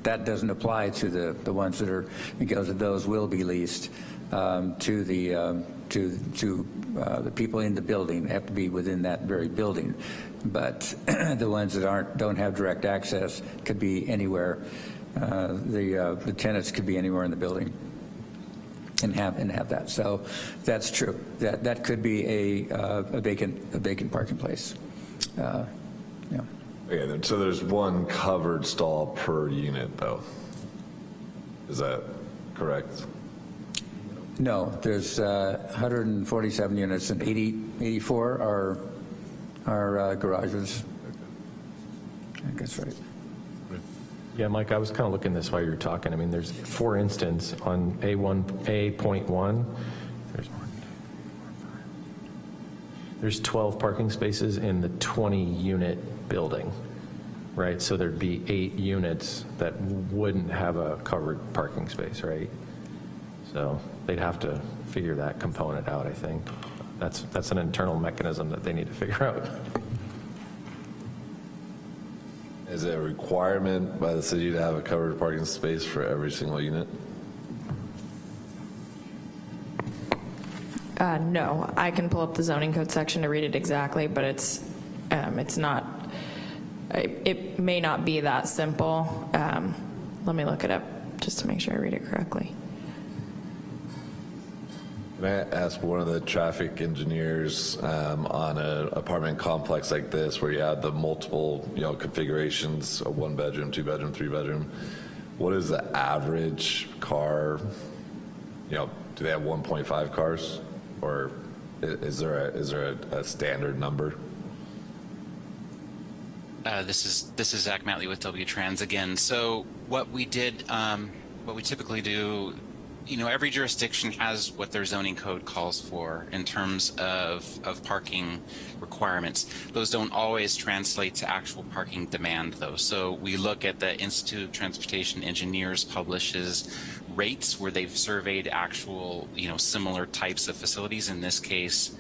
that doesn't apply to the ones that are, because those will be leased to the people in the building. They have to be within that very building. But the ones that don't have direct access could be anywhere. The tenants could be anywhere in the building and have that. So that's true. That could be a vacant parking place. Okay, so there's one covered stall per unit, though. Is that correct? No, there's 147 units and 84 are garages. I think that's right. Yeah, Mike, I was kind of looking this while you were talking. I mean, there's, for instance, on A.1, there's 12 parking spaces in the 20-unit building, right? So there'd be 8 units that wouldn't have a covered parking space, right? So they'd have to figure that component out, I think. That's an internal mechanism that they need to figure out. Is it a requirement by the city to have a covered parking space for every single unit? No, I can pull up the zoning code section to read it exactly, but it's not, it may not be that simple. Let me look it up just to make sure I read it correctly. Can I ask one of the traffic engineers on an apartment complex like this where you have the multiple, configurations of 1 bedroom, 2 bedroom, 3 bedroom, what is the average car? Do they have 1.5 cars, or is there a standard number? This is Zach Matley with W-Trans again. So what we typically do, every jurisdiction has what their zoning code calls for in terms of parking requirements. Those don't always translate to actual parking demand, though. So we look at the Institute of Transportation Engineers publishes rates where they've surveyed actual, similar types of facilities. In this case,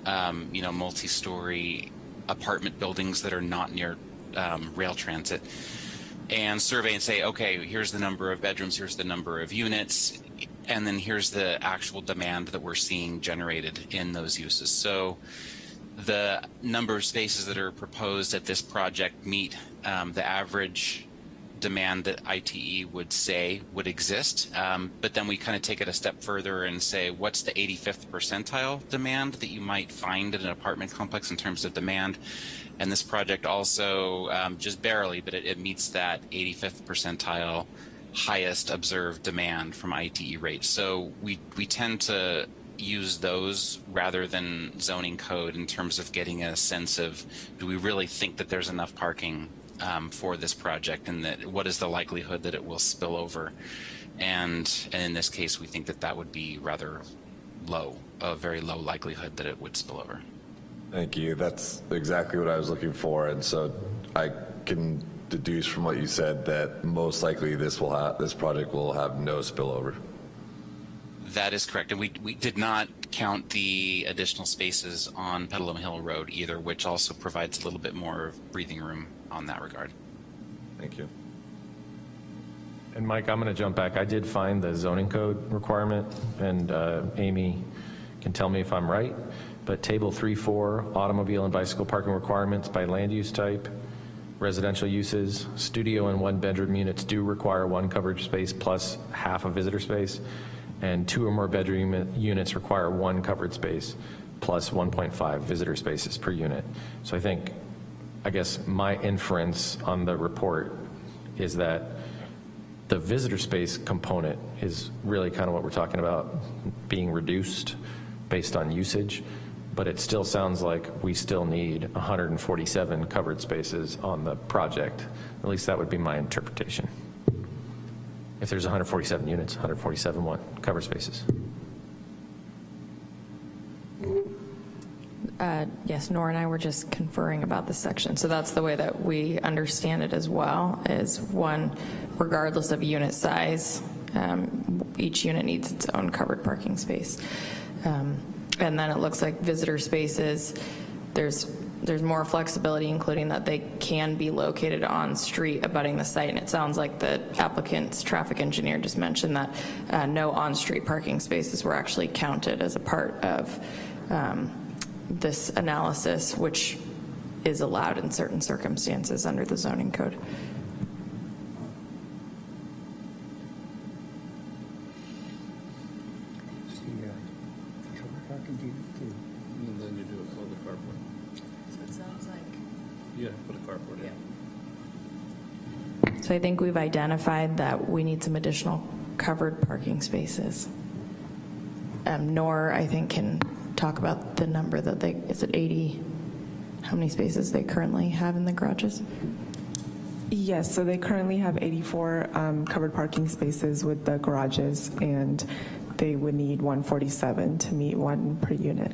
multi-story apartment buildings that are not near rail transit, and survey and say, okay, here's the number of bedrooms, here's the number of units, and then here's the actual demand that we're seeing generated in those uses. So the number of spaces that are proposed at this project meet the average demand that ITE would say would exist. But then we kind of take it a step further and say, what's the 85th percentile demand that you might find in an apartment complex in terms of demand? And this project also, just barely, but it meets that 85th percentile highest observed demand from ITE rates. So we tend to use those rather than zoning code in terms of getting a sense of, do we really think that there's enough parking for this project, and that what is the likelihood that it will spill over? And in this case, we think that that would be rather low, a very low likelihood that it would spill over. Thank you. That's exactly what I was looking for. And so I can deduce from what you said that most likely this project will have no spillover. That is correct. And we did not count the additional spaces on Petaluma Hill Road either, which also provides a little bit more breathing room on that regard. Thank you. And Mike, I'm going to jump back. I did find the zoning code requirement, and Amy can tell me if I'm right, but table 3.4, automobile and bicycle parking requirements by land use type, residential uses, studio and one-bedroom units do require one covered space plus half a visitor space, and 2 or more bedroom units require one covered space plus 1.5 visitor spaces per unit. So I guess my inference on the report is that the visitor space component is really kind of what we're talking about being reduced based on usage, but it still sounds like we still need 147 covered spaces on the project. At least that would be my interpretation. If there's 147 units, 147 covered spaces. Yes, Nora and I were just conferring about this section. So that's the way that we understand it as well, is one, regardless of unit size, each unit needs its own covered parking space. And then it looks like visitor spaces, there's more flexibility, including that they can be located on street abutting the site. And it sounds like the applicant's traffic engineer just mentioned that no on-street parking spaces were actually counted as a part of this analysis, which is allowed in certain circumstances under the zoning code. And then you do a call the carport. So it sounds like. Yeah, put a carport in. So I think we've identified that we need some additional covered parking spaces. Nor, I think, can talk about the number that is it 80, how many spaces they currently have in the garages? Yes, so they currently have 84 covered parking spaces with the garages, and they would need 147 to meet one per unit.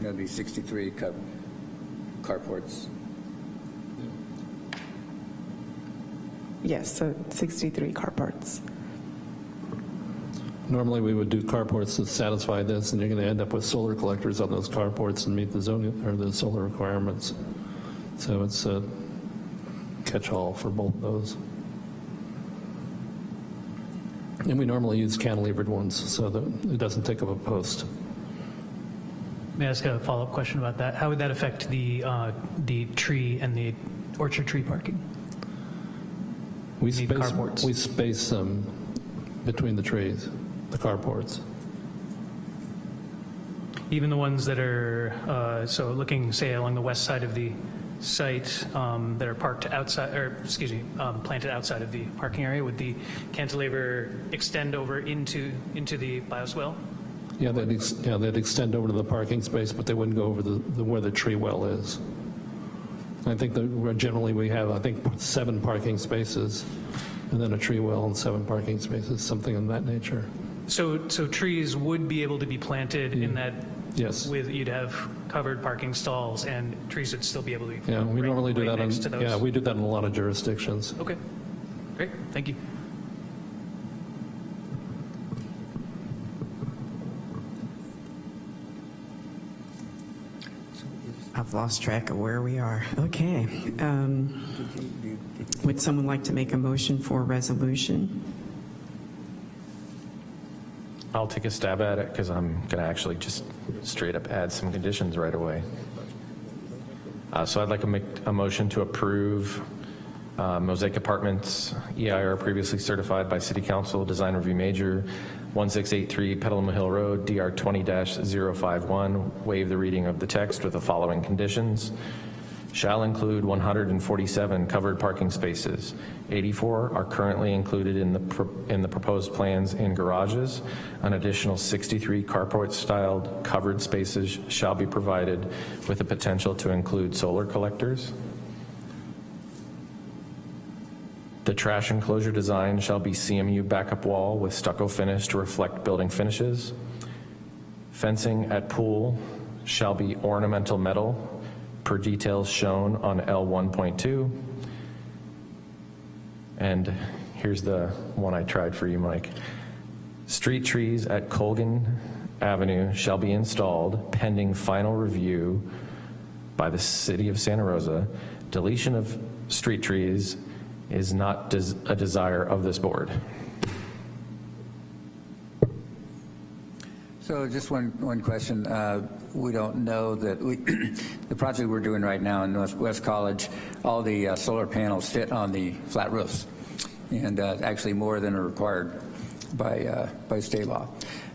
That'd be 63 carports. Yes, so 63 carports. Normally, we would do carports to satisfy this, and you're going to end up with solar collectors on those carports and meet the zoning or the solar requirements. So it's a catch-all for both those. And we normally use cantilevered ones so that it doesn't take up a post. May I ask a follow-up question about that? How would that affect the tree and the orchard tree parking? We space them between the trees, the carports. Even the ones that are, so looking, say, along the west side of the site that are parked outside, or excuse me, planted outside of the parking area, would the cantilever extend over into the bioswale? Yeah, they'd extend over to the parking space, but they wouldn't go over where the tree well is. I think that generally we have, 7 parking spaces, and then a tree well and 7 parking spaces, something of that nature. So trees would be able to be planted in that. Yes. You'd have covered parking stalls, and trees would still be able to be. Yeah, we normally do that next to those. Yeah, we do that in a lot of jurisdictions. Okay, great, thank you. I've lost track of where we are. Okay. Would someone like to make a motion for resolution? I'll take a stab at it because I'm going to actually just straight up add some conditions right away. So I'd like to make a motion to approve Mosaic Apartments, EIR previously certified by City Council, Design Review Major, 1683 Petaluma Hill Road, DR 20-051, waive the reading of the text with the following conditions. Shall include 147 covered parking spaces. 84 are currently included in the proposed plans in garages. An additional 63 carport-styled covered spaces shall be provided with the potential to include solar collectors. The trash enclosure design shall be CMU backup wall with stucco finish to reflect building finishes. Fencing at pool shall be ornamental metal per details shown on L1.2. And here's the one I tried for you, Mike. Street trees at Colgan Avenue shall be installed pending final review by the City of Santa Rosa. Deletion of street trees is not a desire of this board. So just one question. We don't know that the project we're doing right now in Northwest College, all the solar panels fit on the flat roofs, and actually more than are required by state law.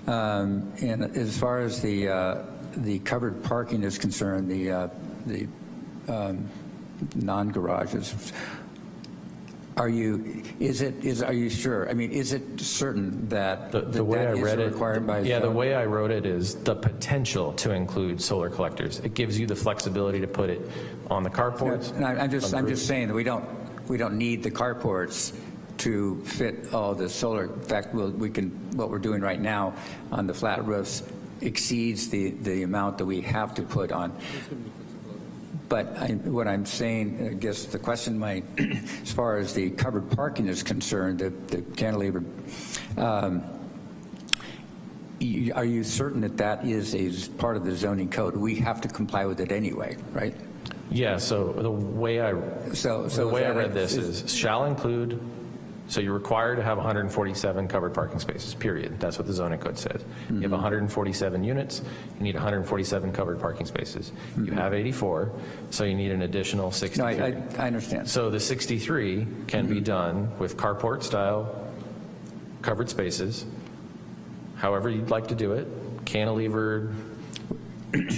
And as far as the covered parking is concerned, the non-garages, are you sure? I mean, is it certain that the way I read it, required by yeah, the zone? way I wrote it is the potential to include solar collectors. It gives you the flexibility to put it on the carports. No, I'm just saying that we don't need the carports to fit all the solar. In fact, what we're doing right now on the flat roofs exceeds the amount that we have to put on. But what I'm saying, I guess the question might, as far as the covered parking is concerned, the cantilever, are you certain that is a part of the zoning code? We have to comply with it anyway, right? Yeah, so the way I read this is shall include, so you're required to have 147 covered parking spaces, period. That's what the zoning code says. You have 147 units, you need 147 covered parking spaces. You have 84, so you need an additional 63. No, I understand. So the 63 can be done with carport style covered spaces, however you'd like to do it, cantilevered,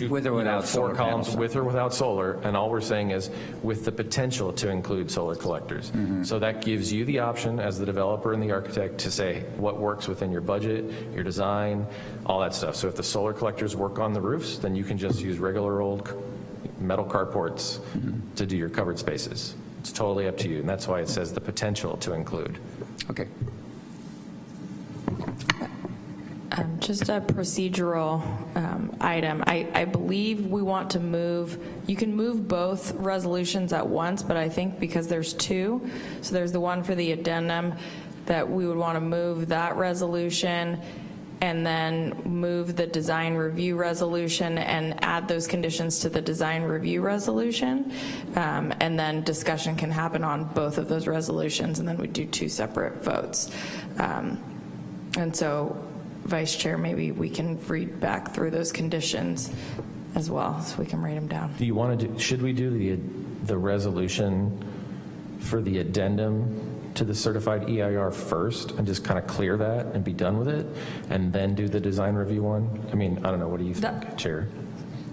with or without 4 solar columns, panels. with or without solar, and all we're saying is with the potential to include solar collectors. So that gives you the option as the developer and the architect to say what works within your budget, your design, all that stuff. So if the solar collectors work on the roofs, then you can just use regular old metal carports to do your covered spaces. It's totally up to you, and that's why it says the potential to include. Okay. Just a procedural item. I believe we want to move, you can move both resolutions at once, but I think because there's two, so there's the one for the addendum that we would want to move that resolution and then move the design review resolution and add those conditions to the design review resolution. And then discussion can happen on both of those resolutions, and then we do 2 separate votes. And so, Vice Chair, maybe we can read back through those conditions as well, so we can write them down. Do you want to do, should we do the resolution for the addendum to the certified EIR first and just kind of clear that and be done with it, and then do the design review one? I mean, I don't know, what do you think, Chair?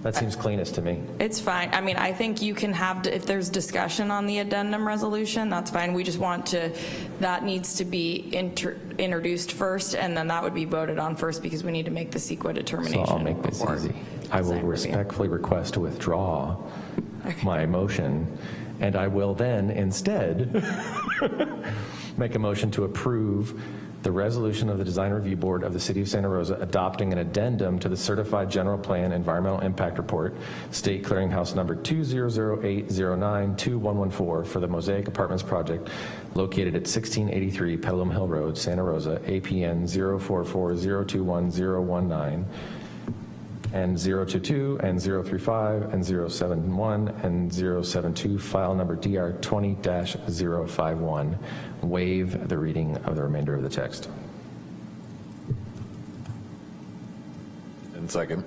That seems cleanest to me. It's fine. I mean, I think you can have, if there's discussion on the addendum resolution, that's fine. We just want to, that needs to be introduced first, and then that would be voted on first because we need to make the CEQA determination. So I'll make this easy. I will respectfully request to withdraw my motion, and I will then instead make a motion to approve the resolution of the Design Review Board of the City of Santa Rosa adopting an addendum to the Certified General Plan Environmental Impact Report, State Clearinghouse number 20080921114 for the Mosaic Apartments project located at 1683 Petaluma Hill Road, Santa Rosa, APN 044021019 and 022 and 035 and 071 and 072, file number DR 20-051. Waive the reading of the remainder of the text. And second.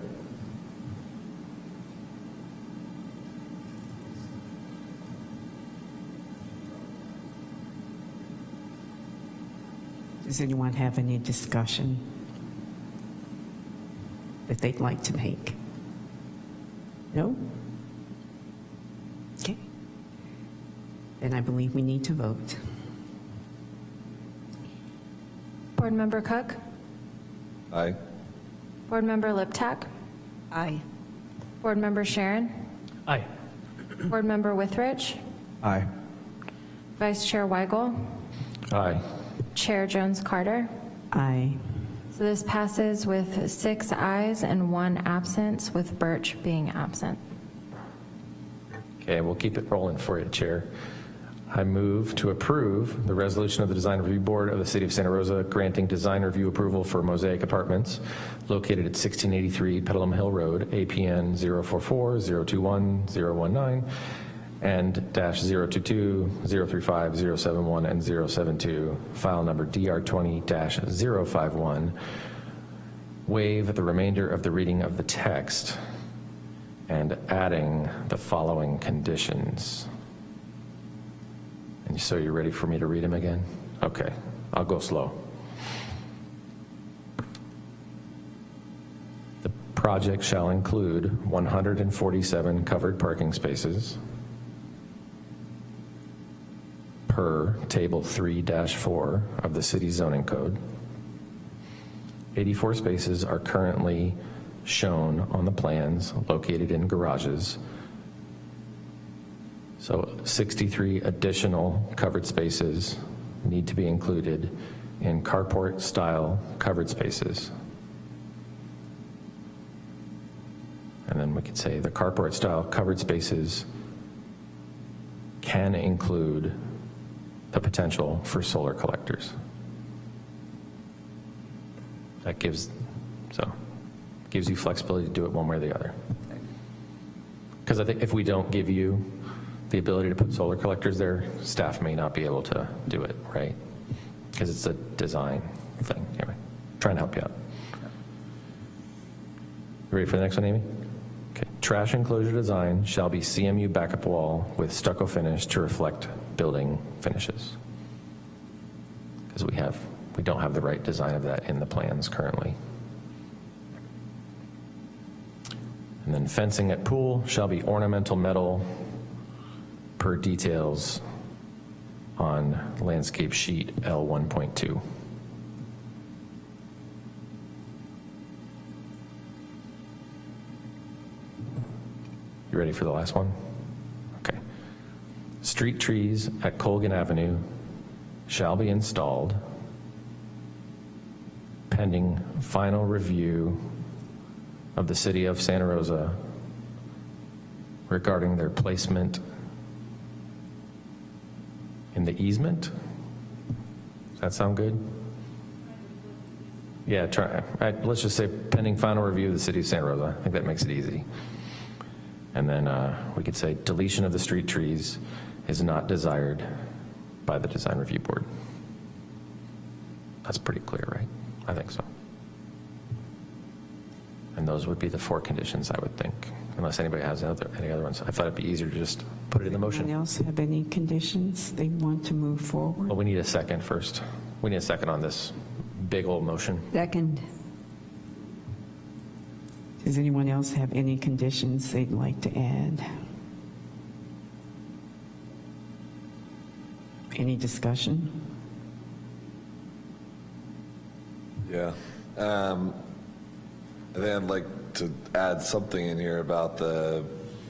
Does anyone have any discussion that they'd like to make? No? Okay. Then I believe we need to vote. Board Member Cook? Aye. Board Member Liptak? Aye. Board Member Sharon? Aye. Board Member Withrich? Aye. Vice Chair Weigel? Aye. Chair Jones-Carter? Aye. So this passes with 6 ayes and 1 absence, with Birch being absent. Okay, we'll keep it rolling for you, Chair. I move to approve the resolution of the Design Review Board of the City of Santa Rosa granting design review approval for Mosaic Apartments located at 1683 Petaluma Hill Road, APN 044-021-019 and -022, 035, 071, and 072, file number DR 20-051, waive the remainder of the reading of the text and adding the following conditions. And so you're ready for me to read them again? Okay, I'll go slow. The project shall include 147 covered parking spaces per Table 3-4 of the City Zoning Code. 84 spaces are currently shown on the plans located in garages. So 63 additional covered spaces need to be included in carport-style covered spaces. And then we could say the carport-style covered spaces can include the potential for solar collectors. That gives you flexibility to do it one way or the other. Because I think if we don't give you the ability to put solar collectors there, staff may not be able to do it, right? Because it's a design thing. Anyway, trying to help you out. You ready for the next one, Amy? Okay. Trash enclosure design shall be CMU backup wall with stucco finish to reflect building finishes. Because we don't have the right design of that in the plans currently. And then fencing at pool shall be ornamental metal per details on landscape sheet L1.2. You ready for the last one? Okay. Street trees at Colgan Avenue shall be installed pending final review of the City of Santa Rosa regarding their placement in the easement. Does that sound good? Yeah, let's just say pending final review of the City of Santa Rosa. I think that makes it easy. And then we could say deletion of the street trees is not desired by the Design Review Board. That's pretty clear, right? I think so. And those would be the 4 conditions, I would think, unless anybody has any other ones. I thought it'd be easier to just put it in the motion. Anyone else have any conditions they want to move forward? Well, we need a second first. We need a second on this big old motion. Second. Does anyone else have any conditions they'd like to add? Any discussion? Yeah. And then I'd like to add something in here about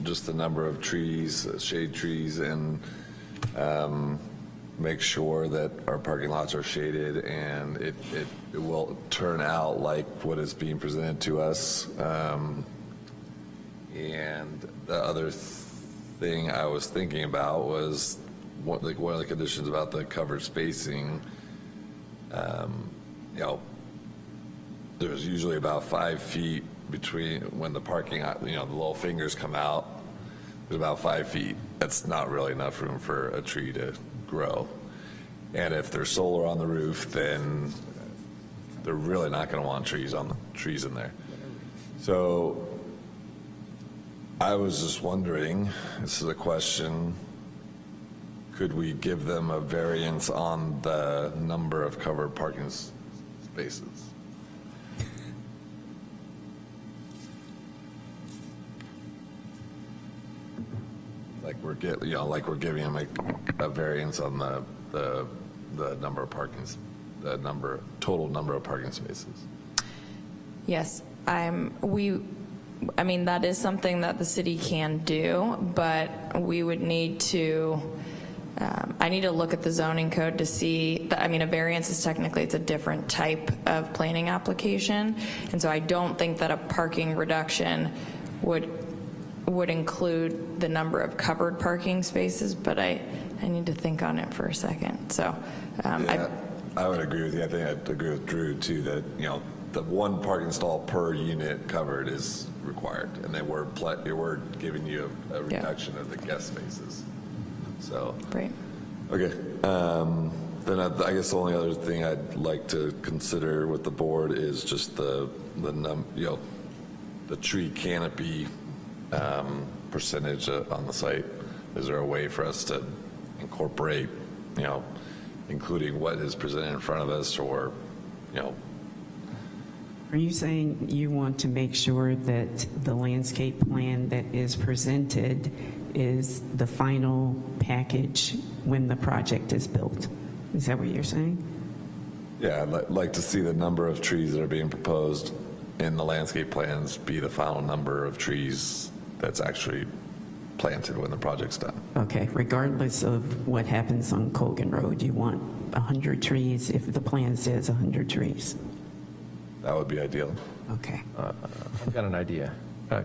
just the number of trees, shade trees, and make sure that our parking lots are shaded and it will turn out like what is being presented to us. And the other thing I was thinking about was one of the conditions about the covered spacing. There's usually about 5 feet between when the parking, the little fingers come out. There's about 5 feet. That's not really enough room for a tree to grow. And if there's solar on the roof, then they're really not going to want trees in there. So I was just wondering, this is a question, could we give them a variance on the number of covered parking spaces? We're giving them a variance on the number of parkings, total number of parking spaces. Yes, I mean, that is something that the city can do, but we would need to, I need to look at the zoning code to see, a variance is technically, it's a different type of planning application. And so I don't think that a parking reduction would include the number of covered parking spaces, but I need to think on it for a second. So I would agree with you. I think I'd agree with Drew too, that the 1 parking stall per unit covered is required, and then we're giving you a reduction of the guest spaces. So right. Okay. Then I guess the only other thing I'd like to consider with the board is just the tree canopy percentage on the site. Is there a way for us to incorporate, including what is presented in front of us, or, Are you saying you want to make sure that the landscape plan that is presented is the final package when the project is built? Is that what you're saying? Yeah, I'd like to see the number of trees that are being proposed in the landscape plans be the final number of trees that's actually planted when the project's done. Okay, regardless of what happens on Colgan Road, you want 100 trees if the plan says 100 trees? That would be ideal. Okay. I've got an idea.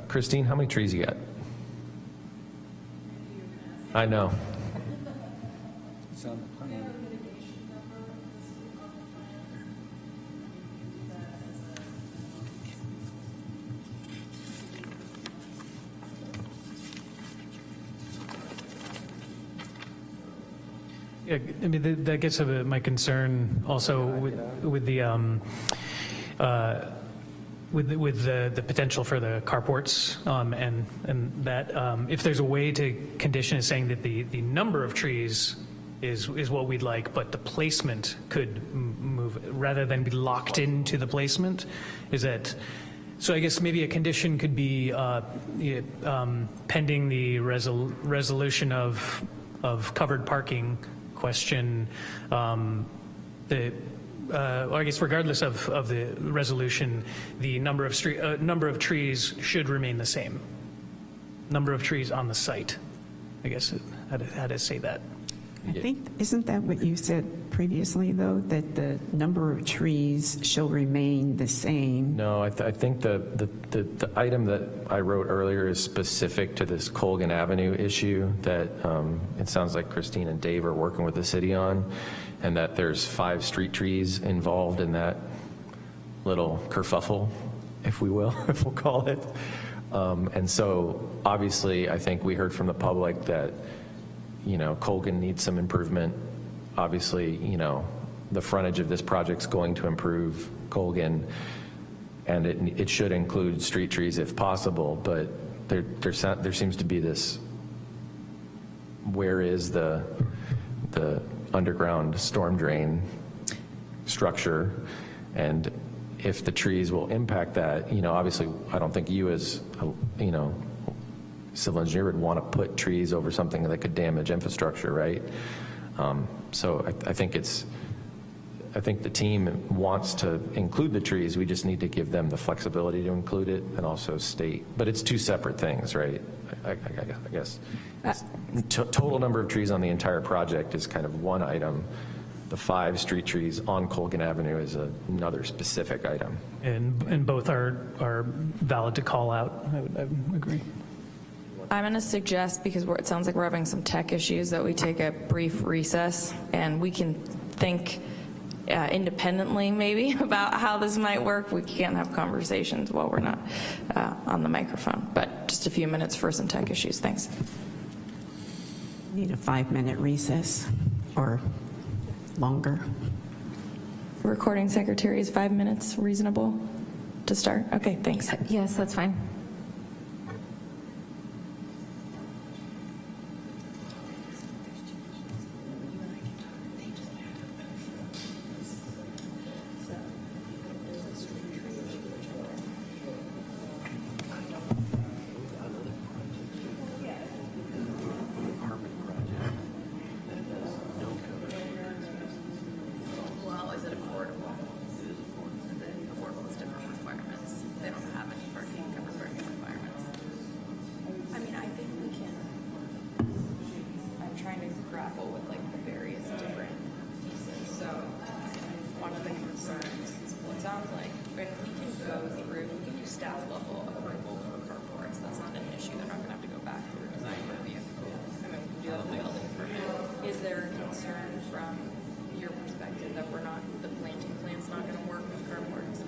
Christine, how many trees you got? I know. It's on the plan. Yeah, I mean, that gets to my concern also with the potential for the carports, and that if there's a way to condition it saying that the number of trees is what we'd like, but the placement could move rather than be locked into the placement, is that. So I guess maybe a condition could be pending the resolution of covered parking question. Or I guess regardless of the resolution, the number of trees should remain the same. Number of trees on the site. I guess how to say that. I think, isn't that what you said previously, though, that the number of trees shall remain the same? No, I think the item that I wrote earlier is specific to this Colgan Avenue issue that it sounds like Christine and Dave are working with the city on, and that there's 5 street trees involved in that little kerfuffle, if we will, if we'll call it. And so obviously I think we heard from the public that Colgan needs some improvement. Obviously, the frontage of this project's going to improve Colgan, and it should include street trees if possible, but there seems to be this, where is the underground storm drain structure, and if the trees will impact that, obviously I don't think you as, civil engineer would want to put trees over something that could damage infrastructure, right? So I think the team wants to include the trees. We just need to give them the flexibility to include it and also state. But it's 2 separate things, right? I guess. Total number of trees on the entire project is kind of one item. The 5 street trees on Colgan Avenue is another specific item. And both are valid to call out. I would agree. I'm going to suggest, because it sounds like we're having some tech issues, that we take a brief recess and we can think independently maybe about how this might work. We can't have conversations while we're not on the microphone, but just a few minutes for some tech issues. Thanks. Need a 5-minute recess or longer? Recording secretary, is 5 minutes reasonable to start? Okay, thanks. Yes, that's fine. Is there a concern from your perspective that the planting plan's not going to work with carports?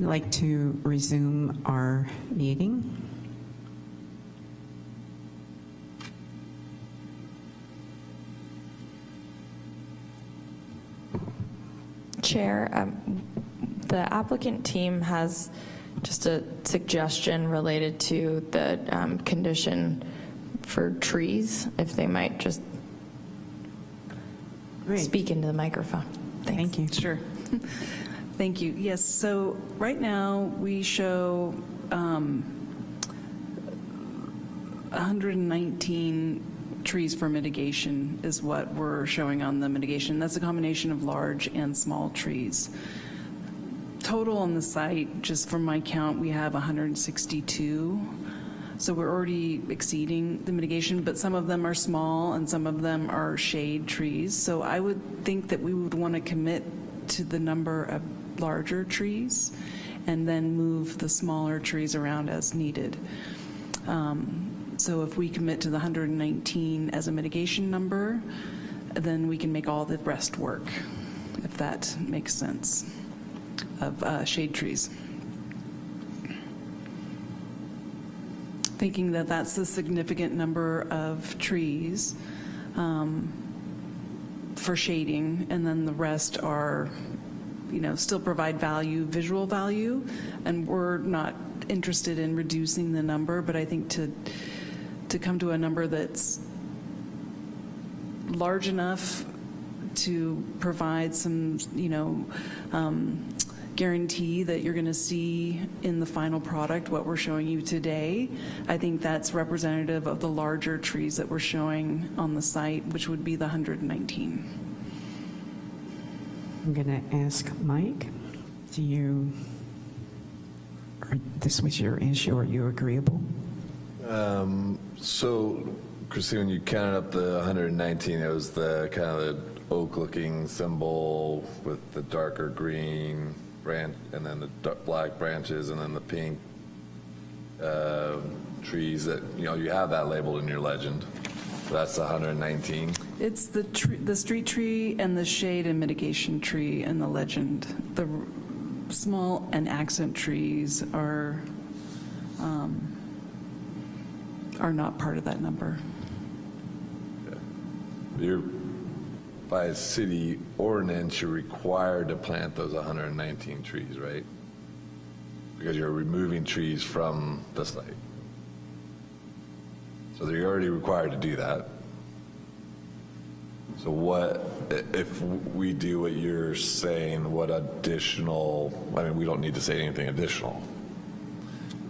like to resume our meeting. Chair, the applicant team has just a suggestion related to the condition for trees, if they might just speak into the microphone. Thank you. Sure. Thank you. Yes, so right now we show 119 trees for mitigation is what we're showing on the mitigation. That's a combination of large and small trees. Total on the site, just from my count, we have 162. So we're already exceeding the mitigation, but some of them are small and some of them are shade trees. So I would think that we would want to commit to the number of larger trees and then move the smaller trees around as needed. So if we commit to the 119 as a mitigation number, then we can make all the rest work, if that makes sense, of shade trees. Thinking that that's a significant number of trees for shading, and then the rest are, still provide value, visual value, and we're not interested in reducing the number, but I think to come to a number that's large enough to provide some, guarantee that you're going to see in the final product what we're showing you today. I think that's representative of the larger trees that we're showing on the site, which would be the 119. I'm going to ask Mike, this was your issue, are you agreeable? So, Christine, when you counted up the 119, it was the kind of the oak-looking symbol with the darker green branch, and then the black branches, and then the pink trees that, you have that labeled in your legend. So that's the 119. It's the street tree and the shade and mitigation tree in the legend. The small and accent trees are not part of that number. By city ordinance, you're required to plant those 119 trees, right? Because you're removing trees from the site. So you're already required to do that. So what, if we do what you're saying, what additional, we don't need to say anything additional.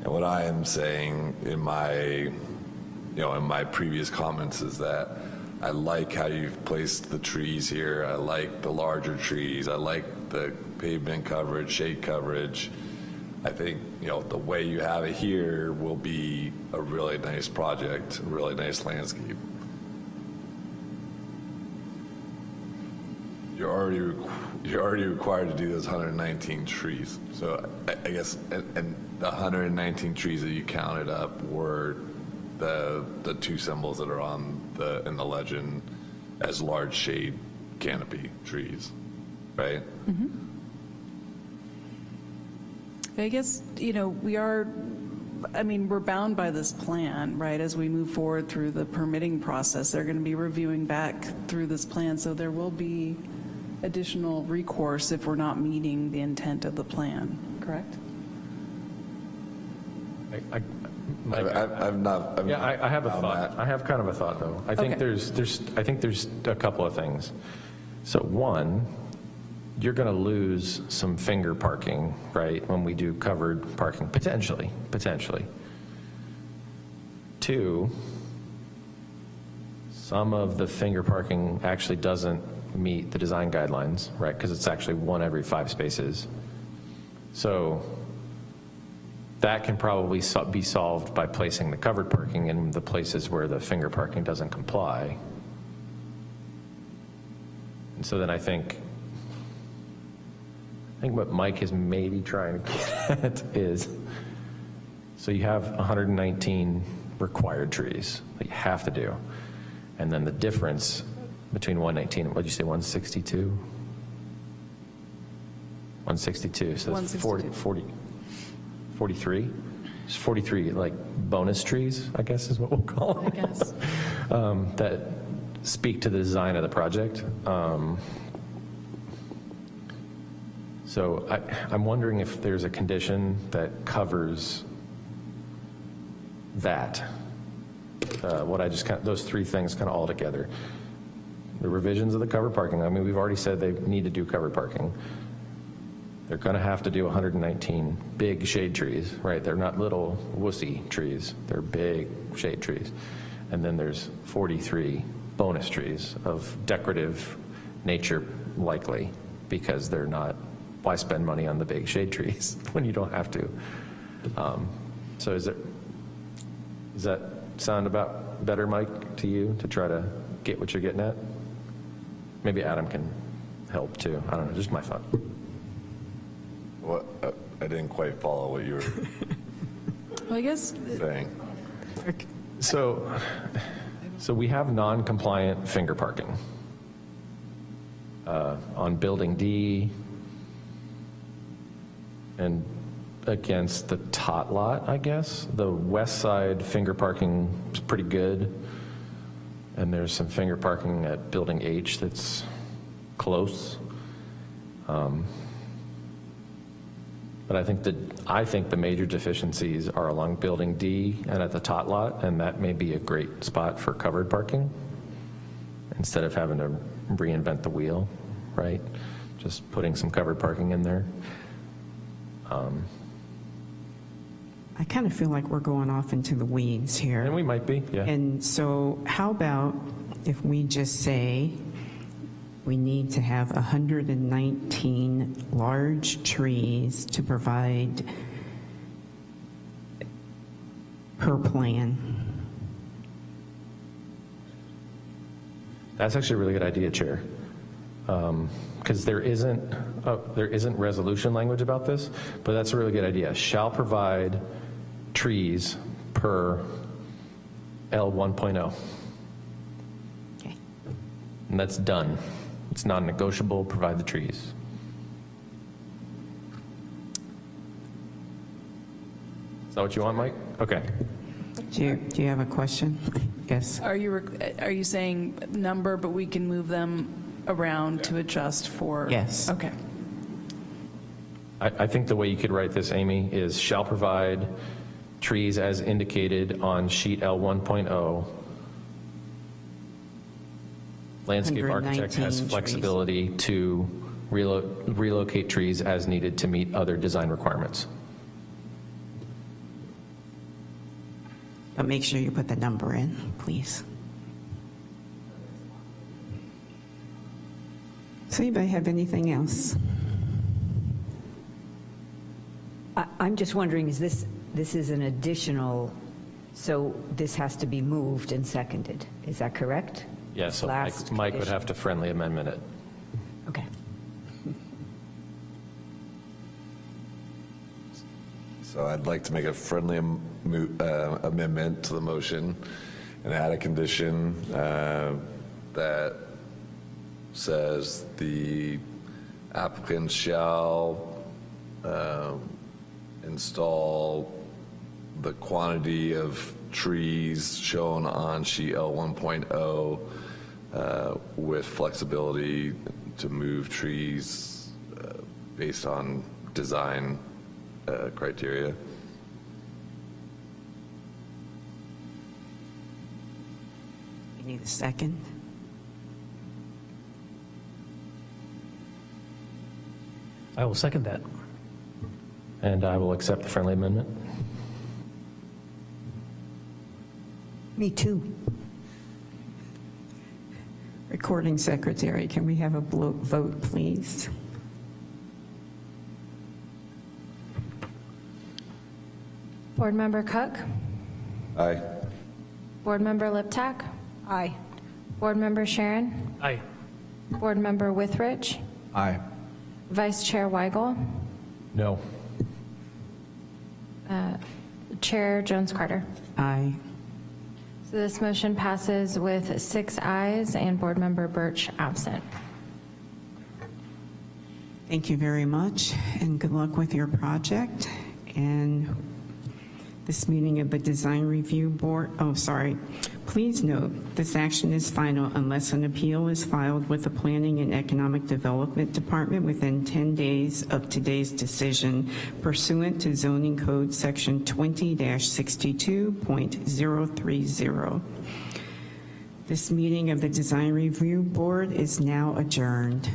And what I am saying in my previous comments is that I like how you've placed the trees here. I like the larger trees. I like the pavement coverage, shade coverage. I think, the way you have it here will be a really nice project, a really nice landscape. You're already required to do those 119 trees. So I guess, and the 119 trees that you counted up were the two symbols that are in the legend as large shade canopy trees, right? Mm-hmm. I guess, we're bound by this plan, right? As we move forward through the permitting process, they're going to be reviewing back through this plan, so there will be additional recourse if we're not meeting the intent of the plan, correct? I have a thought. I have kind of a thought, though. I think there's a couple of things. So one, you're going to lose some finger parking, right, when we do covered parking, potentially. Two, some of the finger parking actually doesn't meet the design guidelines, right, because it's actually 1 every 5 spaces. So that can probably be solved by placing the covered parking in the places where the finger parking doesn't comply. And so then I think what Mike is maybe trying to get at is, so you have 119 required trees that you have to do. And then the difference between 119, what did you say, 162? 162, so that's 40, 43? It's 43 like bonus trees, I guess is what we'll call them. I guess. That speak to the design of the project. So I'm wondering if there's a condition that covers that. What I just those three things kind of all together. The revisions of the covered parking. I mean, we've already said they need to do covered parking. They're going to have to do 119 big shade trees, right? They're not little wussy trees. They're big shade trees. And then there's 43 bonus trees of decorative nature, likely, because they're not, why spend money on the big shade trees when you don't have to? So does that sound about better, Mike, to you, to try to get what you're getting at? Maybe Adam can help too. I don't know, just my thought. What? I didn't quite follow what you were Well, I guess saying. So we have non-compliant finger parking on Building D and against the tot lot, I guess. The west side finger parking is pretty good, and there's some finger parking at Building H that's close. But I think the major deficiencies are along Building D and at the tot lot, and that may be a great spot for covered parking instead of having to reinvent the wheel, right? Just putting some covered parking in there. I kind of feel like we're going off into the weeds here. And we might be, yeah. And so how about if we just say we need to have 119 large trees to provide per plan? That's actually a really good idea, Chair. Because there isn't resolution language about this, but that's a really good idea. Shall provide trees per L 1.0. Okay. And that's done. It's non-negotiable, provide the trees. Is that what you want, Mike? Okay. Do you have a question? Yes. Are you saying number, but we can move them around to adjust for? Yes. Okay. I think the way you could write this, Amy, is shall provide trees as indicated on sheet L 1.0. Landscape architect has 119 flexibility to relocate trees as needed to meet other design requirements. But make sure you put the number in, please. Does anybody have anything else? I'm just wondering, is this is an additional, so this has to be moved and seconded, is that correct? Yeah, so Last Mike would condition. have to friendly amendment it. Okay. So I'd like to make a friendly amendment to the motion and add a condition that says the applicant shall install the quantity of trees shown on sheet L 1.0 with flexibility to move trees based on design criteria. You need a second? I will second that. And I will accept the friendly amendment. Me too. Recording secretary, can we have a vote, please? Board Member Cook? Aye. Board Member Liptak? Aye. Board Member Sharon? Aye. Board Member Withrich? Aye. Vice Chair Weigel? No. Chair Jones-Carter? Aye. So this motion passes with 6 ayes and Board Member Birch absent. Thank you very much, and good luck with your project. And This meeting of the Design Review Board, please note, this action is final unless an appeal is filed with the Planning and Economic Development Department within 10 days of today's decision pursuant to Zoning Code Section 20-62.030. This meeting of the Design Review Board is now adjourned.